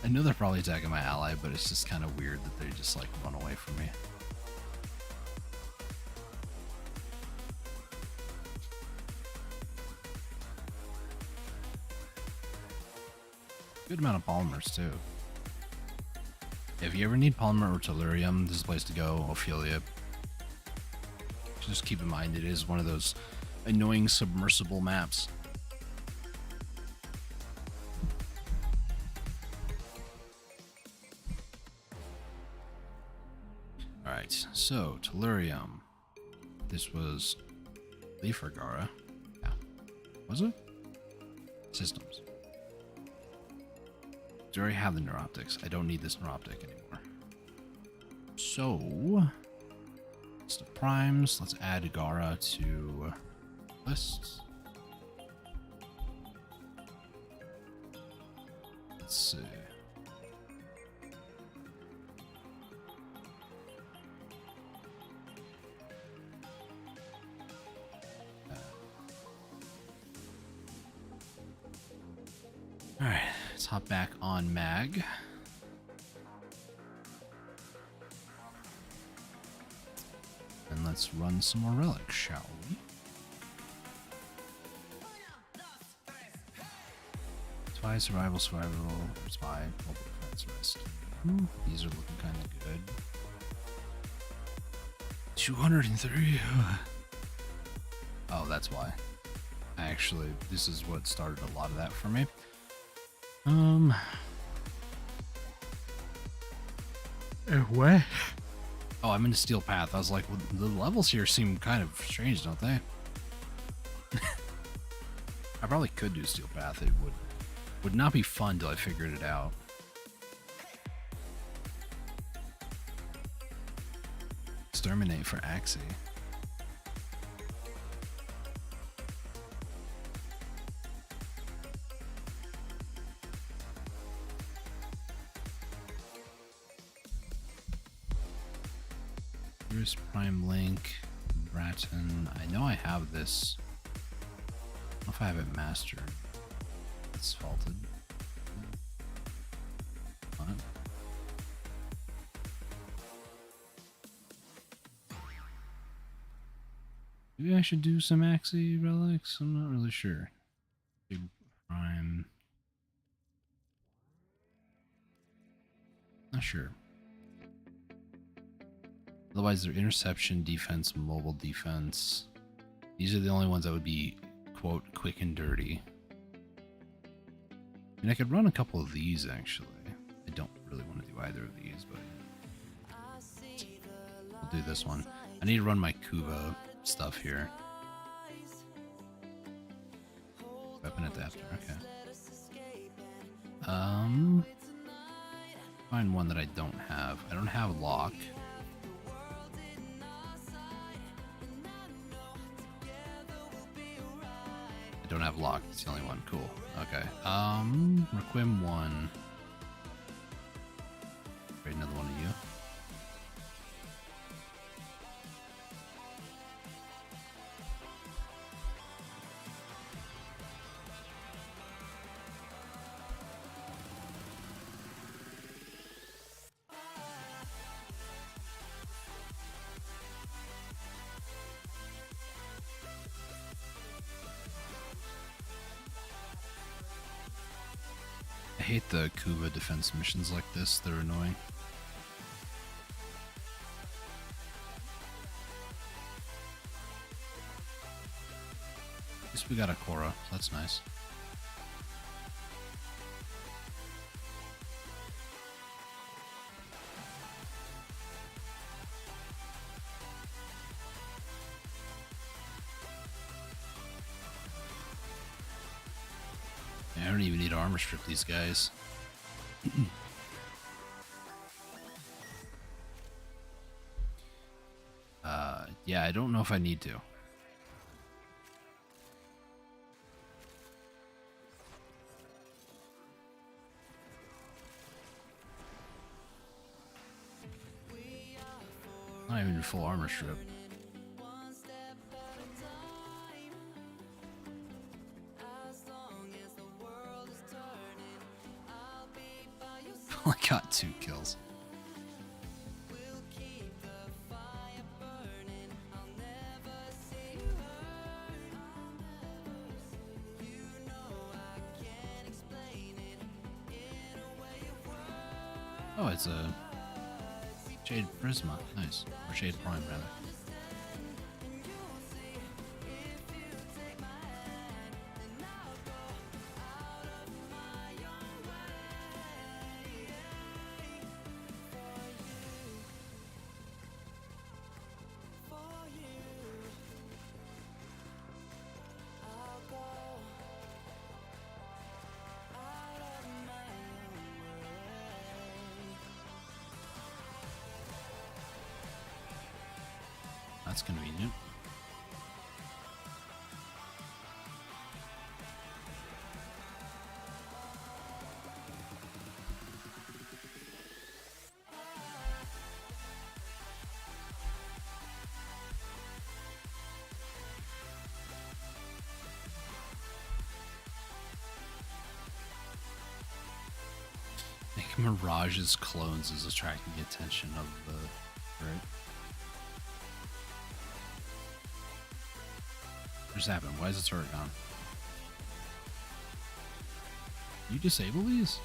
S1: I know they're probably attacking my ally, but it's just kind of weird that they just like run away from me. Good amount of polymers too. If you ever need polymer or tellurium, this is the place to go. Ophelia. Just keep in mind it is one of those annoying submersible maps. Alright, so tellurium. This was Leafergara. Yeah. Was it? Systems. Do I already have the neuroptics? I don't need this neuroptic anymore. So it's the primes. Let's add Gara to lists. Let's see. Alright, let's hop back on Mag. let's run some more relics, shall we? Spy, survival, spy, mobile defense, rest. These are looking kind of good. 203. Oh, that's why. Actually, this is what started a lot of that for me. What? Oh, I'm in a steel path. I was like, well, the levels here seem kind of strange, don't they? I probably could do steel path. It would not be fun till I figured it out. Exterminate for Axie. Here's Prime Link, Bratton. I know I have this. I don't know if I have it mastered. It's faulted. What? Maybe I should do some Axie relics? I'm not really sure. Big Prime. Not sure. Otherwise, they're interception, defense, mobile defense. These are the only ones that would be, quote, quick and dirty. And I could run a couple of these, actually. I don't really want to do either of these, but I'll do this one. I need to run my Kuva stuff here. Weapon adapter, okay. Find one that I don't have. I don't have lock. I don't have lock. It's the only one. Cool. Okay. Requiem 1. Create another one of you. I hate the Kuva defense missions like this, they're annoying. At least we got a Korra, that's nice. I don't even need to armor strip these guys. Yeah, I don't know if I need to. Not even full armor strip. I got 2 kills. Oh, it's a Shade Prisma. Nice. Or Shade Prime, rather. That's convenient. I think Mirage's clones is attracting the attention of the right. What's happened? Why is the turret gone? You disable these?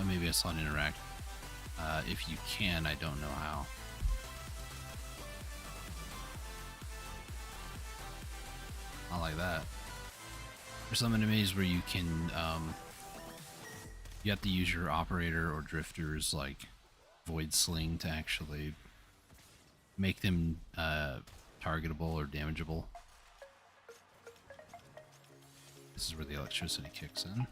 S1: Maybe I saw it interact. If you can, I don't know how. Not like that. There's some enemies where you can, you have to use your operator or drifter's, like, void sling to actually make them, targetable or damageable. This is where the electricity kicks in.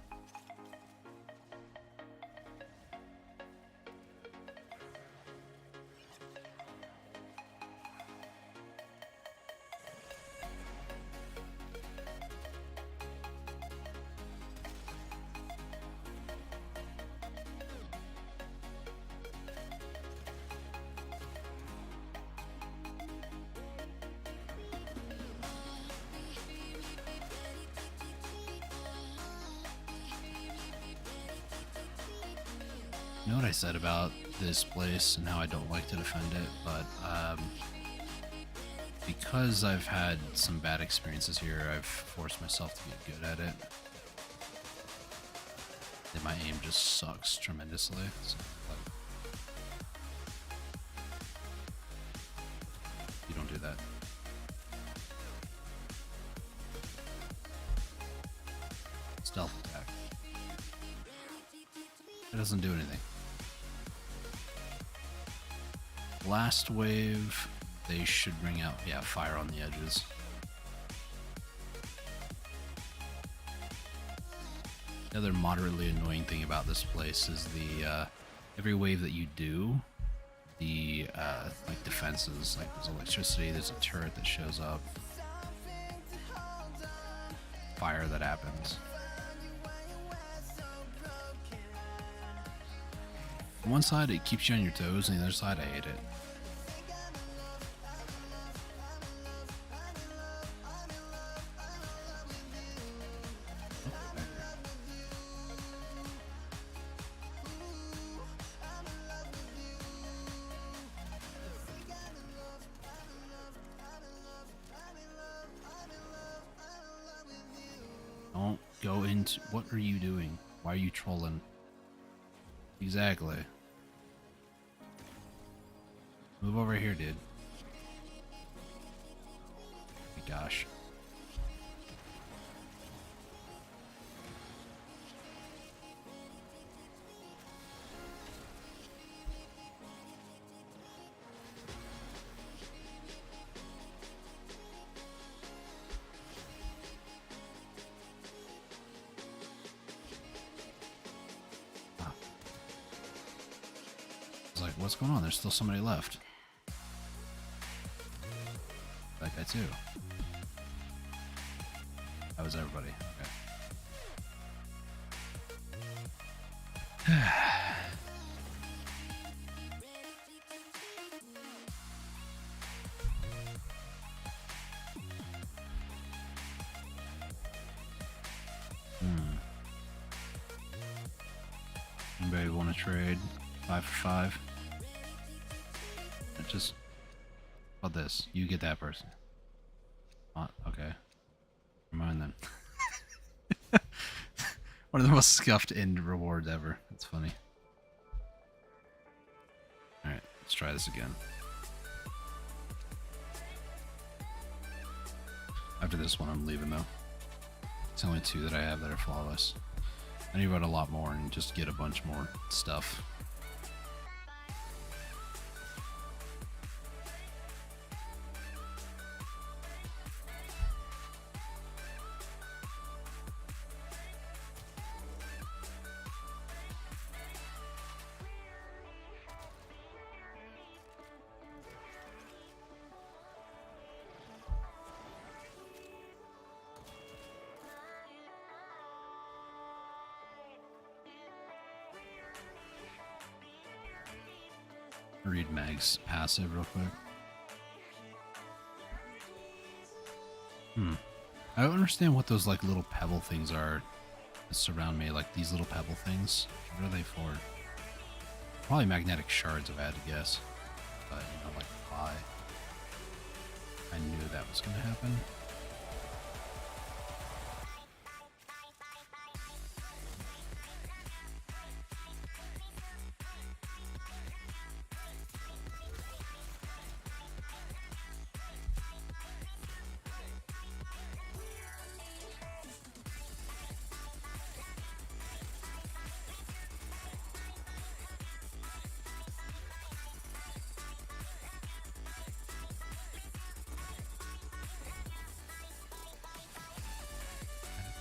S1: You know what I said about this place and how I don't like to defend it, but because I've had some bad experiences here, I've forced myself to get good at it. And my aim just sucks tremendously. So, like, you don't do that. Stealth attack. It doesn't do anything. Last wave, they should bring out, yeah, fire on the edges. The other moderately annoying thing about this place is the, every wave that you do, the, like, defenses, like there's electricity, there's a turret that shows up, fire that happens. On one side, it keeps you on your toes, and the other side, I hate it. Don't go into... What are you doing? Why are you trolling? Exactly. Move over here, dude. Oh my gosh. Like, what's going on? There's still somebody left. That guy too. That was everybody. Okay. Anybody want to trade 5 for 5? Just about this. You get that person. Okay. Never mind then. One of the most scuffed end rewards ever. That's funny. Alright, let's try this again. After this one, I'm leaving though. It's the only 2 that I have that are flawless. I need to run a lot more and just get a bunch more stuff. Read Mag's passive real quick. I don't understand what those like little pebble things are that surround me, like these little pebble things. What are they for? Probably magnetic shards, if I had to guess. but you know, like why? I knew that was gonna happen.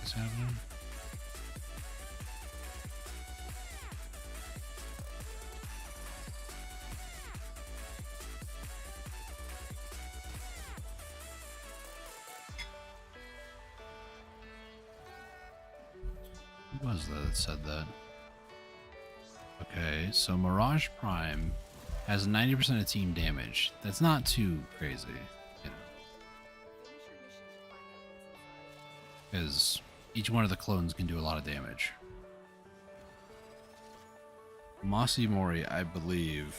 S1: What's happening? Who was that said that? Okay, so Mirage Prime has 90% of team damage. That's not too crazy, you know,
S2: Finish your mission to find out what's inside.
S1: because each one of the clones can do a lot of damage. Mossy Mori, I believe,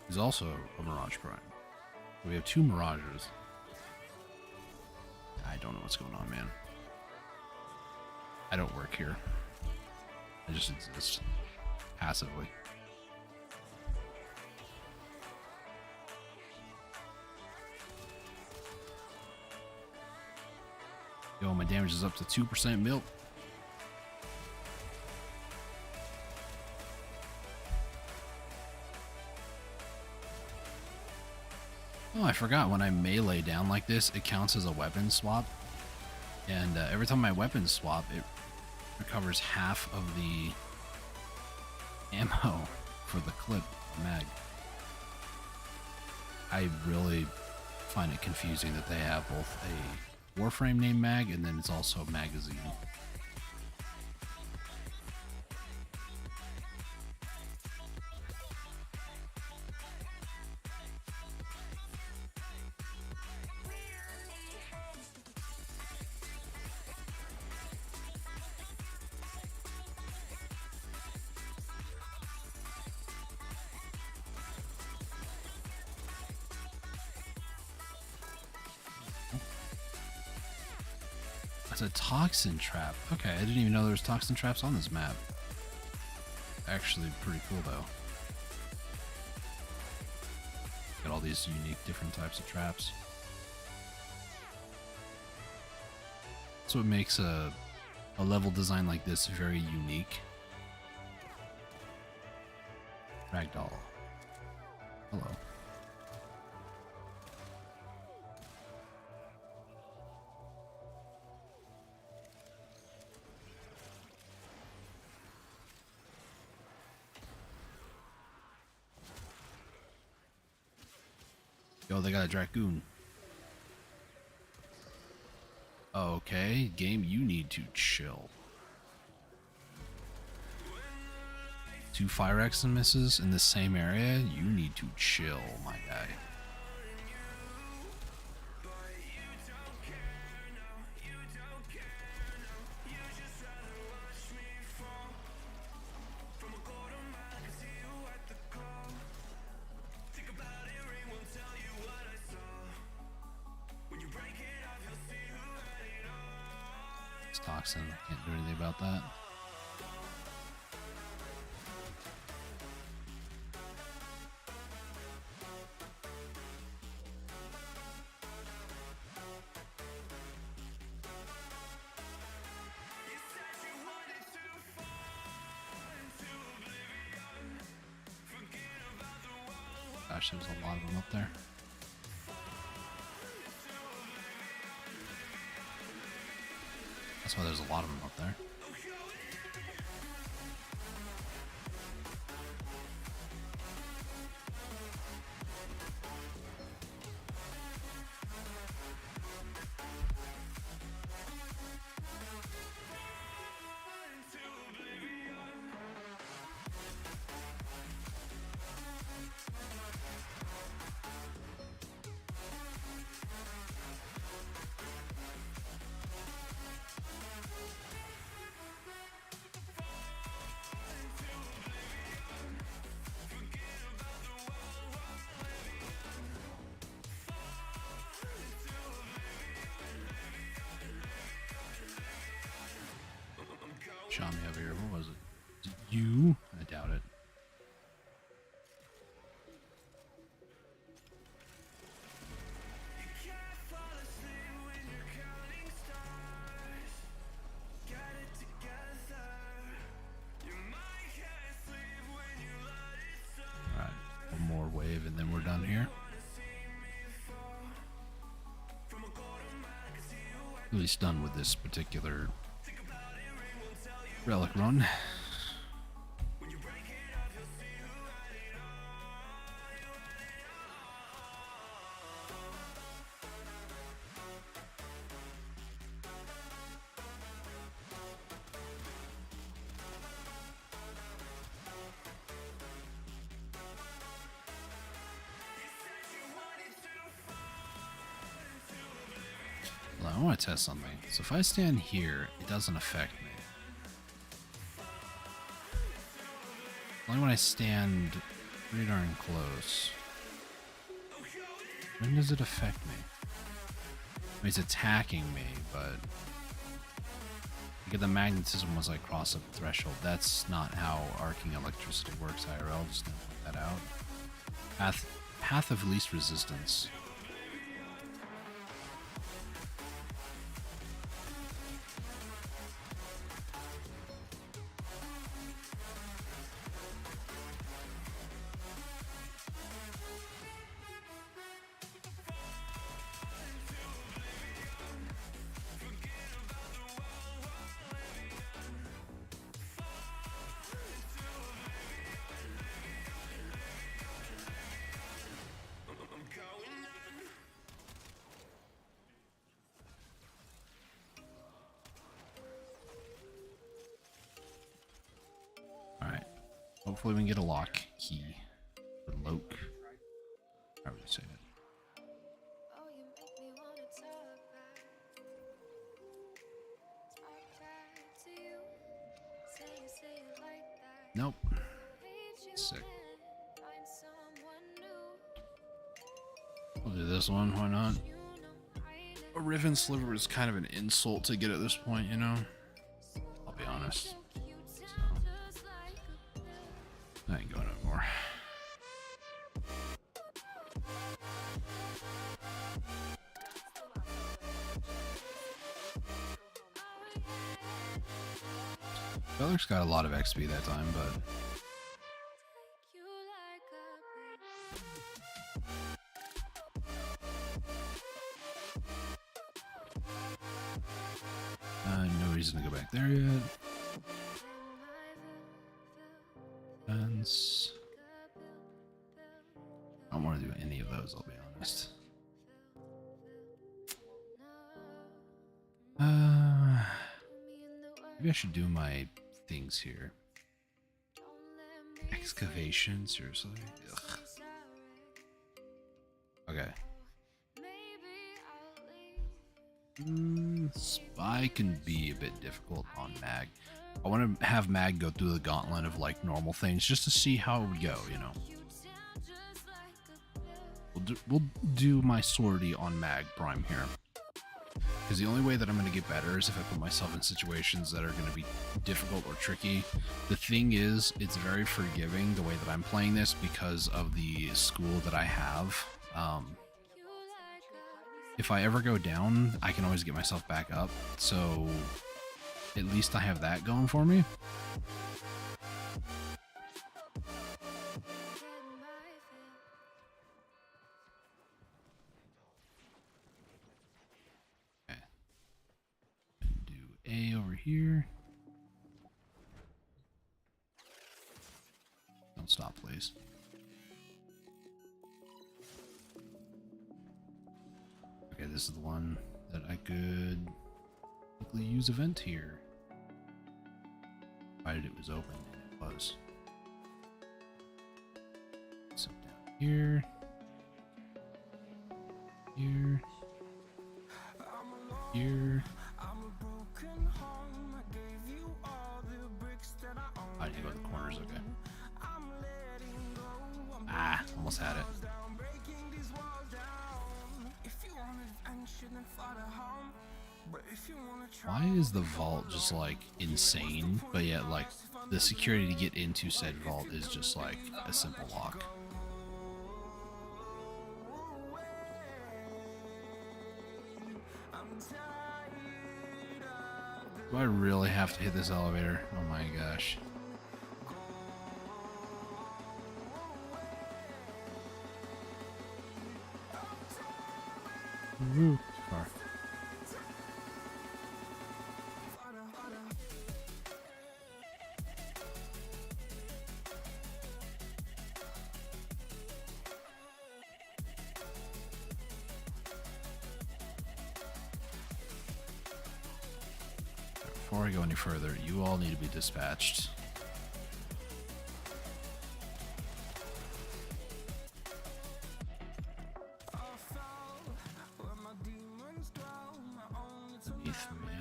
S1: is also a Mirage Prime. We have 2 Mirages. I don't know what's going on, man. I don't work here. I just exist passively. Yo, my damage is up to 2% milk. Oh, I forgot, when I melee down like this, it counts as a weapon swap. And every time my weapon swap, it recovers half of the ammo for the clip mag. I really find it confusing that they have both a Warframe name mag and then it's also a magazine. That's a toxin trap. Okay, I didn't even know there was toxin traps on this map. Actually pretty cool though. Got all these unique different types of traps. That's what makes a level design like this very unique. Ragdoll. Hello. Yo, they got a Dragoon. Okay, game, you need to chill. 2 fire exemisses in the same area? You need to chill, my guy. It's toxin. Can't do anything about that. Gosh, there's a lot of them up there. That's why there's a lot of them up there. shot me over here. What was it? Is it you? I doubt it. Alright, one more wave and then we're done here. At least done with this particular relic run. Well, I want to test something. So if I stand here, it doesn't affect me. Only when I stand pretty darn close. When does it affect me? I mean, it's attacking me, but the magnetism was like cross up the threshold. That's not how arcing electricity works, IRL. Just gonna point that out. Path of least resistance. Alright. Hopefully we can get a lock key. Or loke. How would you say it?
S2: Oh, you make me wanna talk back to you. Say it like that.
S1: Nope.
S2: Hate you
S1: Sick.
S2: and find someone new.
S1: We'll do this one, why not?
S2: You know I
S1: A Riven Sliver is kind of an insult to get at this point, you know? I'll be honest.
S2: never you sound just like a pill.
S1: I ain't going anymore. Beller's got a lot of XP that time, but
S2: You like a pill.
S1: no reason to go back there yet. Fence. I don't want to do any of those, I'll be honest. Maybe I should do my things here. Excavation, seriously? Ugh. Okay. Spy can be a bit difficult on Mag. I want to have Mag go through the gauntlet of like normal things just to see how it would go, you know. We'll do my sortie on Mag Prime here. Because the only way that I'm going to get better is if I put myself in situations that are going to be difficult or tricky. The thing is, it's very forgiving the way that I'm playing this because of the school that I have. If I ever go down, I can always get myself back up. So at least I have that going for me. Okay. Do A over here. Don't stop, please. Okay, this is the one that I could quickly use event here. Provided it was open, and it was. So down here. Here. Here. I need to go to the corners, okay. Ah, almost had it. Why is the vault just like insane, but yet like the security to get into said vault is just like a simple lock? Do I really have to hit this elevator? Oh my gosh. Woo. Car. Before I go any further, you all need to be dispatched. Beneath me.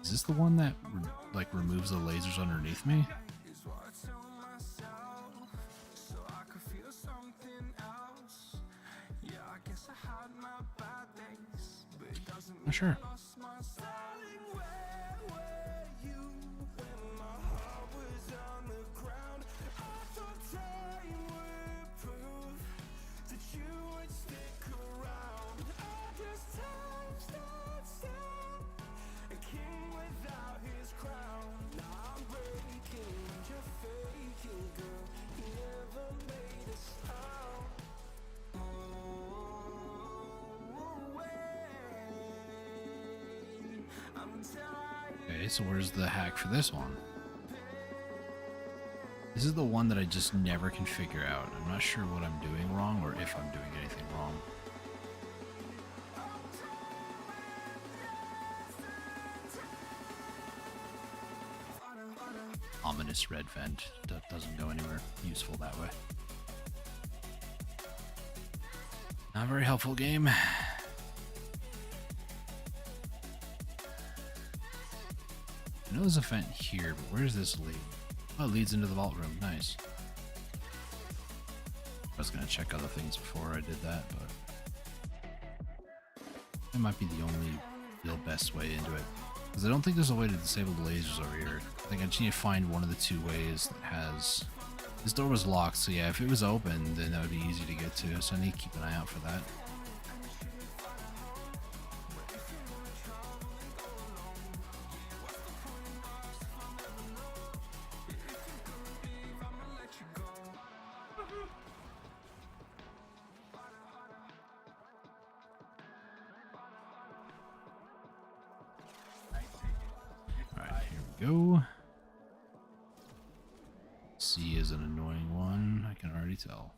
S1: Is this the one that like removes the lasers underneath me? Not sure. Okay, so where's the hack for this one? This is the one that I just never can figure out. I'm not sure what I'm doing wrong or if I'm doing anything wrong. Ominous red vent. That doesn't go anywhere useful that way. Not very helpful, game. I know there's a vent here, but where does this lead? Oh, it leads into the vault room. Nice. I was gonna check other things before I did that, but that might be the only real best way into it. Because I don't think there's a way to disable the lasers over here. I think I just need to find one of the two ways that has... This door was locked, so yeah, if it was open, then that would be easy to get to, so I need to keep an eye out for that. Alright, here we go. C is an annoying one, I can already tell.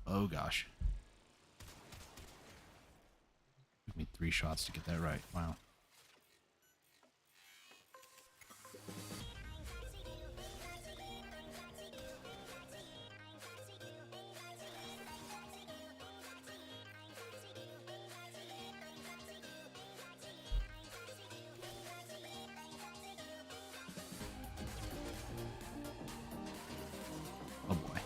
S1: Oh gosh. Took me 3 shots to get that right. Wow. Oh boy.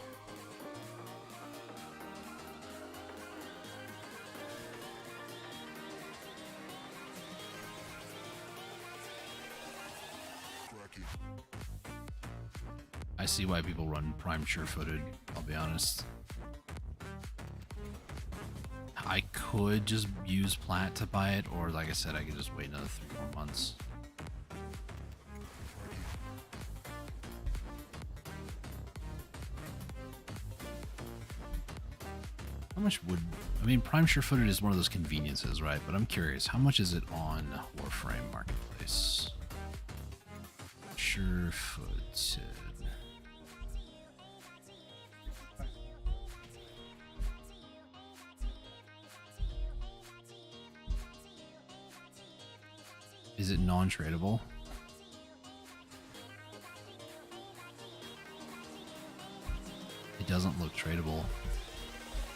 S1: I see why people run Prime sure-footed, I'll be honest. I could just use Plat to buy it, or like I said, I could just wait another 3 more months. How much would... I mean, Prime sure-footed is one of those conveniences, right? But I'm curious, how much is it on Warframe Marketplace? Sure-footed... Is it non-tradable? It doesn't look tradable.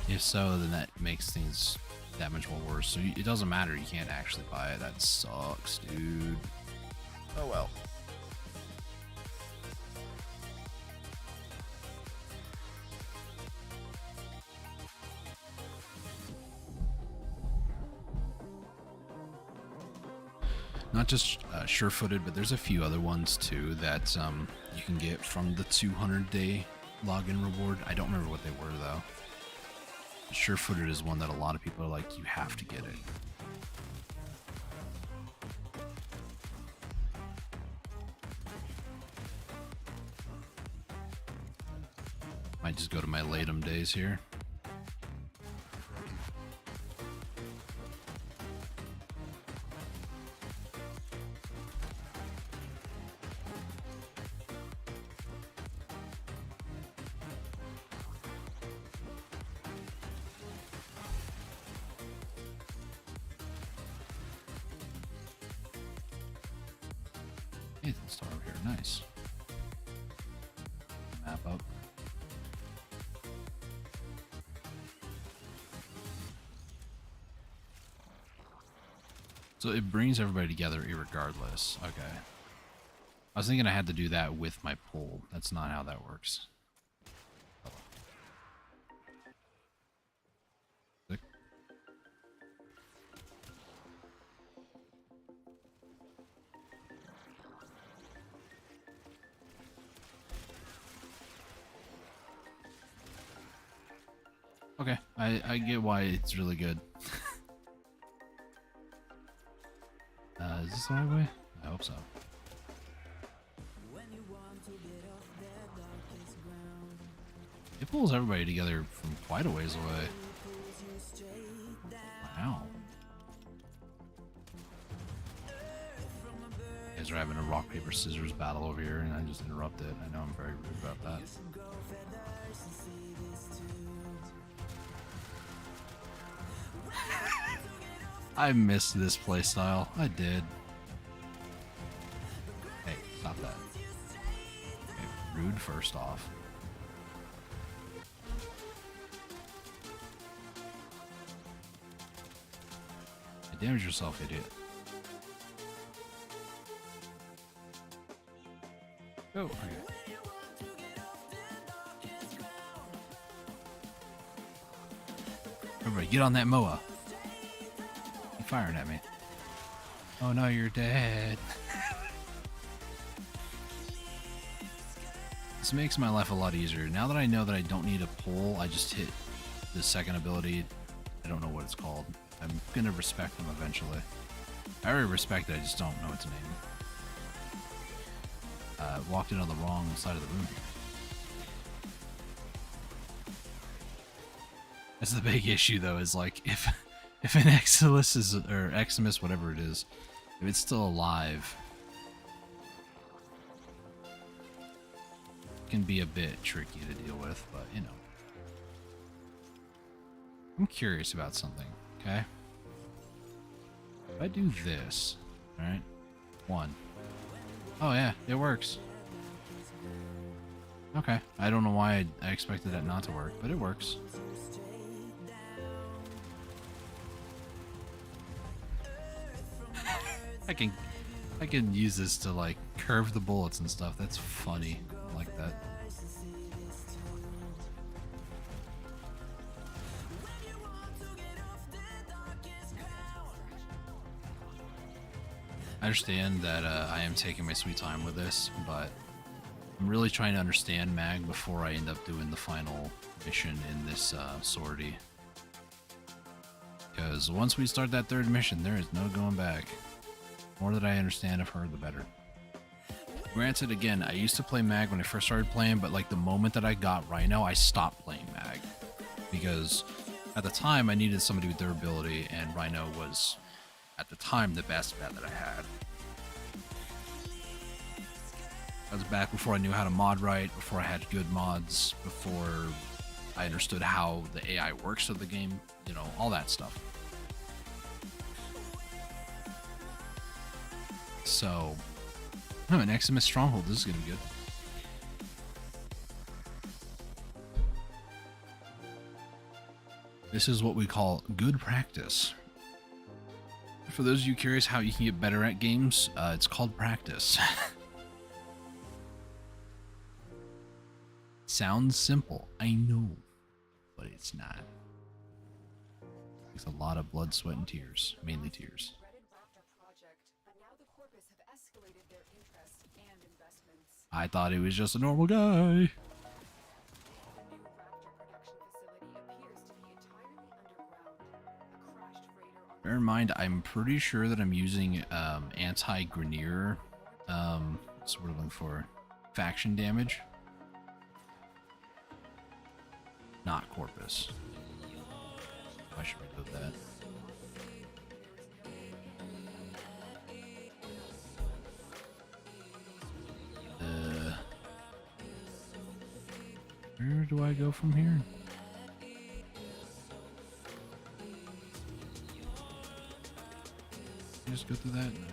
S1: If so, then that makes things that much more worse. So it doesn't matter, you can't actually buy it. That sucks, dude. Oh well. not just sure-footed, but there's a few other ones too that you can get from the 200-day login reward. I don't remember what they were though. Sure-footed is one that a lot of people are like, you have to get it. Might just go to my Latum days here. Nathan Star over here, nice. Map up. So it brings everybody together irregardless. Okay. I was thinking I had to do that with my pull. That's not how that works. Click. Okay, I get why it's really good. Is this the right way? I hope so. It pulls everybody together from quite a ways away. Wow. You guys are having a rock, paper, scissors battle over here, and I just interrupted. I know I'm very rude about that. I missed this playstyle. I did. Hey, stop that. Okay, rude first off. You damage yourself, idiot. Oh, okay. Everybody, get on that moa. You firing at me. Oh no, you're dead. This makes my life a lot easier. Now that I know that I don't need a pull, I just hit the second ability. I don't know what it's called. I'm gonna respect them eventually. I already respect it, I just don't know its name. Walked in on the wrong side of the room here. That's the big issue though, is like if an Eximus is, or Eximus, whatever it is, if it's still alive, it can be a bit tricky to deal with, but you know. I'm curious about something, okay? If I do this, alright? One. Oh yeah, it works. Okay, I don't know why I expected that not to work, but it works. I can use this to like curve the bullets and stuff. That's funny. I like that. I understand that I am taking my sweet time with this, but I'm really trying to understand mag before I end up doing the final mission in this sortie. Because once we start that third mission, there is no going back. The more that I understand of her, the better. Granted, again, I used to play mag when I first started playing, but like the moment that I got Rhino, I stopped playing mag. Because at the time, I needed somebody with durability, and Rhino was, at the time, the best bet that I had. That was back before I knew how to mod right, before I had good mods, before I understood how the AI works of the game, you know, all that stuff. So, oh, an Eximus Stronghold, this is gonna be good. This is what we call good practice. For those of you curious how you can get better at games, it's called practice. Sounds simple, I know, but it's not. It's a lot of blood, sweat, and tears, mainly tears.
S2: Dreaded Raptor project, but now the
S1: I thought he was just a normal guy.
S2: The new Raptor production facility appears to be entirely underground. A crashed freighter on
S1: Bear in mind, I'm pretty sure that I'm using anti-Grenier. That's what I'm looking for. Faction damage. Not Corpus. I should reload that. Where do I go from here? Just go through that? No.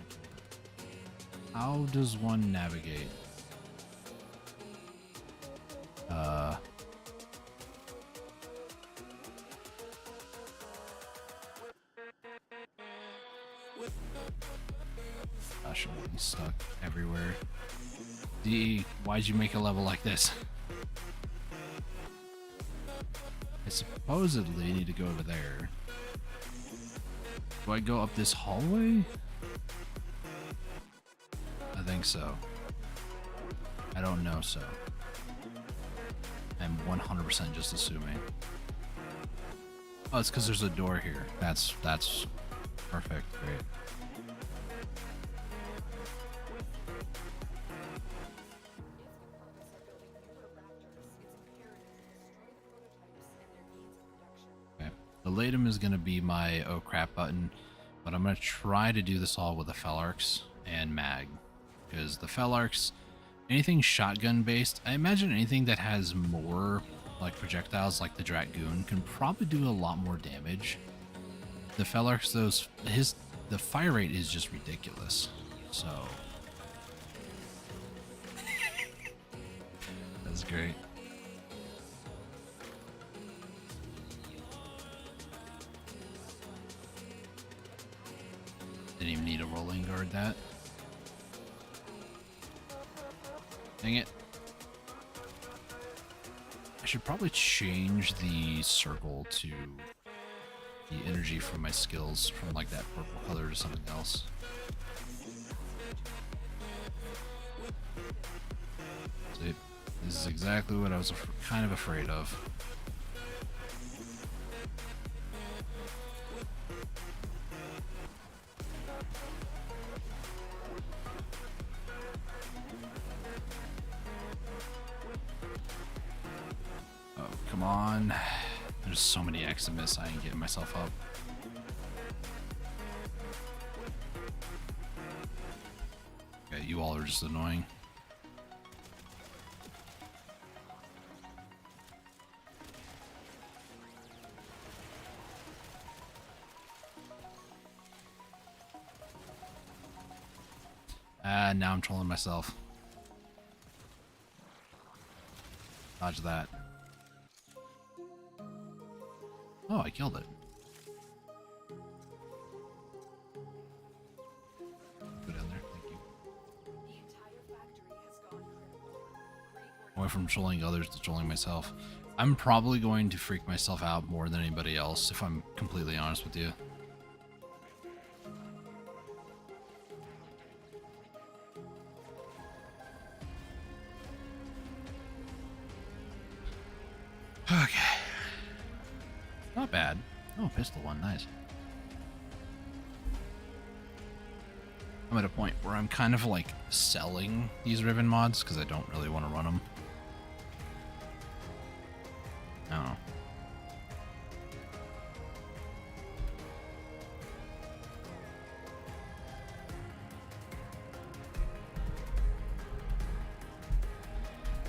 S1: How does one navigate? Gosh, I'm getting stuck everywhere. D, why'd you make a level like this? I supposedly need to go over there. Do I go up this hallway? I think so. I don't know so. I'm 100% just assuming. Oh, it's because there's a door here. That's perfect. Great. Okay. The Latum is going to be my oh crap button, but I'm going to try to do this all with the Felarx and Mag. Because the Felarx, anything shotgun based, I imagine anything that has more like projectiles like the Dragoon can probably do a lot more damage. The Felarx, the fire rate is just ridiculous. So that's great. Didn't even need a rolling guard that. Dang it. I should probably change the circle to the energy from my skills from like that purple color to something else. See, this is exactly what I was kind of afraid of. Oh, come on. There's so many Eximus, I ain't getting myself up. Okay, you all are just annoying. Now I'm trolling myself. Dodge that. Oh, I killed it. Go down there, thank you.
S2: The entire factory has gone critical. Great work.
S1: I went from trolling others to trolling myself. I'm probably going to freak myself out more than anybody else, if I'm completely honest with you. Okay. Not bad. Oh, pistol one, nice. I'm at a point where I'm kind of like selling these Riven mods because I don't really want to run them. I don't know.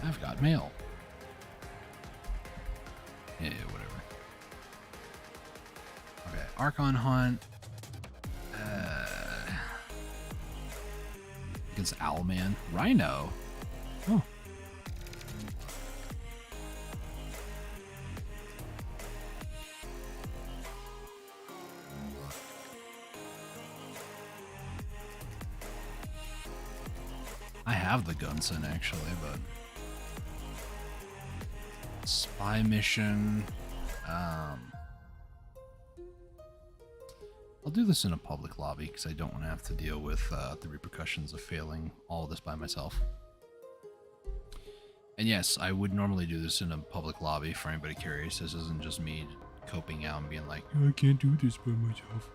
S1: I've got mail. Yeah, whatever. Okay, Archon Hunt. Against Owlman. Rhino. Oh. I have the Gunson actually, but spy mission. I'll do this in a public lobby because I don't want to have to deal with the repercussions of failing all of this by myself. And yes, I would normally do this in a public lobby for anybody curious. This isn't just me coping out and being like, "Oh, I can't do this by myself."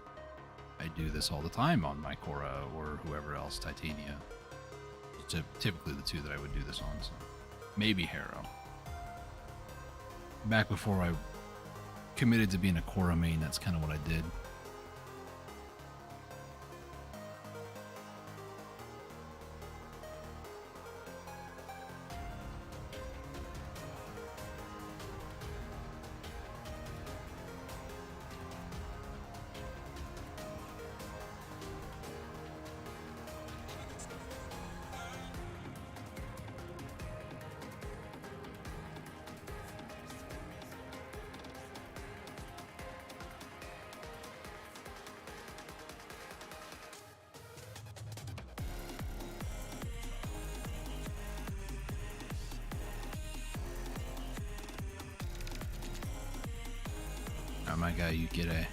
S1: I do this all the time on my Cora or whoever else, Titania. Typically the two that I would do this on, so maybe Harrow. Back before I committed to being a Cora main, that's kind of what I did. Oh my god, you get a.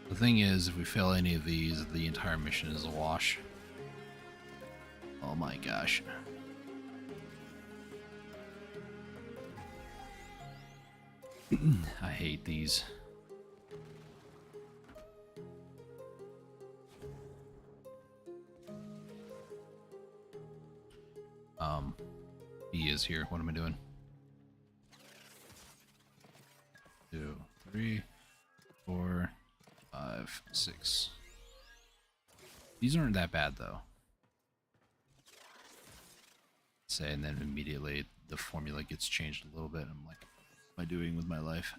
S1: The thing is, if we fail any of these, the entire mission is a wash. Oh my gosh. I hate these. He is here. What am I doing? 2, 3, 4, 5, 6. These aren't that bad though. Say, and then immediately the formula gets changed a little bit. I'm like, what am I doing with my life?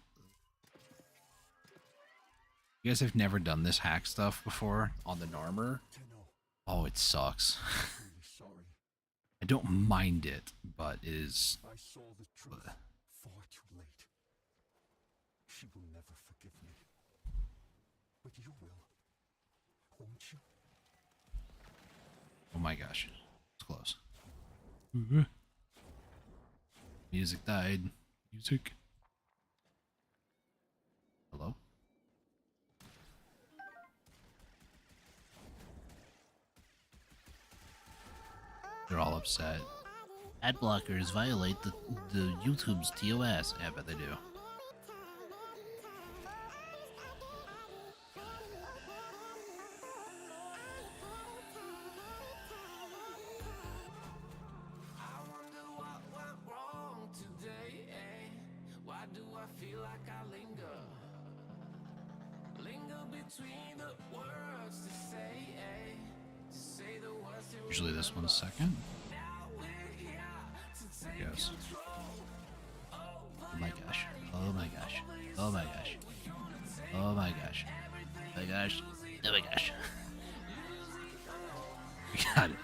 S1: You guys have never done this hack stuff before on the Narmer? Oh, it sucks. I don't mind it, but it is.
S4: I saw the truth far too late. She will never forgive me. But you will, won't you?
S1: Oh my gosh, it's close. Music died. Music. Hello? They're all upset. Ad blockers violate the YouTube's TOS. Yeah, but they do. Usually this one's second. Yes. Oh my gosh. Oh my gosh. Oh my gosh. Oh my gosh. Oh my gosh. Oh my gosh. We got it.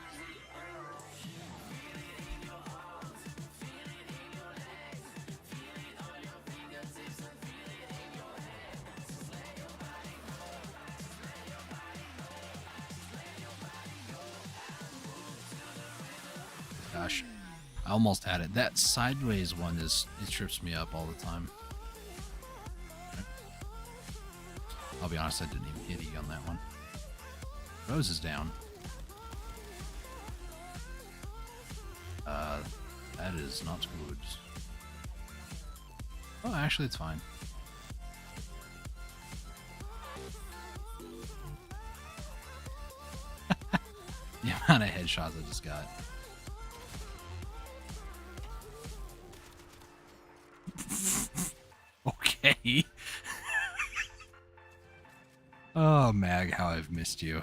S1: Gosh, I almost had it. That sideways one it trips me up all the time. I'll be honest, I didn't even hit E on that one. Rose is down. That is not good. Oh, actually, it's fine. The amount of headshots I just got. Okay. Oh, Mag, how I've missed you.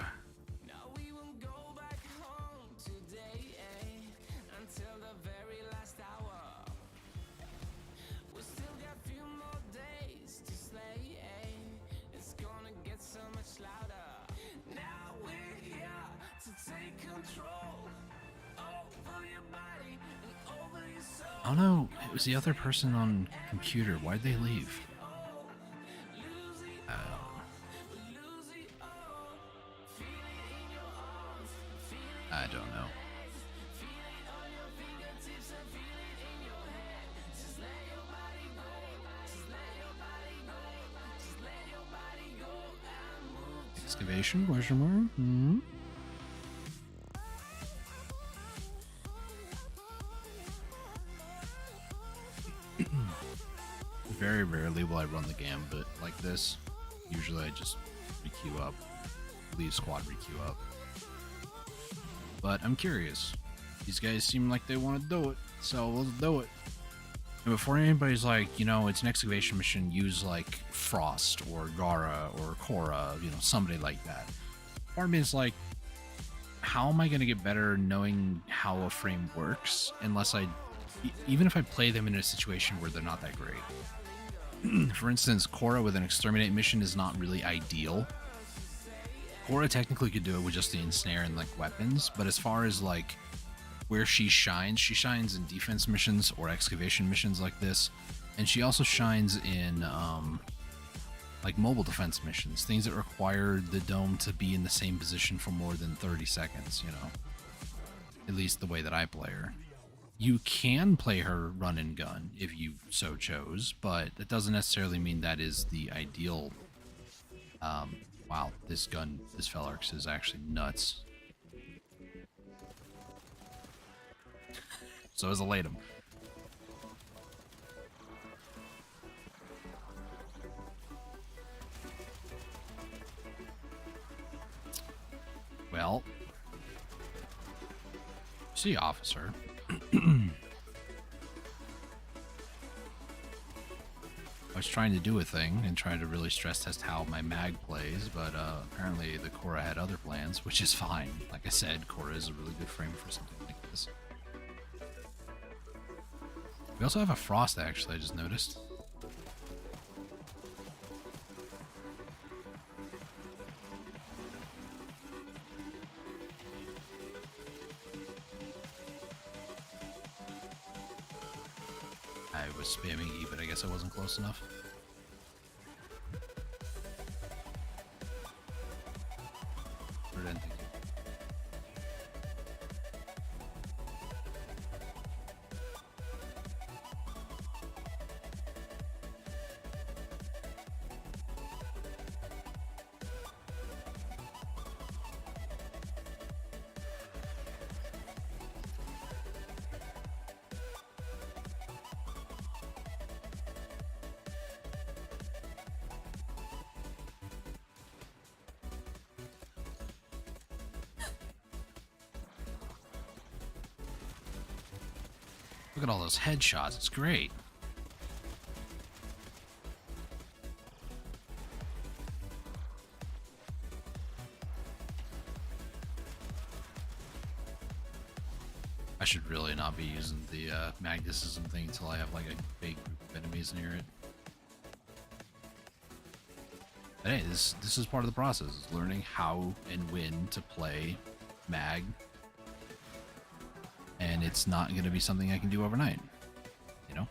S1: Oh no, it was the other person on computer. Why'd they leave? I don't know. Excavation? Question mark? Hmm. Very rarely will I run the gambit like this. Usually I just requeue up, leave squad requeue up. But I'm curious. These guys seem like they want to do it, so let's do it. And before anybody's like, you know, it's an excavation mission, use like Frost or Gara or Korra, you know, somebody like that. Part of me is like, how am I going to get better knowing how a frame works unless even if I play them in a situation where they're not that great. For instance, Korra with an exterminate mission is not really ideal. Korra technically could do it with just the ensnare and like weapons, but as far as like where she shines in defense missions or excavation missions like this, and she also shines in like mobile defense missions, things that require the dome to be in the same position for more than 30 seconds, you know, at least the way that I play her. You can play her run and gun if you so chose, but that doesn't necessarily mean that is the ideal. Wow, this Felarx is actually nuts. So is a Latum. Well, see, officer. I was trying to do a thing and trying to really stress test how my mag plays, but apparently the Korra had other plans, which is fine. Like I said, Korra is a really good frame for something like this. We also have a Frost, actually, I just noticed. I was spamming E, but I guess I wasn't close enough. Thank you. Look at all those headshots, it's great. I should really not be using the magnetism thing until I have like a big group of enemies near it. But hey, this is part of the process, is learning how and when to play mag. And it's not going to be something I can do overnight, you know?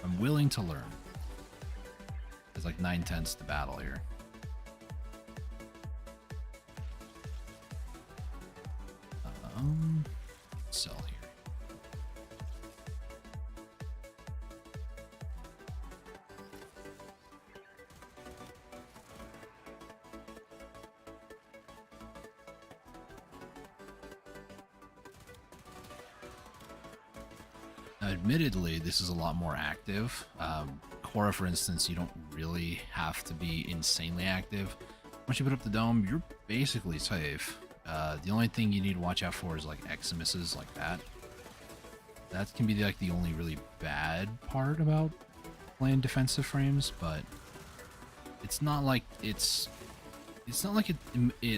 S1: I'm willing to learn. There's like 9/10 to battle here. Sell here. Now, admittedly, this is a lot more active. Korra, for instance, you don't really have to be insanely active. Once you put up the dome, you're basically safe. The only thing you need to watch out for is like Eximuses like that. That can be like the only really bad part about playing defensive frames, but it's not like it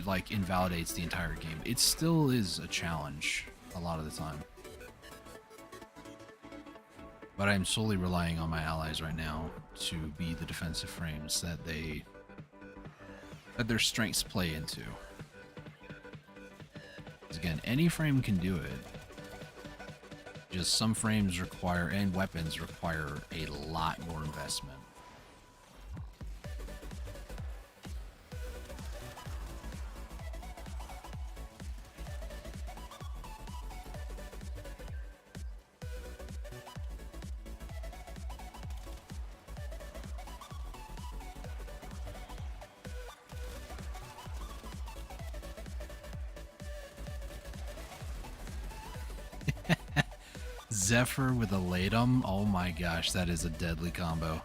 S1: like invalidates the entire game. It still is a challenge a lot of the time. But I'm solely relying on my allies right now to be the defensive frames that their strengths play into. Because again, any frame can do it. Just some frames require, and weapons require, a lot more investment. Zephyr with a Latum. Oh my gosh, that is a deadly combo.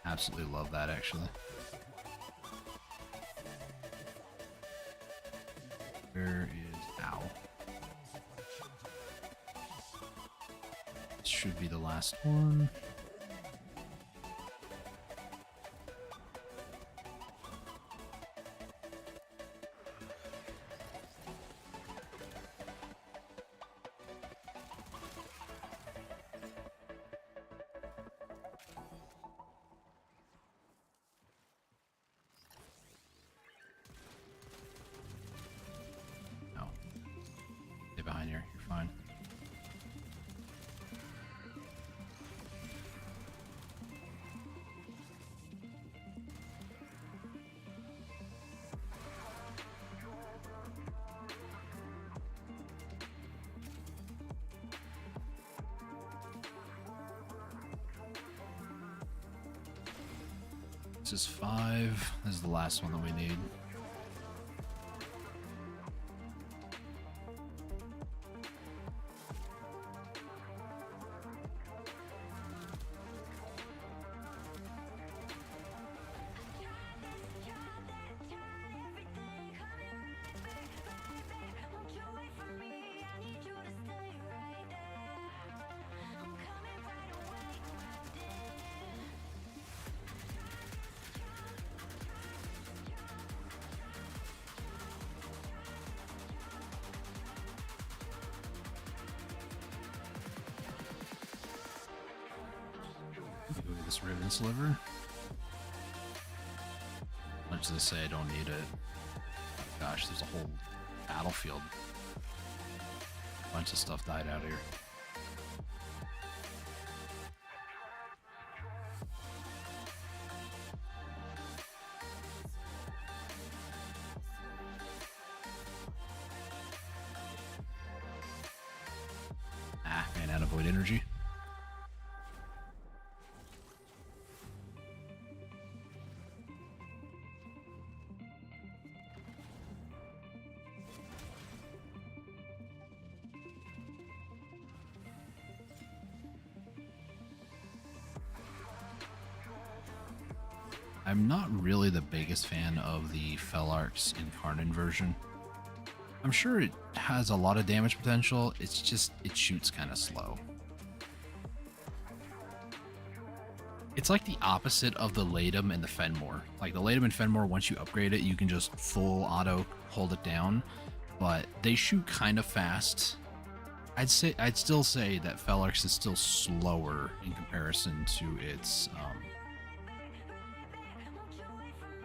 S1: Absolutely love that, actually. Where is... Ow. This should be the last one. No. Stay behind here. You're fine. This is 5. This is the last one that we need. Go get this Riven Sliver. Much as they say I don't need it. Gosh, there's a whole battlefield. A bunch of stuff died out here. Ah, ran out of void energy. I'm not really the biggest fan of the Felarx Incarnate version. I'm sure it has a lot of damage potential, it's just, it shoots kind of slow. It's like the opposite of the Latum and the Fenmore. Like the Latum and Fenmore, once you upgrade it, you can just full auto hold it down, but they shoot kind of fast. I'd still say that Felarx is still slower in comparison to its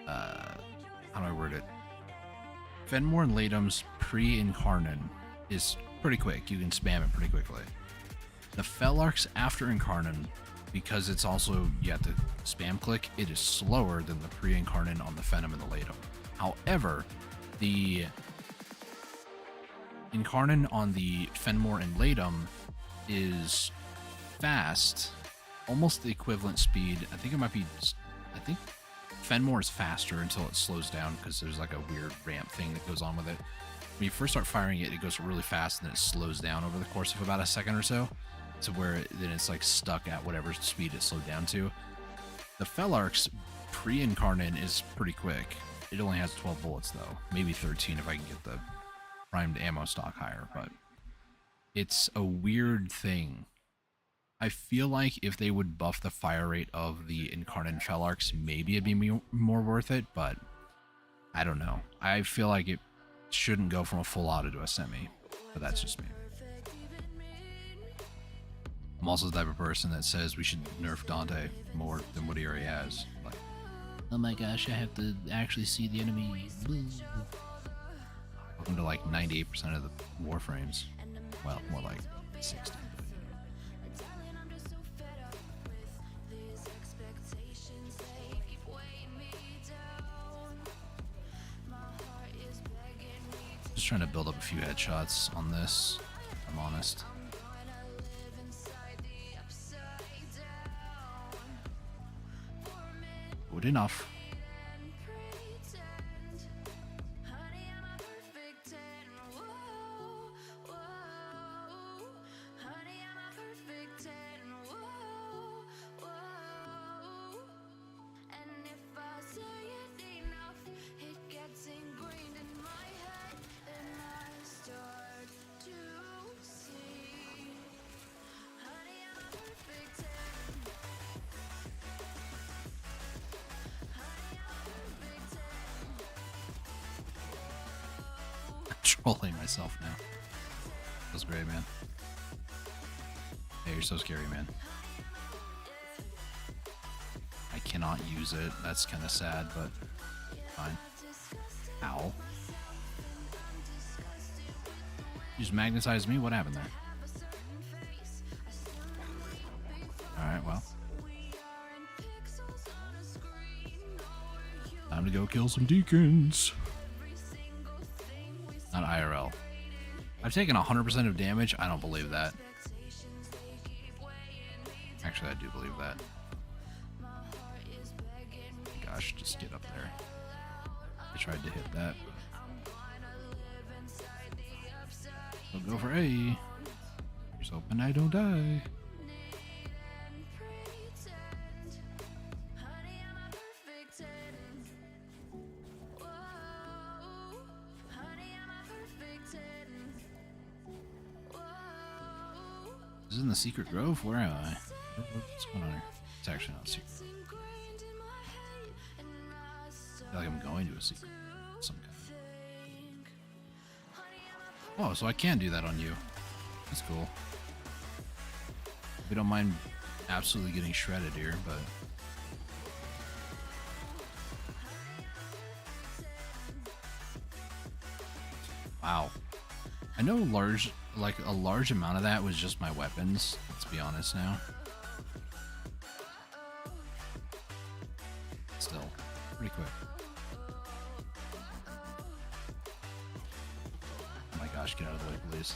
S1: how do I word it? Fenmore and Latum's pre-Incarnate is pretty quick. You can spam it pretty quickly. The Felarx after Incarnate, because it's also, you have to spam click, it is slower than the pre-Incarnate on the Phenom and the Latum. However, the Incarnate on the Fenmore and Latum is fast, almost the equivalent speed. I think it might be, I think Fenmore is faster until it slows down because there's like a weird ramp thing that goes on with it. When you first start firing it, it goes really fast and then it slows down over the course of about a second or so, to where then it's like stuck at whatever speed it slowed down to. The Felarx pre-Incarnate is pretty quick. It only has 12 bullets though, maybe 13 if I can get the primed ammo stock higher, but it's a weird thing. I feel like if they would buff the fire rate of the Incarnate Felarx, maybe it'd be more worth it, but I don't know. I feel like it shouldn't go from a full auto to a semi, but that's just me. I'm also the type of person that says we should nerf Dante more than what he already has. Like, oh my gosh, I have to actually see the enemy. Welcome to like 98% of the Warframes. Well, more like 60. Just trying to build up a few headshots on this, if I'm honest. Good enough. rolling myself now. That's great, man. Hey, you're so scary, man. I cannot use it. That's kind of sad, but fine. Ow. You just magnetized me? What happened there? Alright, well. Time to go kill some deacons. Not IRL. I've taken 100% of damage. I don't believe that. Actually, I do believe that. Gosh, just get up there. I tried to hit that. I'll go for A. Just hoping I don't die. Is this in the secret grove? Where am I? What's going on here? It's actually not secret. I feel like I'm going to a secret of some kind. Oh, so I can do that on you. That's cool. We don't mind absolutely getting shredded here, but wow. I know a large amount of that was just my weapons, let's be honest now. Still, pretty quick. Oh my gosh, get out of the way, please.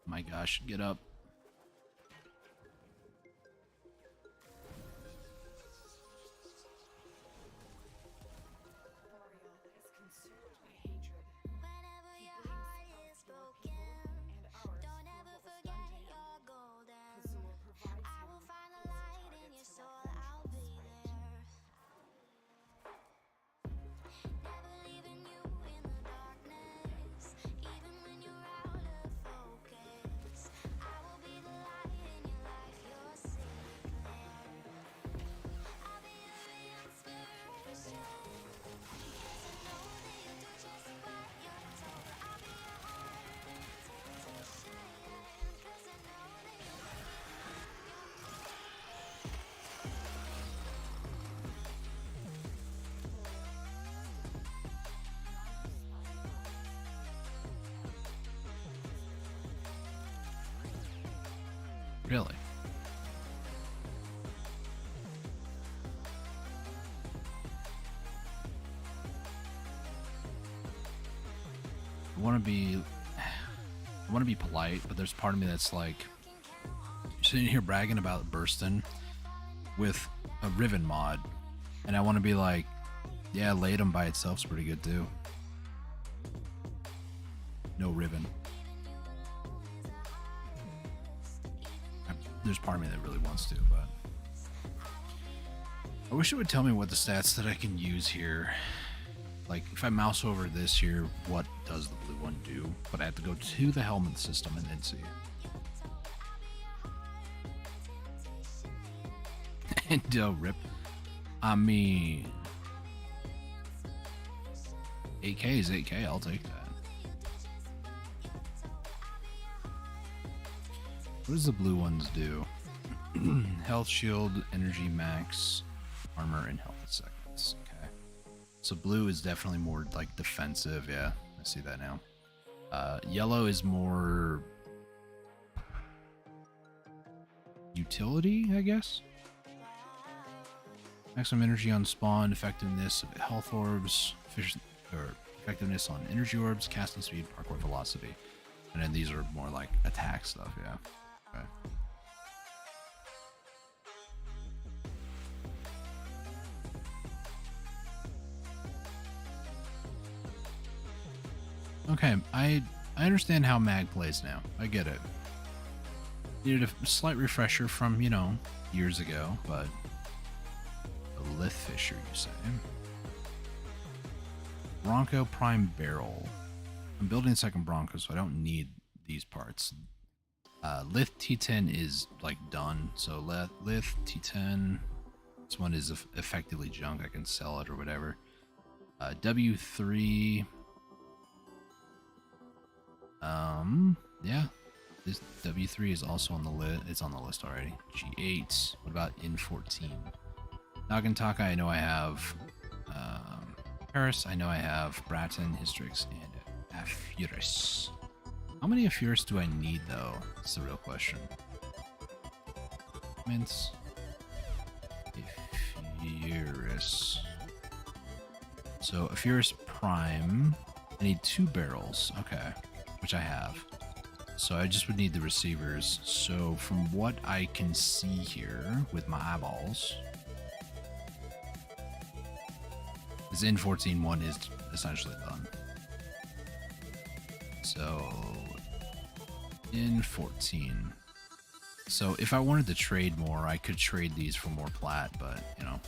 S1: My gosh, get up.
S2: Boreal is consumed by hatred.
S3: Whenever your heart is broken,
S2: And ours
S3: don't ever
S2: will
S3: forget
S2: stand
S3: you're golden.
S2: Kazuma provides
S3: I
S2: him
S3: will find the
S2: with
S3: light in
S2: targets
S3: your
S2: to
S3: soul,
S2: help him
S3: I'll be
S2: fight.
S3: there. Never leaving you in the darkness, even when you're out of focus. I will be the light in your life, you'll see clear. I'll be your inspiration, 'cause I know that you'll do just what you're told. I'll be your heart in temptation, 'cause I know that you'll make it your
S1: Really? I want to be polite, but there's part of me that's like, you're sitting here bragging about bursting with a Riven mod, and I want to be like, yeah, Latum by itself's pretty good too. No Riven. There's part of me that really wants to, but I wish it would tell me what the stats that I can use here. Like, if I mouse over this here, what does the blue one do? But I have to go to the helmet system and then see it. And rip. I mean, 8K is 8K. I'll take that. What does the blue ones do? Health, shield, energy max, armor, and health seconds. Okay. So blue is definitely more like defensive. Yeah, I see that now. Yellow is more utility, I guess. Maximum energy on spawn, effectiveness of health orbs, effectiveness on energy orbs, casting speed, parkour velocity. And then these are more like attack stuff, yeah. Okay. Okay, I understand how Mag plays now. I get it. Needed a slight refresher from, you know, years ago, but a Lith Fisher, you say? Bronco Prime Barrel. I'm building a second Bronco, so I don't need these parts. Lith T10 is like done, so Lith T10. This one is effectively junk. I can sell it or whatever. W3. Yeah. This W3 is also on the list. It's on the list already. G8. What about N14? Nagantaka, I know I have. Paris, I know I have. Bratton, Hystrix, and Aphurus. How many Aphurus do I need, though? That's the real question. Mints. Aphurus. So, Aphurus Prime. I need 2 barrels. Okay. Which I have. So I just would need the receivers. So from what I can see here with my eyeballs, this N14 one is essentially done. So N14. So if I wanted to trade more, I could trade these for more plat, but you know.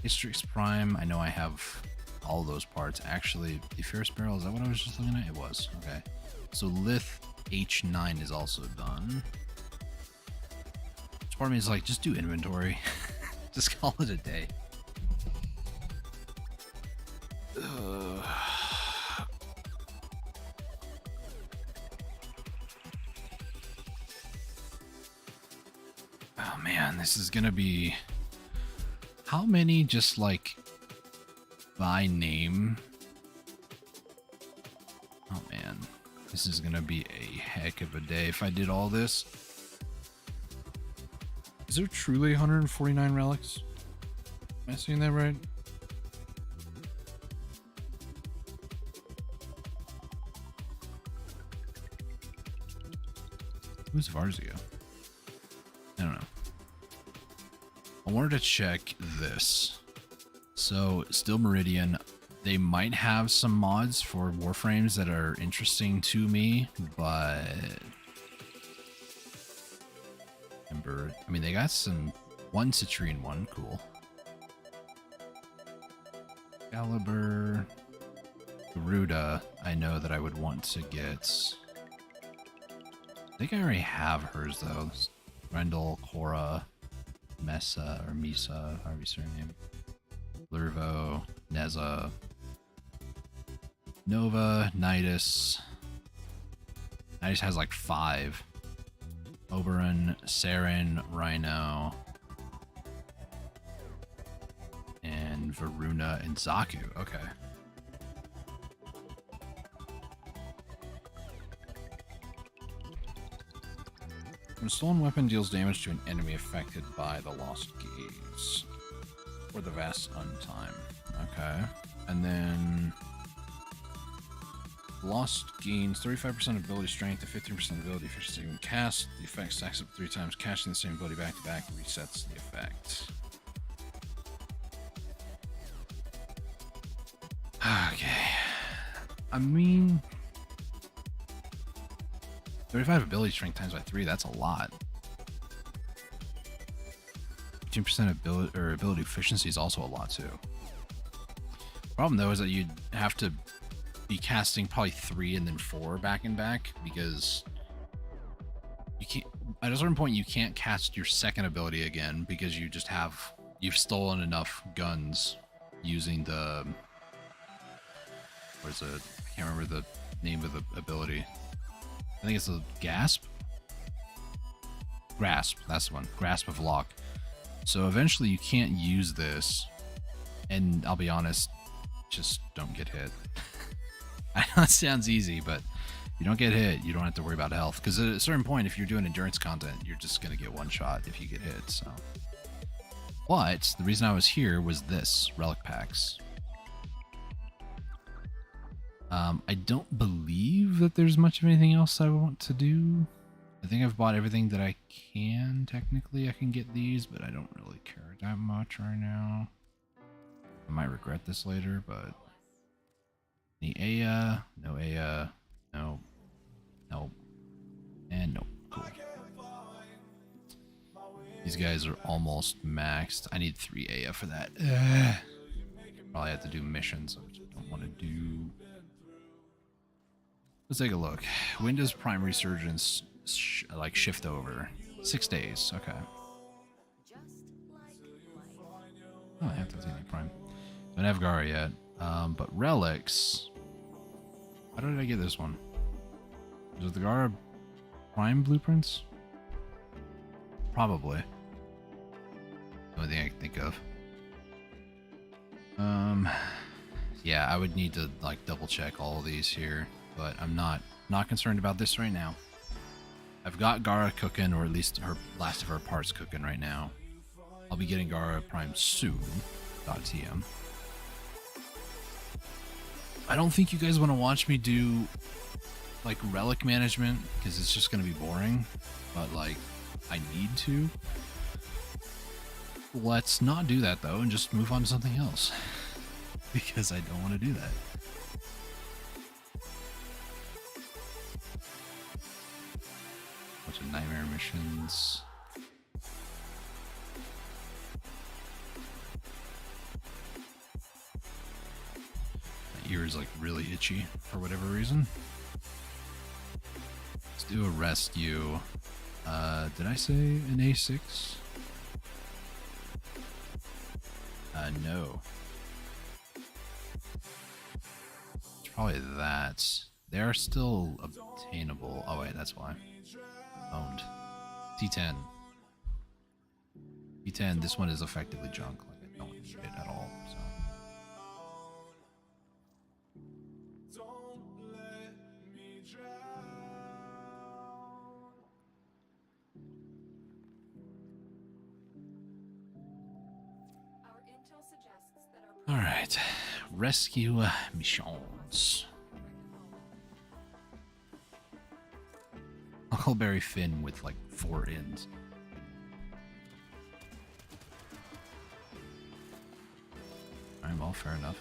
S1: Hystrix Prime, I know I have all those parts. Actually, the first barrel, is that what I was just looking at? It was. Okay. So Lith H9 is also done. Part of me is like, just do inventory. Just call it a day. Oh man, this is gonna be... How many just like by name? Oh man. This is gonna be a heck of a day if I did all this. Is there truly 149 relics? Am I seeing that right? Who's Varzio? I don't know. I wanted to check this. So, still Meridian. They might have some mods for Warframes that are interesting to me, but... Ember, I mean, they got some... One Citrine one, cool. Caliber... Garuda, I know that I would want to get... I think I already have hers, though. Rendell, Cora, Mesa, or Misa, however you say her name. Lurvo, Neza... Nova, Nidus. Nidus has like 5. Oberon, Saren, Rhino, and Varuna and Zaku. Okay. When a stolen weapon deals damage to an enemy affected by the Lost Gaze or the Vast Untime. Okay. And then Lost gains 35% ability strength to 15% ability efficiency when cast. The effect stacks up 3 times. Casting the same ability back to back resets the effect. Okay. I mean, 35 ability strength times by 3, that's a lot. 15% ability efficiency is also a lot too. Problem though is that you'd have to be casting probably 3 and then 4 back and back, because you can't, at a certain point you can't cast your second ability again because you've stolen enough guns using the, what is it, I can't remember the name of the ability. I think it's the Grasp, that's the one. Grasp of Lock. So eventually you can't use this, and I'll be honest, just don't get hit. I know it sounds easy, but if you don't get hit, you don't have to worry about health. Because at a certain point, if you're doing endurance content, you're just going to get one shot if you get hit. So, but the reason I was here was this, relic packs. I don't believe that there's much of anything else I want to do. I think I've bought everything that I can. Technically, I can get these, but I don't really care that much right now. I might regret this later, but... The Aya, no Aya, no, nope, and nope. Cool. These guys are almost maxed. I need 3 Aya for that. Probably have to do missions, which I don't want to do. Let's take a look. When does Prime Resurgence like shift over? 6 days. Okay. Oh, I have to take Prime. Don't have Gara yet. But relics. How did I get this one? Is it the Gara Prime blueprints? Probably. The only thing I can think of. Yeah, I would need to like double check all of these here, but I'm not concerned about this right now. I've got Gara cooking, or at least her last of her parts cooking right now. I'll be getting Gara Prime soon. .tm. I don't think you guys want to watch me do like relic management because it's just going to be boring, but like I need to. Let's not do that though and just move on to something else because I don't want to do that. Bunch of nightmare missions. My ear is like really itchy for whatever reason. Let's do a rescue. Did I say an A6? No. It's probably that. They are still obtainable. Oh wait, that's why. Owned. T10. T10, this one is effectively junk. Like I don't need it at all. So.
S2: Our intel suggests that our
S1: Alright. Rescue missions. Huckleberry Finn with like 4 ends. Alright, well, fair enough.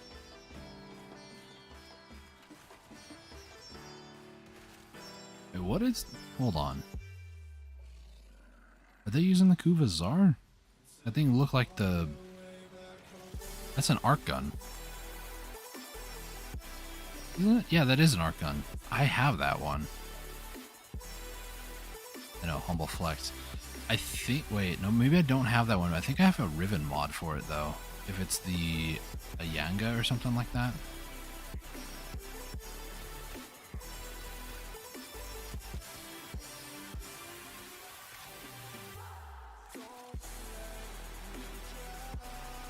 S1: Wait, what is... Hold on. Are they using the Kuva Zar? That thing looked like the... That's an arc gun. Isn't it? Yeah, that is an arc gun. I have that one. I know, Humble Flex. I think... Wait, no, maybe I don't have that one. I think I have a Riven mod for it, though. If it's the... a Yanga or something like that.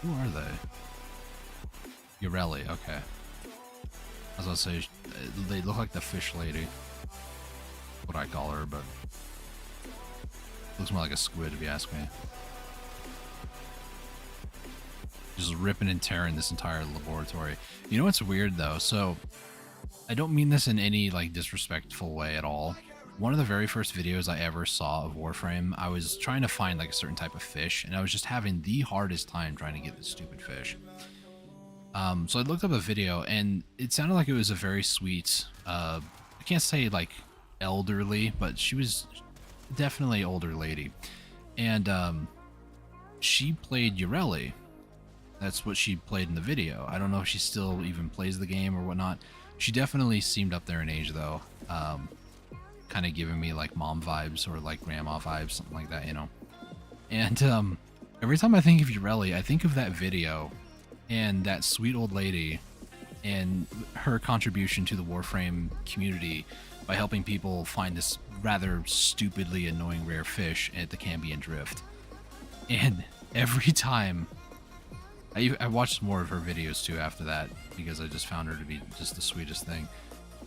S1: Who are they? Ureli, okay. I was gonna say, they look like the fish lady. What I call her, but... looks more like a squid, if you ask me. Just ripping and tearing this entire laboratory. You know what's weird, though? So, I don't mean this in any, like, disrespectful way at all. One of the very first videos I ever saw of Warframe, I was trying to find, like, a certain type of fish, and I was just having the hardest time trying to get this stupid fish. So I looked up a video, and it sounded like it was a very sweet, I can't say, like, elderly, but she was definitely an older lady. And, she played Ureli. That's what she played in the video. I don't know if she still even plays the game or whatnot. She definitely seemed up there in age, though. Kind of giving me, like, mom vibes or, like, grandma vibes, something like that, you know? And, every time I think of Ureli, I think of that video and that sweet old lady and her contribution to the Warframe community by helping people find this rather stupidly annoying rare fish at the Cambion Drift. And every time... I watched more of her videos too after that because I just found her to be just the sweetest thing.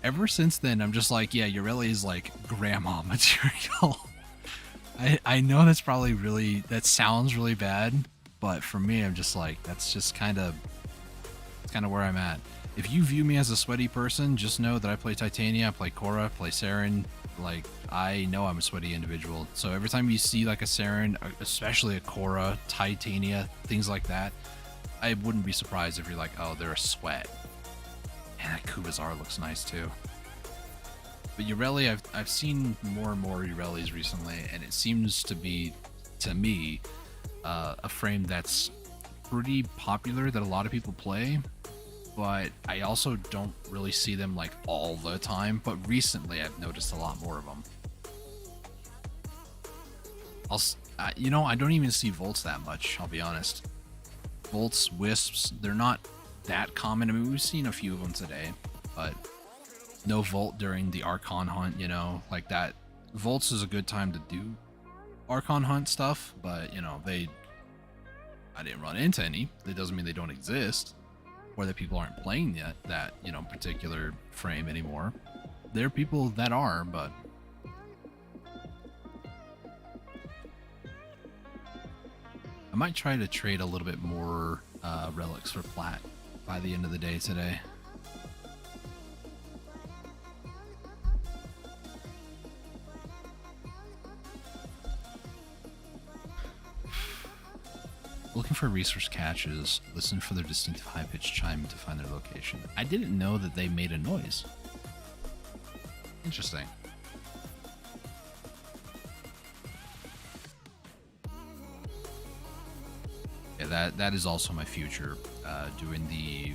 S1: Ever since then, I'm just like, yeah, Ureli is like grandma material. I know that's probably really... that sounds really bad, but for me, I'm just like, that's just kind of... it's kind of where I'm at. If you view me as a sweaty person, just know that I play Titania, I play Korra, I play Saren. Like, I know I'm a sweaty individual. So every time you see like a Saren, especially a Korra, Titania, things like that, I wouldn't be surprised if you're like, oh, they're a sweat. And that Kubazar looks nice too. But Ureli, I've seen more and more Urelis recently, and it seems to be, to me, a frame that's pretty popular that a lot of people play, but I also don't really see them like all the time. But recently, I've noticed a lot more of them. You know, I don't even see Volts that much, I'll be honest. Volts, Wisps, they're not that common. I mean, we've seen a few of them today, but no Volt during the Archon hunt, you know, like that. Volts is a good time to do Archon hunt stuff, but, you know, I didn't run into any. That doesn't mean they don't exist, or that people aren't playing that, you know, particular frame anymore. There are people that are, but I might try to trade a little bit more relics for plat by the end of the day today. Looking for resource caches, listen for their distinctive high-pitched chime to find their location. I didn't know that they made a noise. Interesting. Yeah, that is also my future. Doing the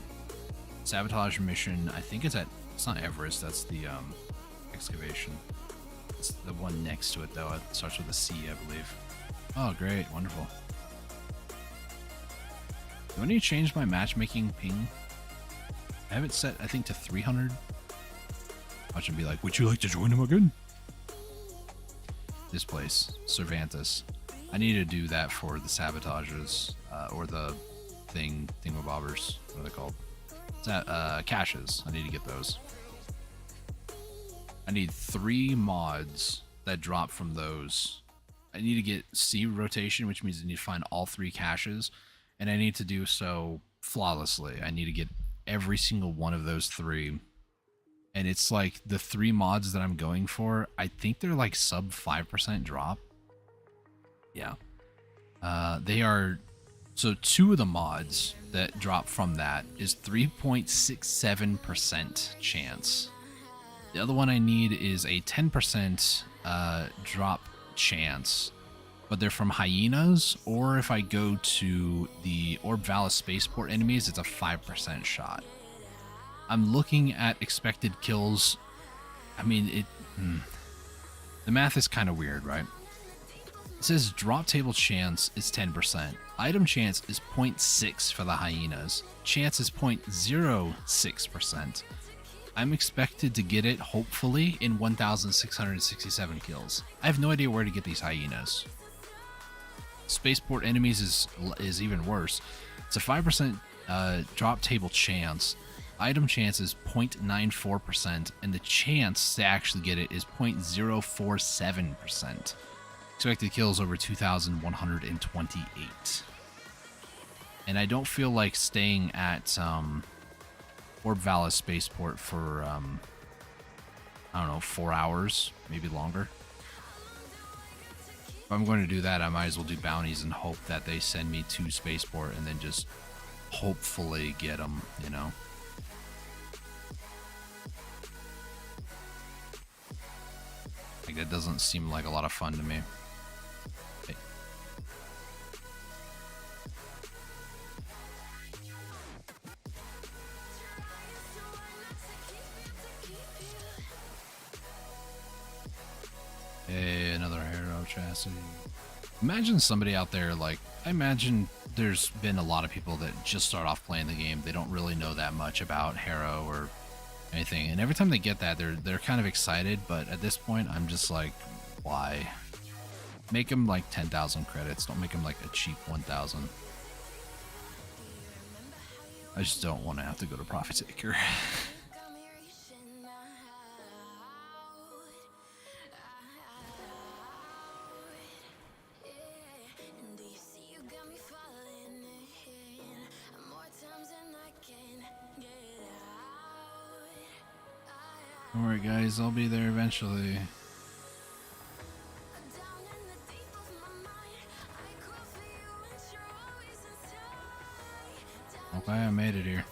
S1: sabotage mission. I think it's not Everest. That's the excavation. It's the one next to it though. It starts with a C, I believe. Oh, great, wonderful. Do I need to change my matchmaking ping? I have it set, I think, to 300. Watch him be like, would you like to join him again? This place, Cervantes. I need to do that for the sabotages, or the thingamabobbers. What are they called? Caches. I need to get those. I need 3 mods that drop from those. I need to get C rotation, which means I need to find all 3 caches, and I need to do so flawlessly. I need to get every single one of those 3. And it's like the 3 mods that I'm going for, I think they're like sub 5% drop. Yeah. They are, so 2 of the mods that drop from that is 3.67% chance. The other one I need is a 10% drop chance, but they're from hyenas, or if I go to the Orb Vallis spaceport enemies, it's a 5% shot. I'm looking at expected kills. I mean, the math is kind of weird, right? It says drop table chance is 10%. Item chance is 0.6 for the hyenas. Chance is 0.06%. I'm expected to get it, hopefully, in 1,667 kills. I have no idea where to get these hyenas. Spaceport enemies is even worse. It's a 5% drop table chance. Item chance is 0.94%, and the chance to actually get it is 0.047%. Expected kills over 2,128. And I don't feel like staying at Orb Vallis spaceport for, I don't know, 4 hours, maybe longer. If I'm going to do that, I might as well do bounties and hope that they send me to spaceport and then just hopefully get them, you know? Like, that doesn't seem like a lot of fun to me. Hey. Hey, another Harrow chassis. Imagine somebody out there, like, I imagine there's been a lot of people that just start off playing the game. They don't really know that much about Harrow or anything, and every time they get that, they're kind of excited, but at this point I'm just like, why? Make them like 10,000 credits, don't make them like a cheap 1,000. I just don't want to have to go to Profit Taker. Don't worry guys, I'll be there eventually. Okay, I made it here.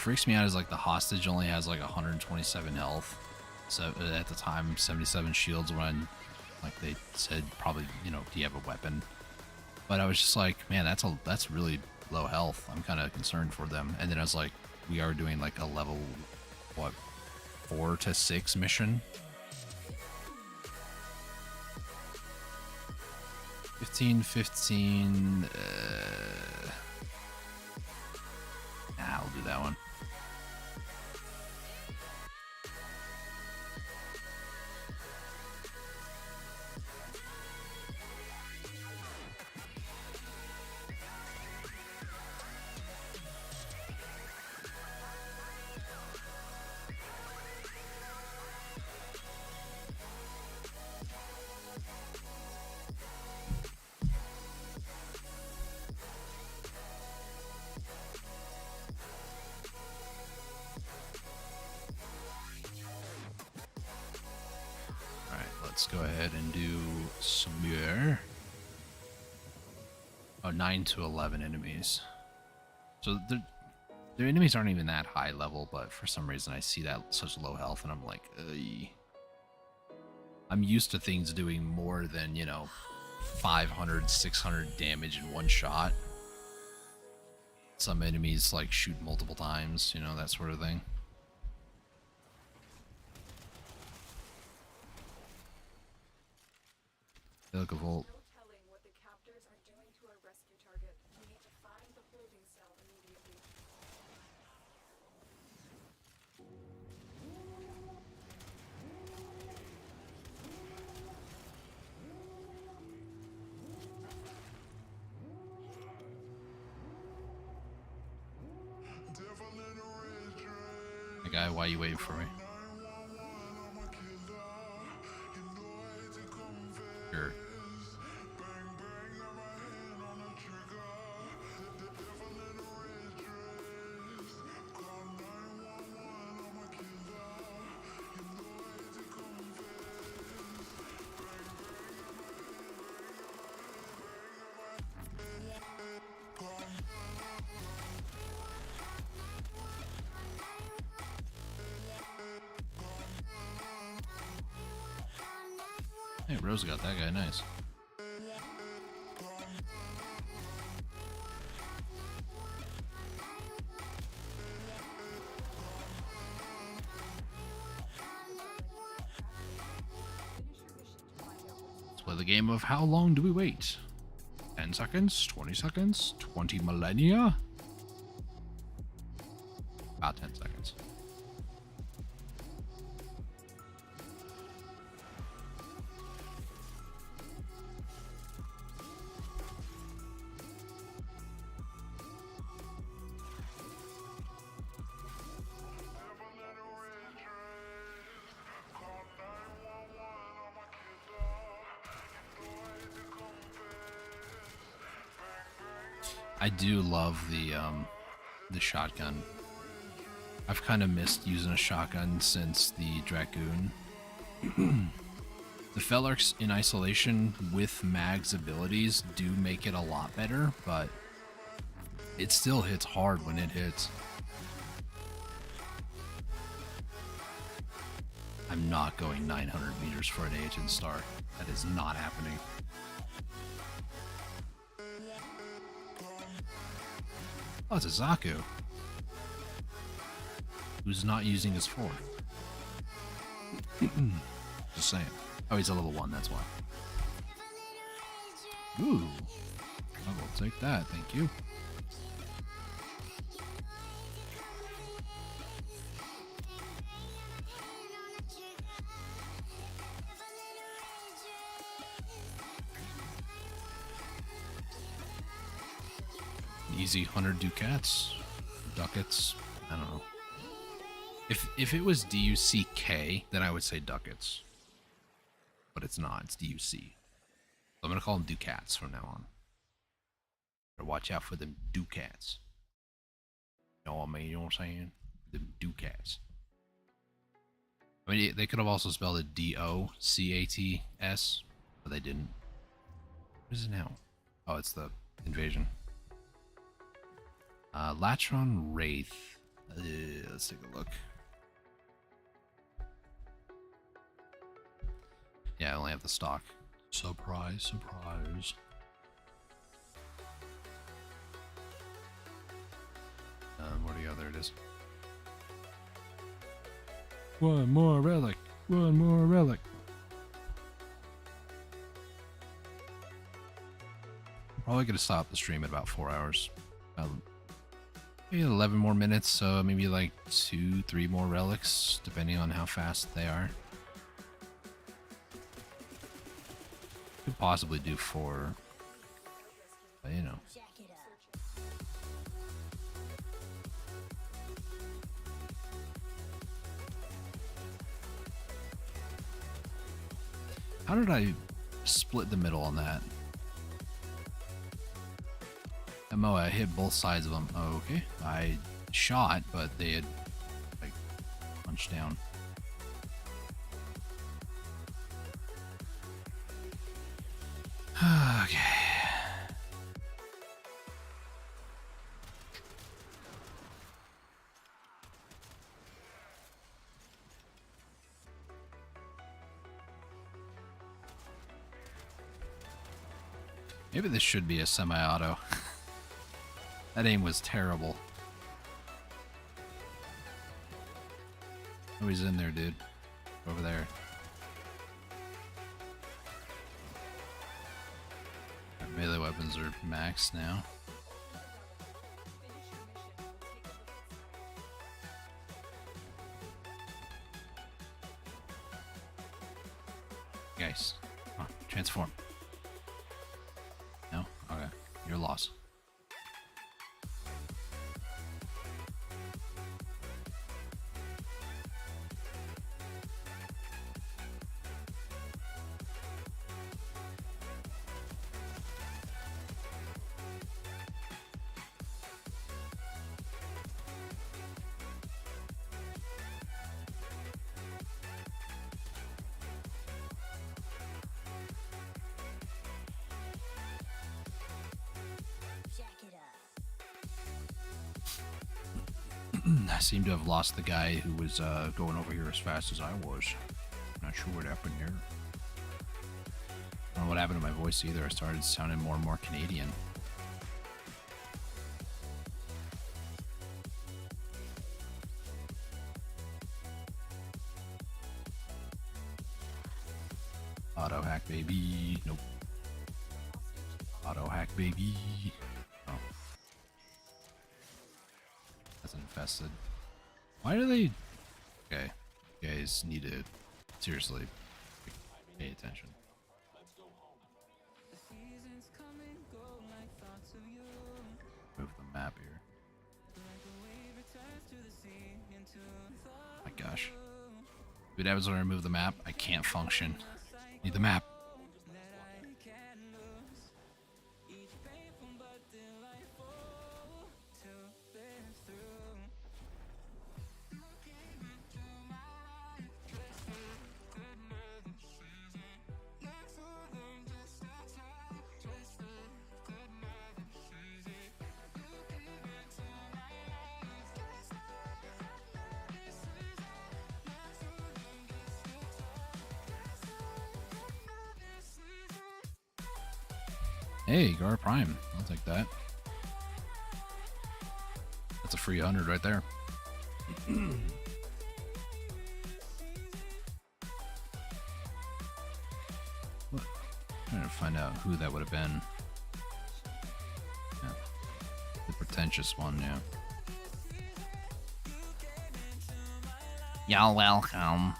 S1: What freaks me out is like the hostage only has like 127 health. So at the time, 77 shields when like they said probably, you know, do you have a weapon? But I was just like, man, that's really low health. I'm kind of concerned for them. And then I was like, we are doing like a level, what, 4 to 6 mission. 15. I'll do that one. Let's go ahead and do some more. Oh, 9 to 11 enemies. So their enemies aren't even that high level, but for some reason I see that such low health and I'm like, ugh. I'm used to things doing more than, you know, 500, 600 damage in one shot. Some enemies like shoot multiple times, you know, that sort of thing. Look, a volt.
S2: No telling what the captors are doing to our rescue target. We need to find the holding cell immediately.
S1: Hey guy, why are you waiting for me? Sure. Hey, Rose got that guy, nice. Let's play the game of how long do we wait? 10 seconds? 20 seconds? 20 millennia? About 10 seconds. I do love the shotgun. I've kind of missed using a shotgun since the Dragoon. The Felarks in isolation with Mag's abilities do make it a lot better, but it still hits hard when it hits. I'm not going 900 meters for an agent star. That is not happening. Oh, it's a Zaku. Who's not using his sword. Just saying. Oh, he's a level 1, that's why. Ooh. I will take that, thank you. Easy 100 ducats, ducats, I don't know. If it was D-U-C-K, then I would say ducats. But it's not, it's D-U-C. So I'm gonna call them ducats from now on. Better watch out for them ducats. You know what I mean, you know what I'm saying? Them ducats. I mean, they could have also spelled it D-O-C-A-T-S, but they didn't. What is it now? Oh, it's the invasion. Latron Wraith. Let's take a look. Yeah, I only have the stock. Surprise, surprise. Where do you go? There it is. One more relic. One more relic. Probably gonna stop the stream at about 4 hours. Maybe 11 more minutes, so maybe like 2-3 more relics, depending on how fast they are. Could possibly do 4, but you know. How did I split the middle on that? Mo, I hit both sides of them. Oh, okay. I shot, but they had like punched down. Okay. Maybe this should be a semi-auto. That aim was terrible. Oh, he's in there, dude. Over there. Our melee weapons are maxed now. Guys, come on, transform. No? Okay. Your loss. I seem to have lost the guy who was going over here as fast as I was. Not sure what happened here. I don't know what happened to my voice either. I started sounding more and more Canadian. Auto hack, baby. Nope. Auto hack, baby. Oh. That's infested. Why do they... Okay. You guys need to seriously pay attention. Move the map here. My gosh. What happens when I remove the map? I can't function. Need the map. Hey, Gar Prime. I'll take that. That's a free 100 right there. What? I'm trying to find out who that would have been. Yeah. The pretentious one, yeah. Y'all welcome.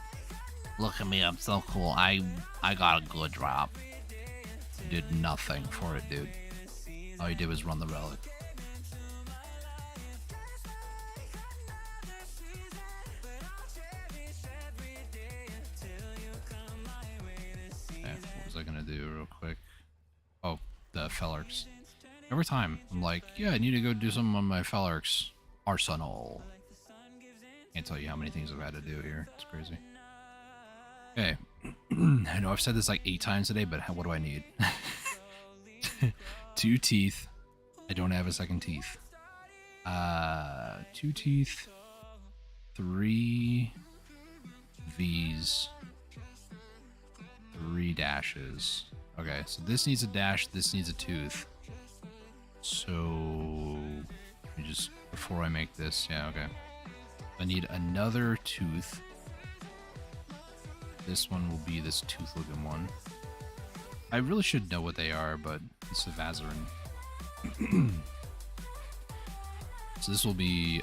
S1: Look at me, I'm so cool. I got a good drop. Did nothing for it, dude. All you did was run the relic. Okay, what was I gonna do real quick? Oh, the Fellarks. Every time I'm like, yeah, I need to go do something on my Fellarks arsenal. Can't tell you how many things I've had to do here. It's crazy. Okay. I know I've said this like 8 times today, but what do I need? 2 teeth. I don't have a second teeth. 2 teeth. 3 V's, 3 dashes. Okay, so this needs a dash, this needs a tooth. So, let me just, before I make this, yeah, okay. I need another tooth. This one will be this tooth-looking one. I really should know what they are, but it's a Vazarin. So this will be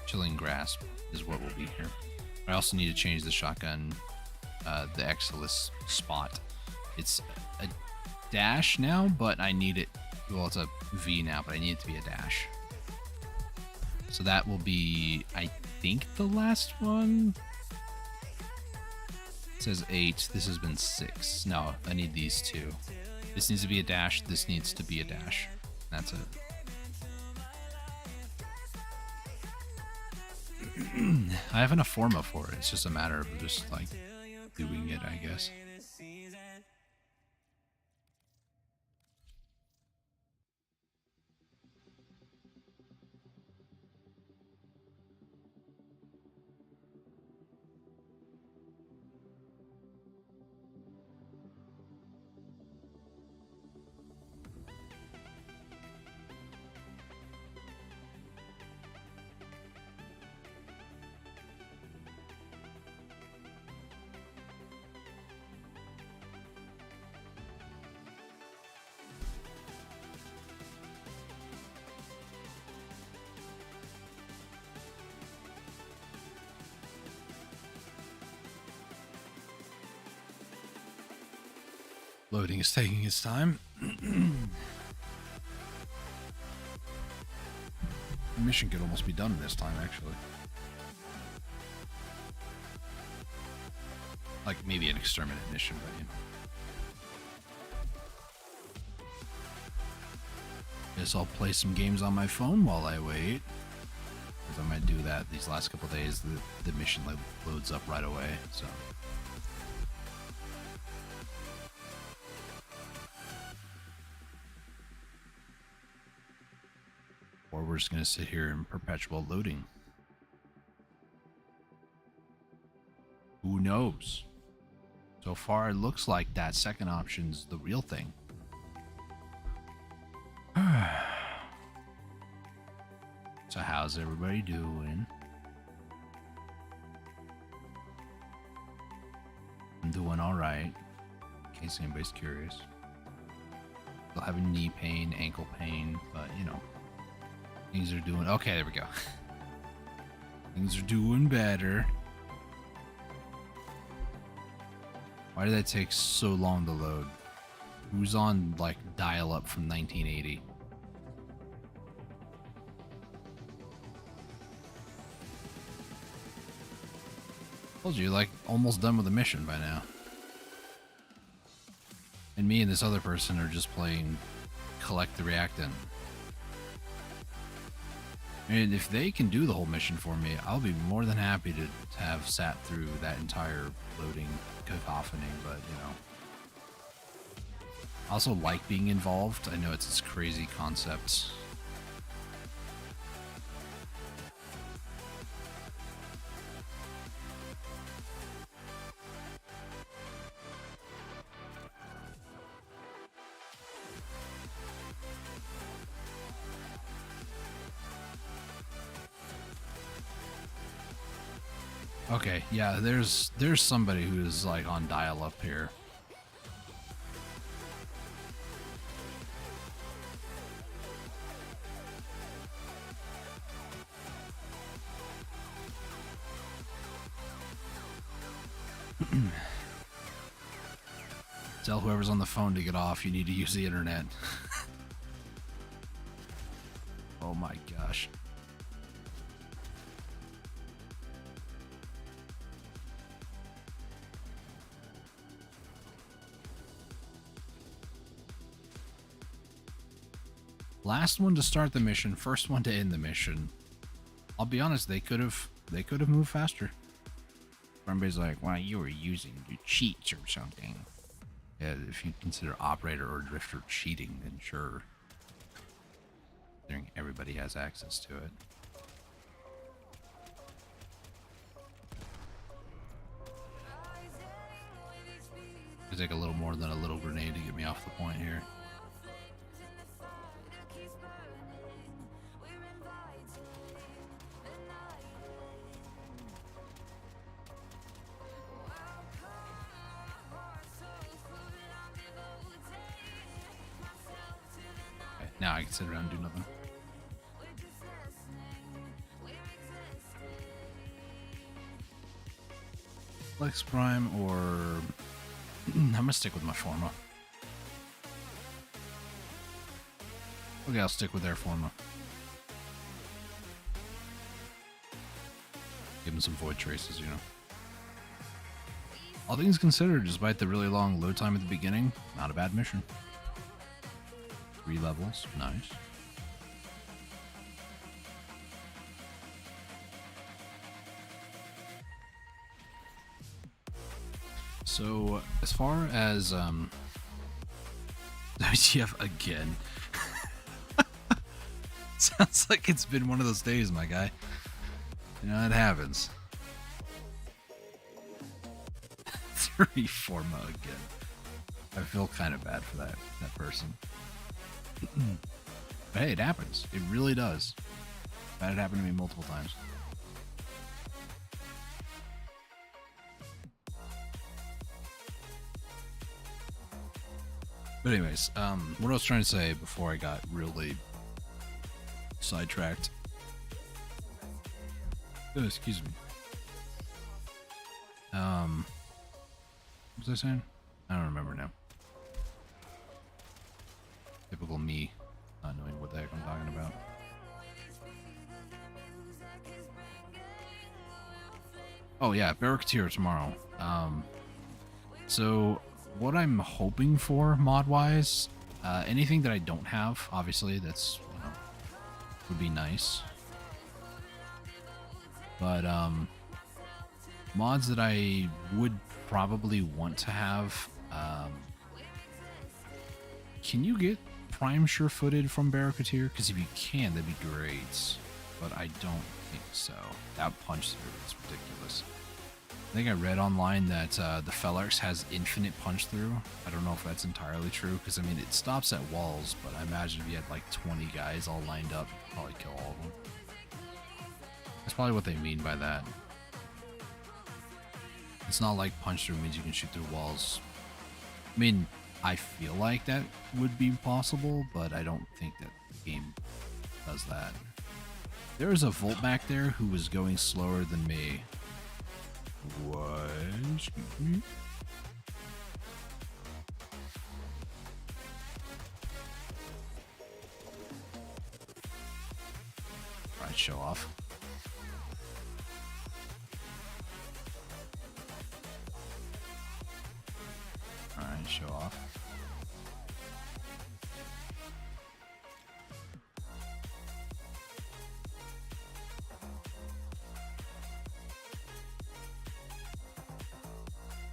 S1: Chilling Grasp is what will be here. I also need to change the shotgun, the Exilus spot. It's a dash now, but I need it, well, it's a V now, but I need it to be a dash. So that will be, I think, the last one. It says 8. This has been 6. No, I need these 2. This needs to be a dash. This needs to be a dash. That's it. I have enough forma for it. It's just a matter of just like doing it, I guess. Loading is taking its time. The mission could almost be done in this time, actually. Like maybe an exterminate mission, but you know. Guess I'll play some games on my phone while I wait. Because I might do that these last couple days. The mission loads up right away, so. Or we're just going to sit here in perpetual loading. Who knows? So far, it looks like that second option's the real thing. So how's everybody doing? I'm doing alright, in case anybody's curious. Still having knee pain, ankle pain, but you know. Things are doing... Okay, there we go. Things are doing better. Why did that take so long to load? Who's on, like, dial-up from 1980? Told you, like, almost done with the mission by now. And me and this other person are just playing Collect the Reactant. And if they can do the whole mission for me, I'll be more than happy to have sat through that entire loading cacophony, but, you know. I also like being involved. I know it's this crazy concept. Okay, yeah, there's somebody who's like on dial-up here. Tell whoever's on the phone to get off, you need to use the internet. Oh my gosh. Last one to start the mission, first one to end the mission. I'll be honest, they could have moved faster. Everybody's like, "Well, you were using your cheats or something." Yeah, if you consider operator or drifter cheating, then sure. Considering everybody has access to it. Could take a little more than a little grenade to get me off the point here. Okay, now I can sit around and do nothing. Flex Prime or I'm gonna stick with my Forma. Okay, I'll stick with their Forma. Give him some void traces, you know. All things considered, despite the really long load time at the beginning, not a bad mission. 3 levels, nice. So, as far as, WTF again. Sounds like it's been one of those days, my guy. You know, it happens. 3 Forma again. I feel kind of bad for that person. But hey, it happens. It really does. That had happened to me multiple times. But anyways, what I was trying to say before I got really sidetracked. Oh, excuse me. What was I saying? I don't remember now. Typical me, not knowing what the heck I'm talking about. Oh yeah, Baro Ki'Teer tomorrow. So what I'm hoping for mod-wise, anything that I don't have, obviously, that's, you know, would be nice. But mods that I would probably want to have, can you get Prime sure-footed from Baro Ki'Teer? Because if you can, that'd be great. But I don't think so. That punch through is ridiculous. I think I read online that the Felarx has infinite punch through. I don't know if that's entirely true, because I mean it stops at walls, but I imagine if you had like 20 guys all lined up, you'd probably kill all of them. That's probably what they mean by that. It's not like punch through means you can shoot through walls. I mean, I feel like that would be possible, but I don't think that the game does that. There was a Volt back there who was going slower than me. What? Excuse me? Right, show off. Alright, show off.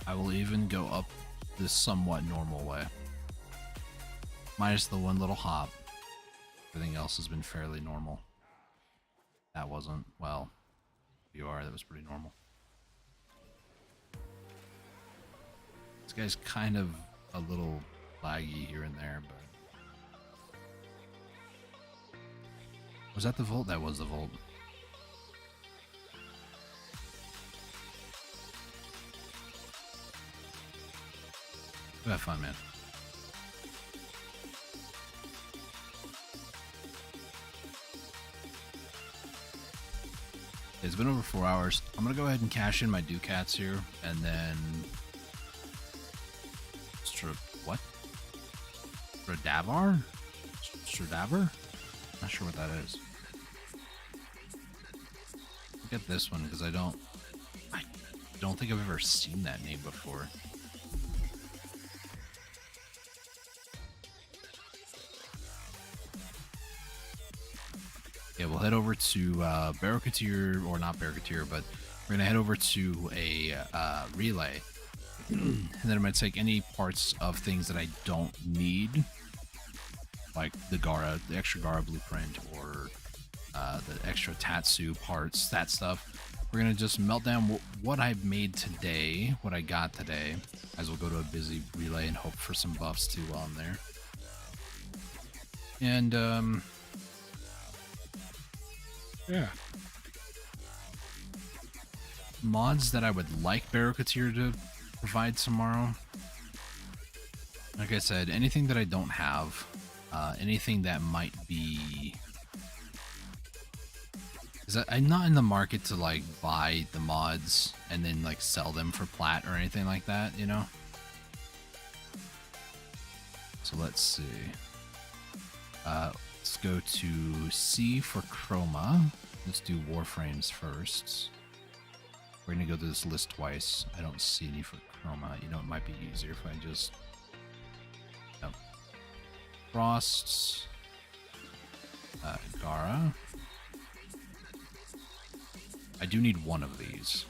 S1: I will even go up this somewhat normal way. Minus the one little hop. Everything else has been fairly normal. That wasn't, well, that was pretty normal. This guy's kind of a little laggy here and there, but... Was that the Volt? That was the Volt. Have fun, man. It's been over 4 hours. I'm gonna go ahead and cash in my Ducats here, and then... What? Stradavar? Stradavar? Not sure what that is. Look at this one, because I don't think I've ever seen that name before. Yeah, we'll head over to Baro Ki'Teer, or not Baro Ki'Teer, but we're gonna head over to a relay, and then I'm gonna take any parts of things that I don't need, like the extra Gara blueprint, or the extra Tatsu parts, that stuff. we're gonna just melt down what I made today, what I got today, as we'll go to a busy relay and hope for some buffs too while I'm there. And yeah. Mods that I would like Baro Ki'Teer to provide tomorrow. Like I said, anything that I don't have, anything that might be... Because I'm not in the market to like buy the mods and then like sell them for plat or anything like that, you know? So let's see. Let's go to C for Chroma. Let's do Warframes first. We're gonna go through this list twice. I don't see any for Chroma. You know, it might be easier if I just... No. Frost. Gara. I do need one of these.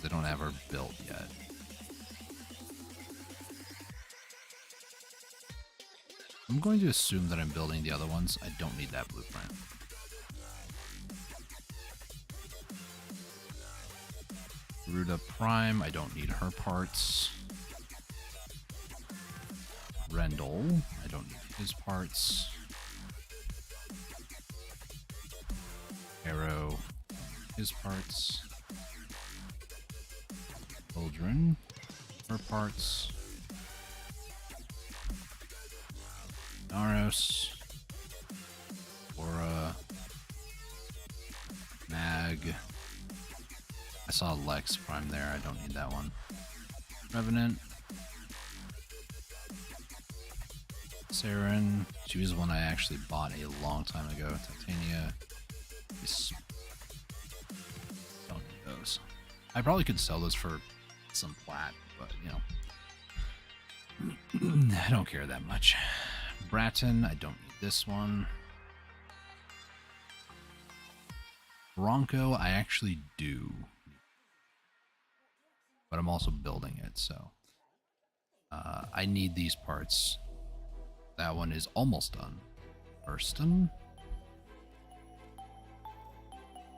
S1: I don't have her built yet. I'm going to assume that I'm building the other ones. I don't need that blueprint. Ruda Prime, I don't need her parts. Rendell, I don't need his parts. Arrow, his parts. Aldrin, her parts. Naros, Aura, Mag. I saw Lex Prime there, I don't need that one. Revenant. Saren, she was one I actually bought a long time ago. Titania. Don't need those. I probably could sell those for some plat, but you know. I don't care that much. Bratton, I don't need this one. Bronco, I actually do. But I'm also building it, so I need these parts. That one is almost done. Hurston.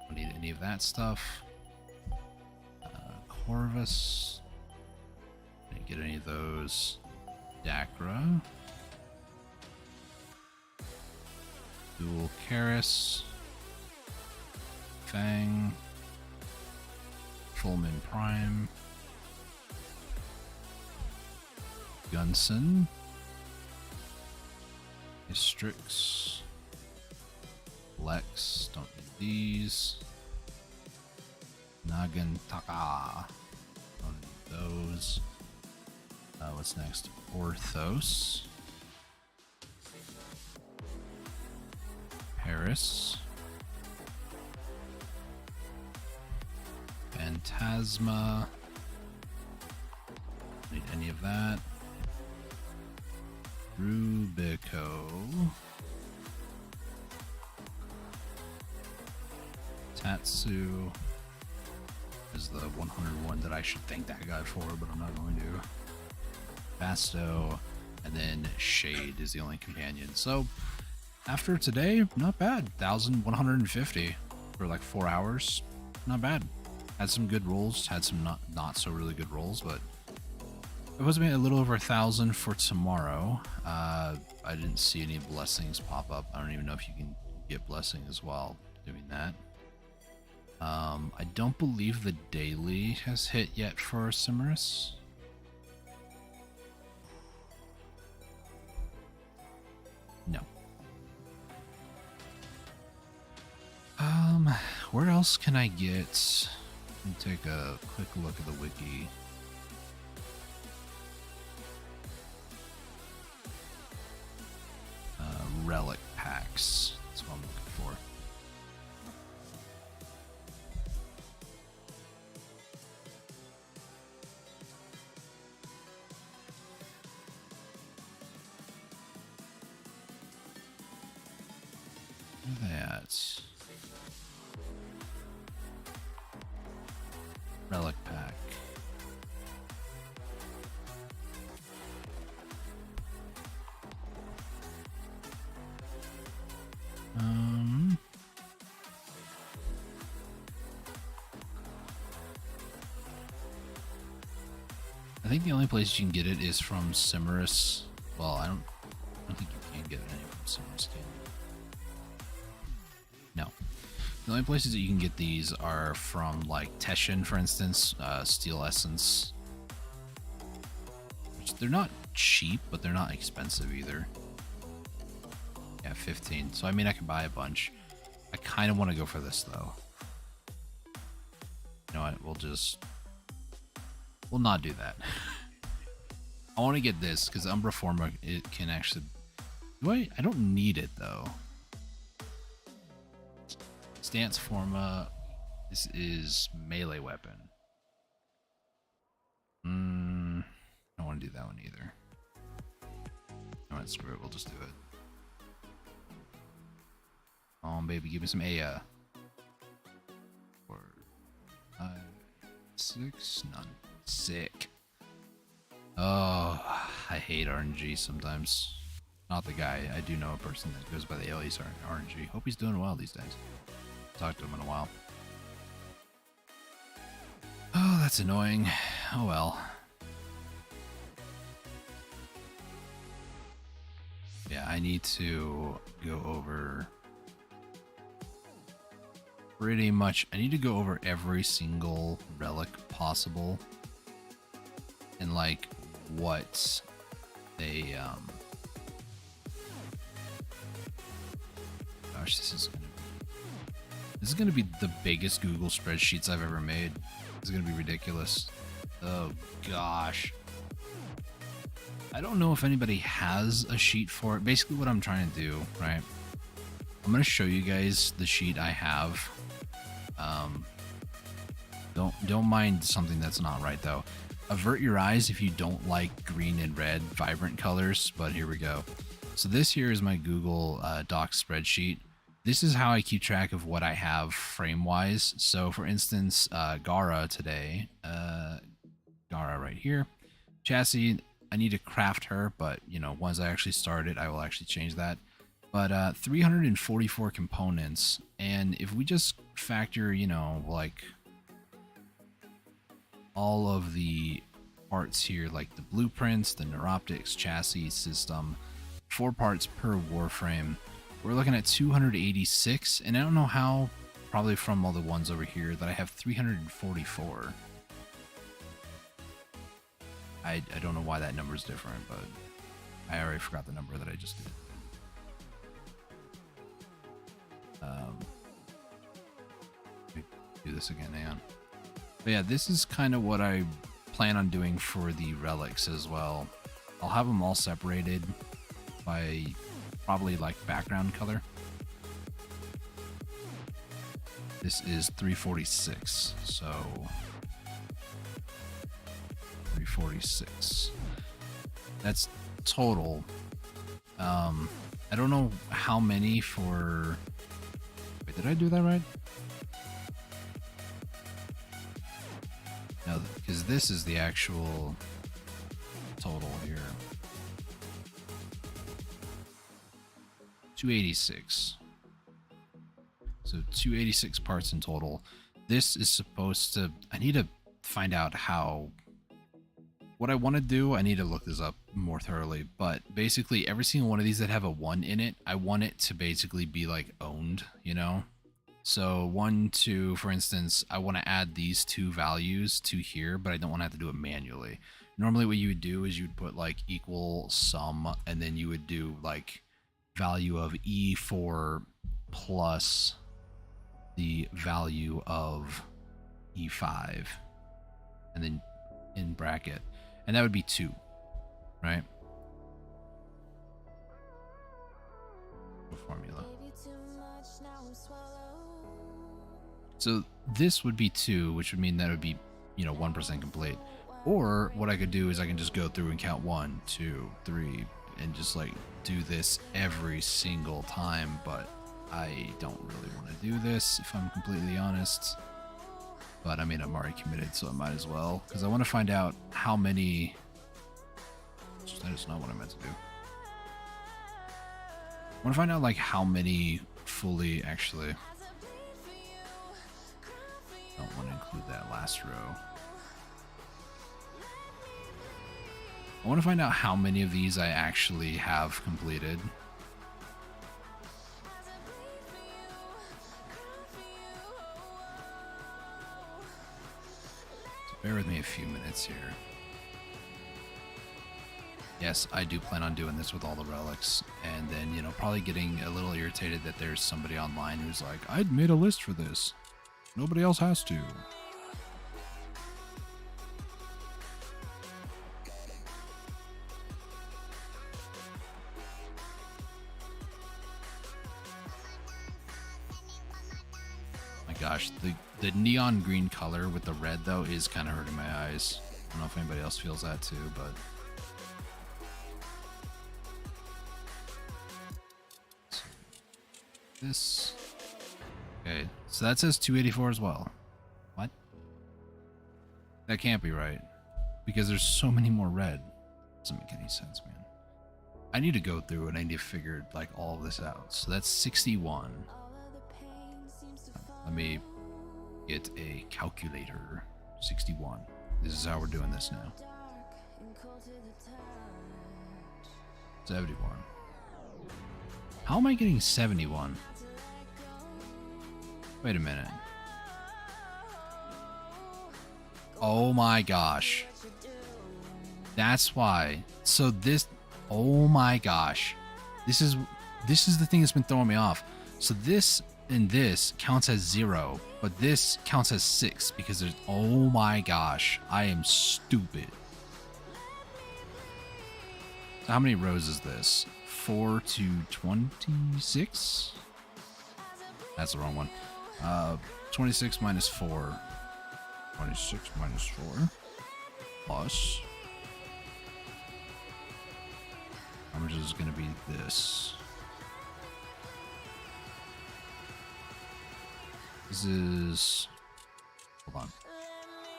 S1: Don't need any of that stuff. Corvus. Didn't get any of those. Dacra. Dual Karis. Fang. Fullman Prime. Gunson. Strix. Lex. Don't need these. Nagantaka. Don't need those. What's next? Orthos. Paris. Phantasma. Don't need any of that. Rubico. Tatsu is the 101 that I should thank that guy for, but I'm not going to. Basto, and then Shade is the only companion. So after today, not bad. 1,150 for like 4 hours. Not bad. Had some good rolls, had some not so really good rolls, but it was a little over 1,000 for tomorrow. I didn't see any blessings pop up. I don't even know if you can get blessing as well doing that. I don't believe the daily has hit yet for Cimerus. No. Where else can I get? Let me take a quick look at the wiki. Relic packs. That's what I'm looking for. That relic pack. think the only place you can get it is from Cimerus. Well, I don't think you can get it anywhere from Cimerus, can you? No. The only places that you can get these are from like Teshin, for instance, Steel Essence. Which they're not cheap, but they're not expensive either. Yeah, 15. So I mean I could buy a bunch. I kind of want to go for this though. You know what? We'll not do that. I want to get this because Umbra Forma, it can actually. I don't need it though. Stance Forma. This is melee weapon. I don't want to do that one either. Alright, screw it. We'll just do it. Oh, baby, give me some Aya. 4, 5, 6, none. Sick. Oh, I hate RNG sometimes. Not the guy. I do know a person that goes by the alias RNG. Hope he's doing well these days. Talked to him in a while. Oh, that's annoying. Oh well. Yeah, I need to go over pretty much. I need to go over every single relic possible and like what they gosh, this is gonna be the biggest Google spreadsheets I've ever made. This is gonna be ridiculous. Oh gosh. I don't know if anybody has a sheet for it. Basically what I'm trying to do, right? I'm gonna show you guys the sheet I have. Don't mind something that's not right though. Avert your eyes if you don't like green and red vibrant colors, but here we go. So this here is my Google Docs spreadsheet. This is how I keep track of what I have frame-wise. So for instance, Gara today, Gara right here, chassis, I need to craft her, but you know, once I actually start it, I will actually change that. But 344 components, and if we just factor, you know, like all of the parts here, like the blueprints, the neuroptics, chassis, system, 4 parts per Warframe, we're looking at 286, and I don't know how, probably from all the ones over here, that I have 344. I don't know why that number is different, but I already forgot the number that I just did. Let me do this again, hang on. But yeah, this is kind of what I plan on doing for the relics as well. I'll have them all separated by probably like background color. This is 346, so 346. That's total. I don't know how many for. Wait, did I do that right? No, because this is the actual total here. 286. So 286 parts in total. This is supposed to. I need to find out how. What I want to do, I need to look this up more thoroughly, but basically every single one of these that have a 1 in it, I want it to basically be like owned, you know? So 1, 2, for instance, I want to add these 2 values to here, but I don't want to have to do it manually. Normally what you would do is you'd put like equal sum, and then you would do like value of E4 plus the value of E5, and then in bracket. And that would be 2, right? Formula. So this would be 2, which would mean that it would be, you know, 1% complete. Or what I could do is I can just go through and count 1, 2, 3, and just like do this every single time. But I don't really want to do this, if I'm completely honest. But I mean, I'm already committed, so I might as well. Because I want to find out how many. That is not what I meant to do. I want to find out like how many fully actually. Don't want to include that last row. I want to find out how many of these I actually have completed. So bear with me a few minutes here. Yes, I do plan on doing this with all the relics, and then, you know, probably getting a little irritated that there's somebody online who's like, I'd made a list for this. Nobody else has to. My gosh, the neon green color with the red, though, is kind of hurting my eyes. I don't know if anybody else feels that too, but... This. Okay, so that says 284 as well. What? That can't be right. Because there's so many more red. Doesn't make any sense, man. I need to go through and I need to figure like all of this out. So that's 61. Let me get a calculator. 61. This is how we're doing this now. 71. How am I getting 71? Wait a minute. Oh my gosh. That's why. So this, oh my gosh. This is the thing that's been throwing me off. So this and this counts as 0, but this counts as 6 because there's, oh my gosh. I am stupid. So how many rows is this? 4 to 26? That's the wrong one. 26 minus 4. 26 minus 4. Plus. How much is going to be this? This is... Hold on.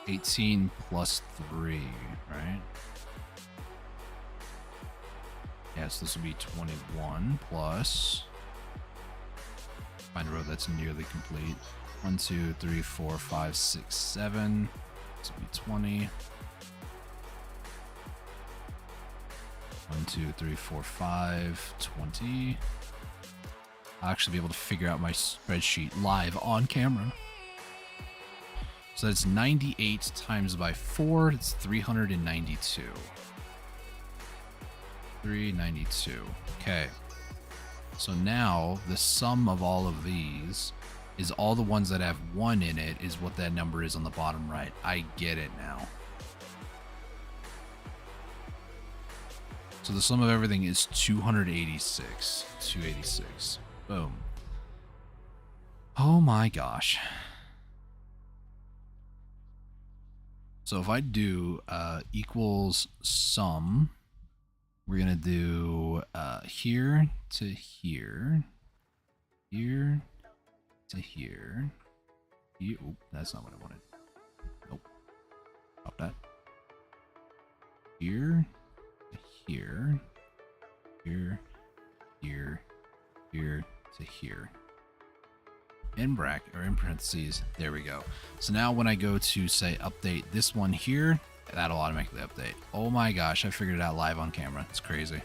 S1: 18 plus 3, right? Yes, this will be 21 plus... Find a row that's nearly complete. 1, 2, 3, 4, 5, 6, 7. This will be 20. 1, 2, 3, 4, 5, 20. I'll actually be able to figure out my spreadsheet live on camera. So that's 98 times by 4. It's 392. 392. Okay. So now the sum of all of these is all the ones that have 1 in it is what that number is on the bottom right. I get it now. So the sum of everything is 286. 286. Boom. Oh my gosh. So if I do equals sum, we're going to do here to here, here to here. Oh, that's not what I wanted. Nope. Stop that. Here to here, here, here, here to here. In bracket or in parentheses, there we go. So now when I go to say update this one here, that'll automatically update. Oh my gosh, I figured it out live on camera. It's crazy.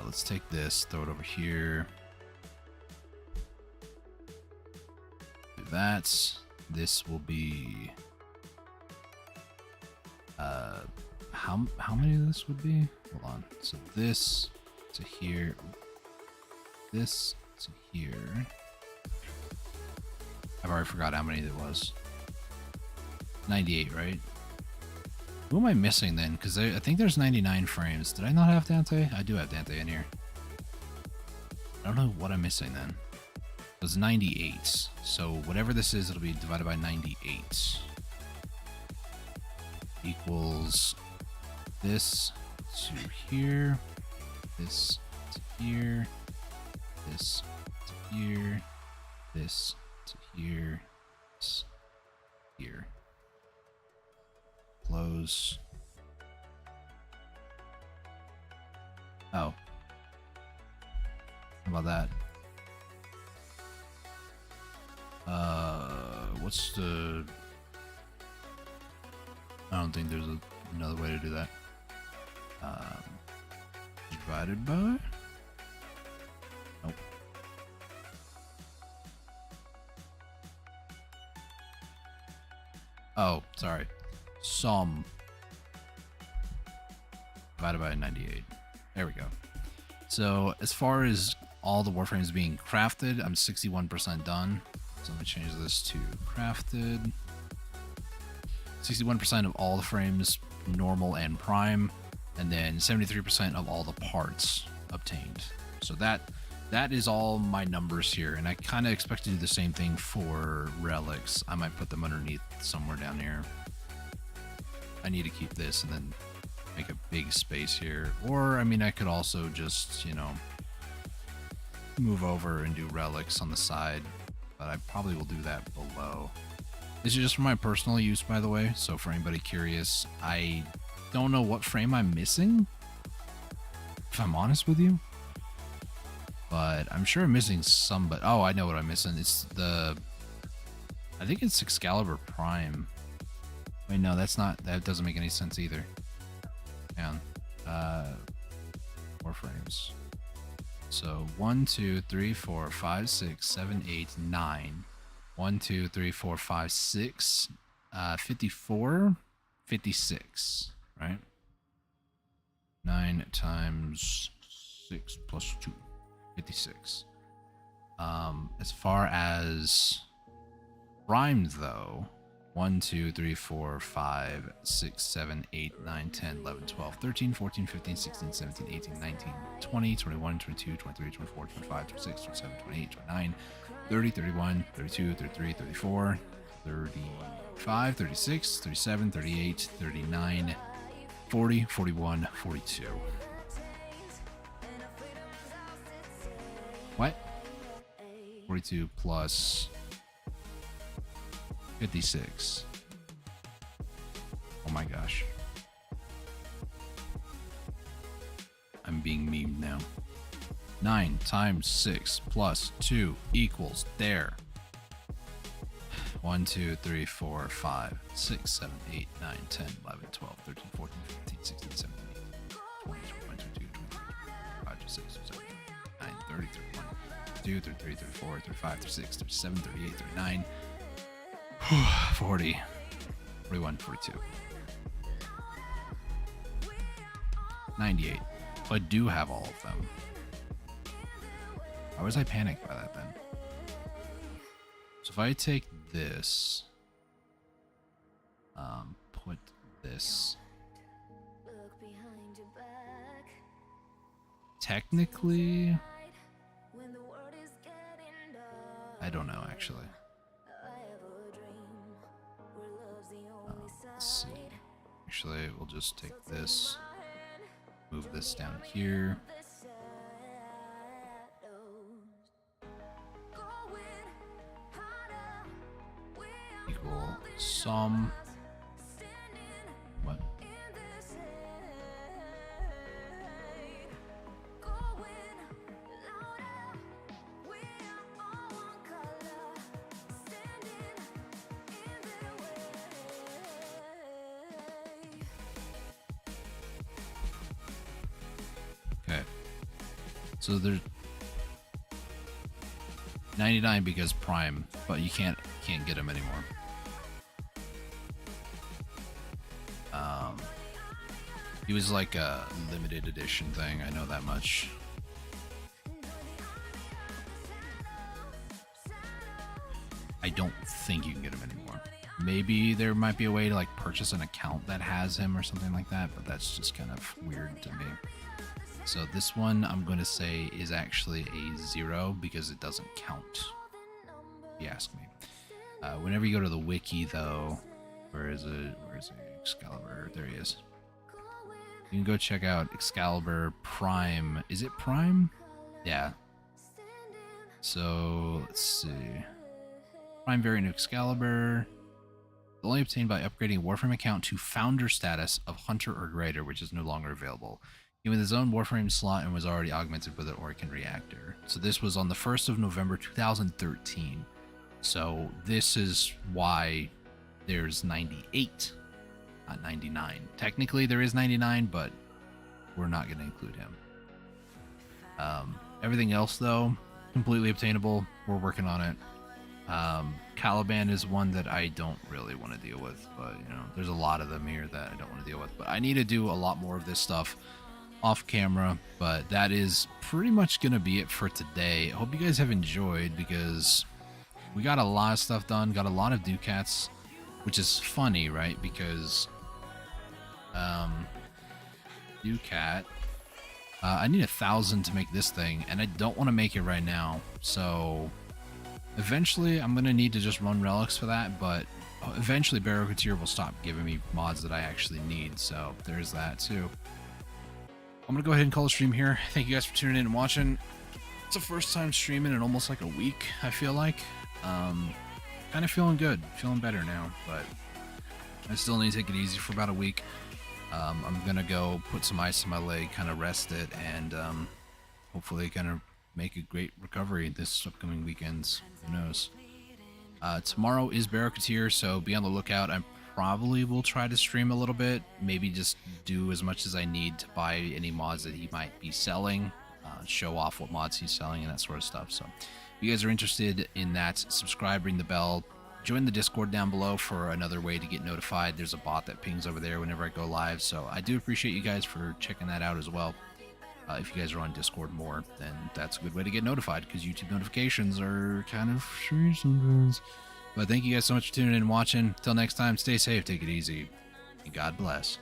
S1: Let's take this, throw it over here. Do that. This will be how many of this would be? Hold on. So this to here, this to here. I've already forgot how many it was. 98, right? Who am I missing then? Because I think there's 99 frames. Did I not have Dante? I do have Dante in here. I don't know what I'm missing then. It was 98. So whatever this is, it'll be divided by 98. Equals this to here, this to here, this to here, this to here, this here. Close. Oh. How about that? What's the I don't think there's another way to do that. Divided by? Nope. Oh, sorry. Sum divided by 98. There we go. So as far as all the Warframes being crafted, I'm 61% done. So let me change this to crafted. 61% of all the frames, normal and prime, and then 73% of all the parts obtained. So that is all my numbers here, and I kind of expect to do the same thing for relics. I might put them underneath somewhere down here. I need to keep this and then make a big space here. Or, I mean, I could also just, you know, move over and do relics on the side, but I probably will do that below. This is just for my personal use, by the way, so for anybody curious, I don't know what frame I'm missing, if I'm honest with you. But I'm sure I'm missing some, but oh, I know what I'm missing. It's I think it's Excalibur Prime. Wait, no, that doesn't make any sense either. Hang on. Warframes. So 1, 2, 3, 4, 5, 6, 7, 8, 9. 1, 2, 3, 4, 5, 6. 54, 56, right? 9 times 6 plus 2. 56. As far as rhymes though, 1, 2, 3, 4, 5, 6, 7, 8, 9, 10, 11, 12, 13, 14, 15, 16, 17, 18, 19, 20, 21, 22, 23, 24, 25, 26, 27, 28, 29, 30, 31, 32, 33, 34, 35, 36, 37, 38, 39, 40, 41, 42. What? 42 plus 56. Oh my gosh. I'm being memed now. 9 times 6 plus 2 equals there. 1, 2, 3, 4, 5, 6, 7, 8, 9, 10, 11, 12, 13, 14, 15, 16, 17, 18, 20, 21, 22, 23, 25, 26, 27, 29, 30, 31, 32, 33, 34, 35, 36, 37, 38, 39, 40, 41, 42. 98. So I do have all of them. Why was I panicked by that then? So if I take this, put this, technically, I don't know actually. Let's see. Actually, we'll just take this, move this down here. Equal sum. What? Okay. So there's 99 because Prime, but you can't get them anymore. He was like a limited edition thing, I know that much. I don't think you can get him anymore. Maybe there might be a way to like purchase an account that has him or something like that, but that's just kind of weird to me. So this one I'm going to say is actually a 0 because it doesn't count, if you ask me. Whenever you go to the wiki though, where is it? Excalibur, there he is. You can go check out Excalibur Prime. Is it Prime? Yeah. So, let's see. Prime variant of Excalibur. Only obtained by upgrading a Warframe account to Founder status of Hunter or Greater, which is no longer available. Given his own Warframe slot and was already augmented with an Orkin reactor. So this was on the 1st of November 2013. So this is why there's 98. not 99. Technically there is 99, but we're not going to include him. Everything else though, completely obtainable. We're working on it. Caliban is one that I don't really want to deal with, but you know, there's a lot of them here that I don't want to deal with. But I need to do a lot more of this stuff off camera, but that is pretty much gonna be it for today. I hope you guys have enjoyed, because we got a lot of stuff done, got a lot of ducats, which is funny, right? Because ducat, I need 1,000 to make this thing, and I don't want to make it right now, so eventually I'm gonna need to just run relics for that. But eventually Baro Ki'Teer will stop giving me mods that I actually need, so there's that too. I'm gonna go ahead and call the stream here. Thank you guys for tuning in and watching. It's the first time streaming in almost like a week, I feel like. Kind of feeling good, feeling better now, but I still need to take it easy for about a week. I'm gonna go put some ice in my leg, kind of rest it, and hopefully kind of make a great recovery this upcoming weekends. Who knows? Tomorrow is Baro Ki'Teer, so be on the lookout. I probably will try to stream a little bit, maybe just do as much as I need to buy any mods that he might be selling, show off what mods he's selling and that sort of stuff. So if you guys are interested in that, subscribe, ring the bell, join the Discord down below for another way to get notified. There's a bot that pings over there whenever I go live, so I do appreciate you guys for checking that out as well. If you guys are on Discord more, then that's a good way to get notified, because YouTube notifications are kind of strange sometimes. But thank you guys so much for tuning in and watching. Till next time, stay safe, take it easy, and God bless.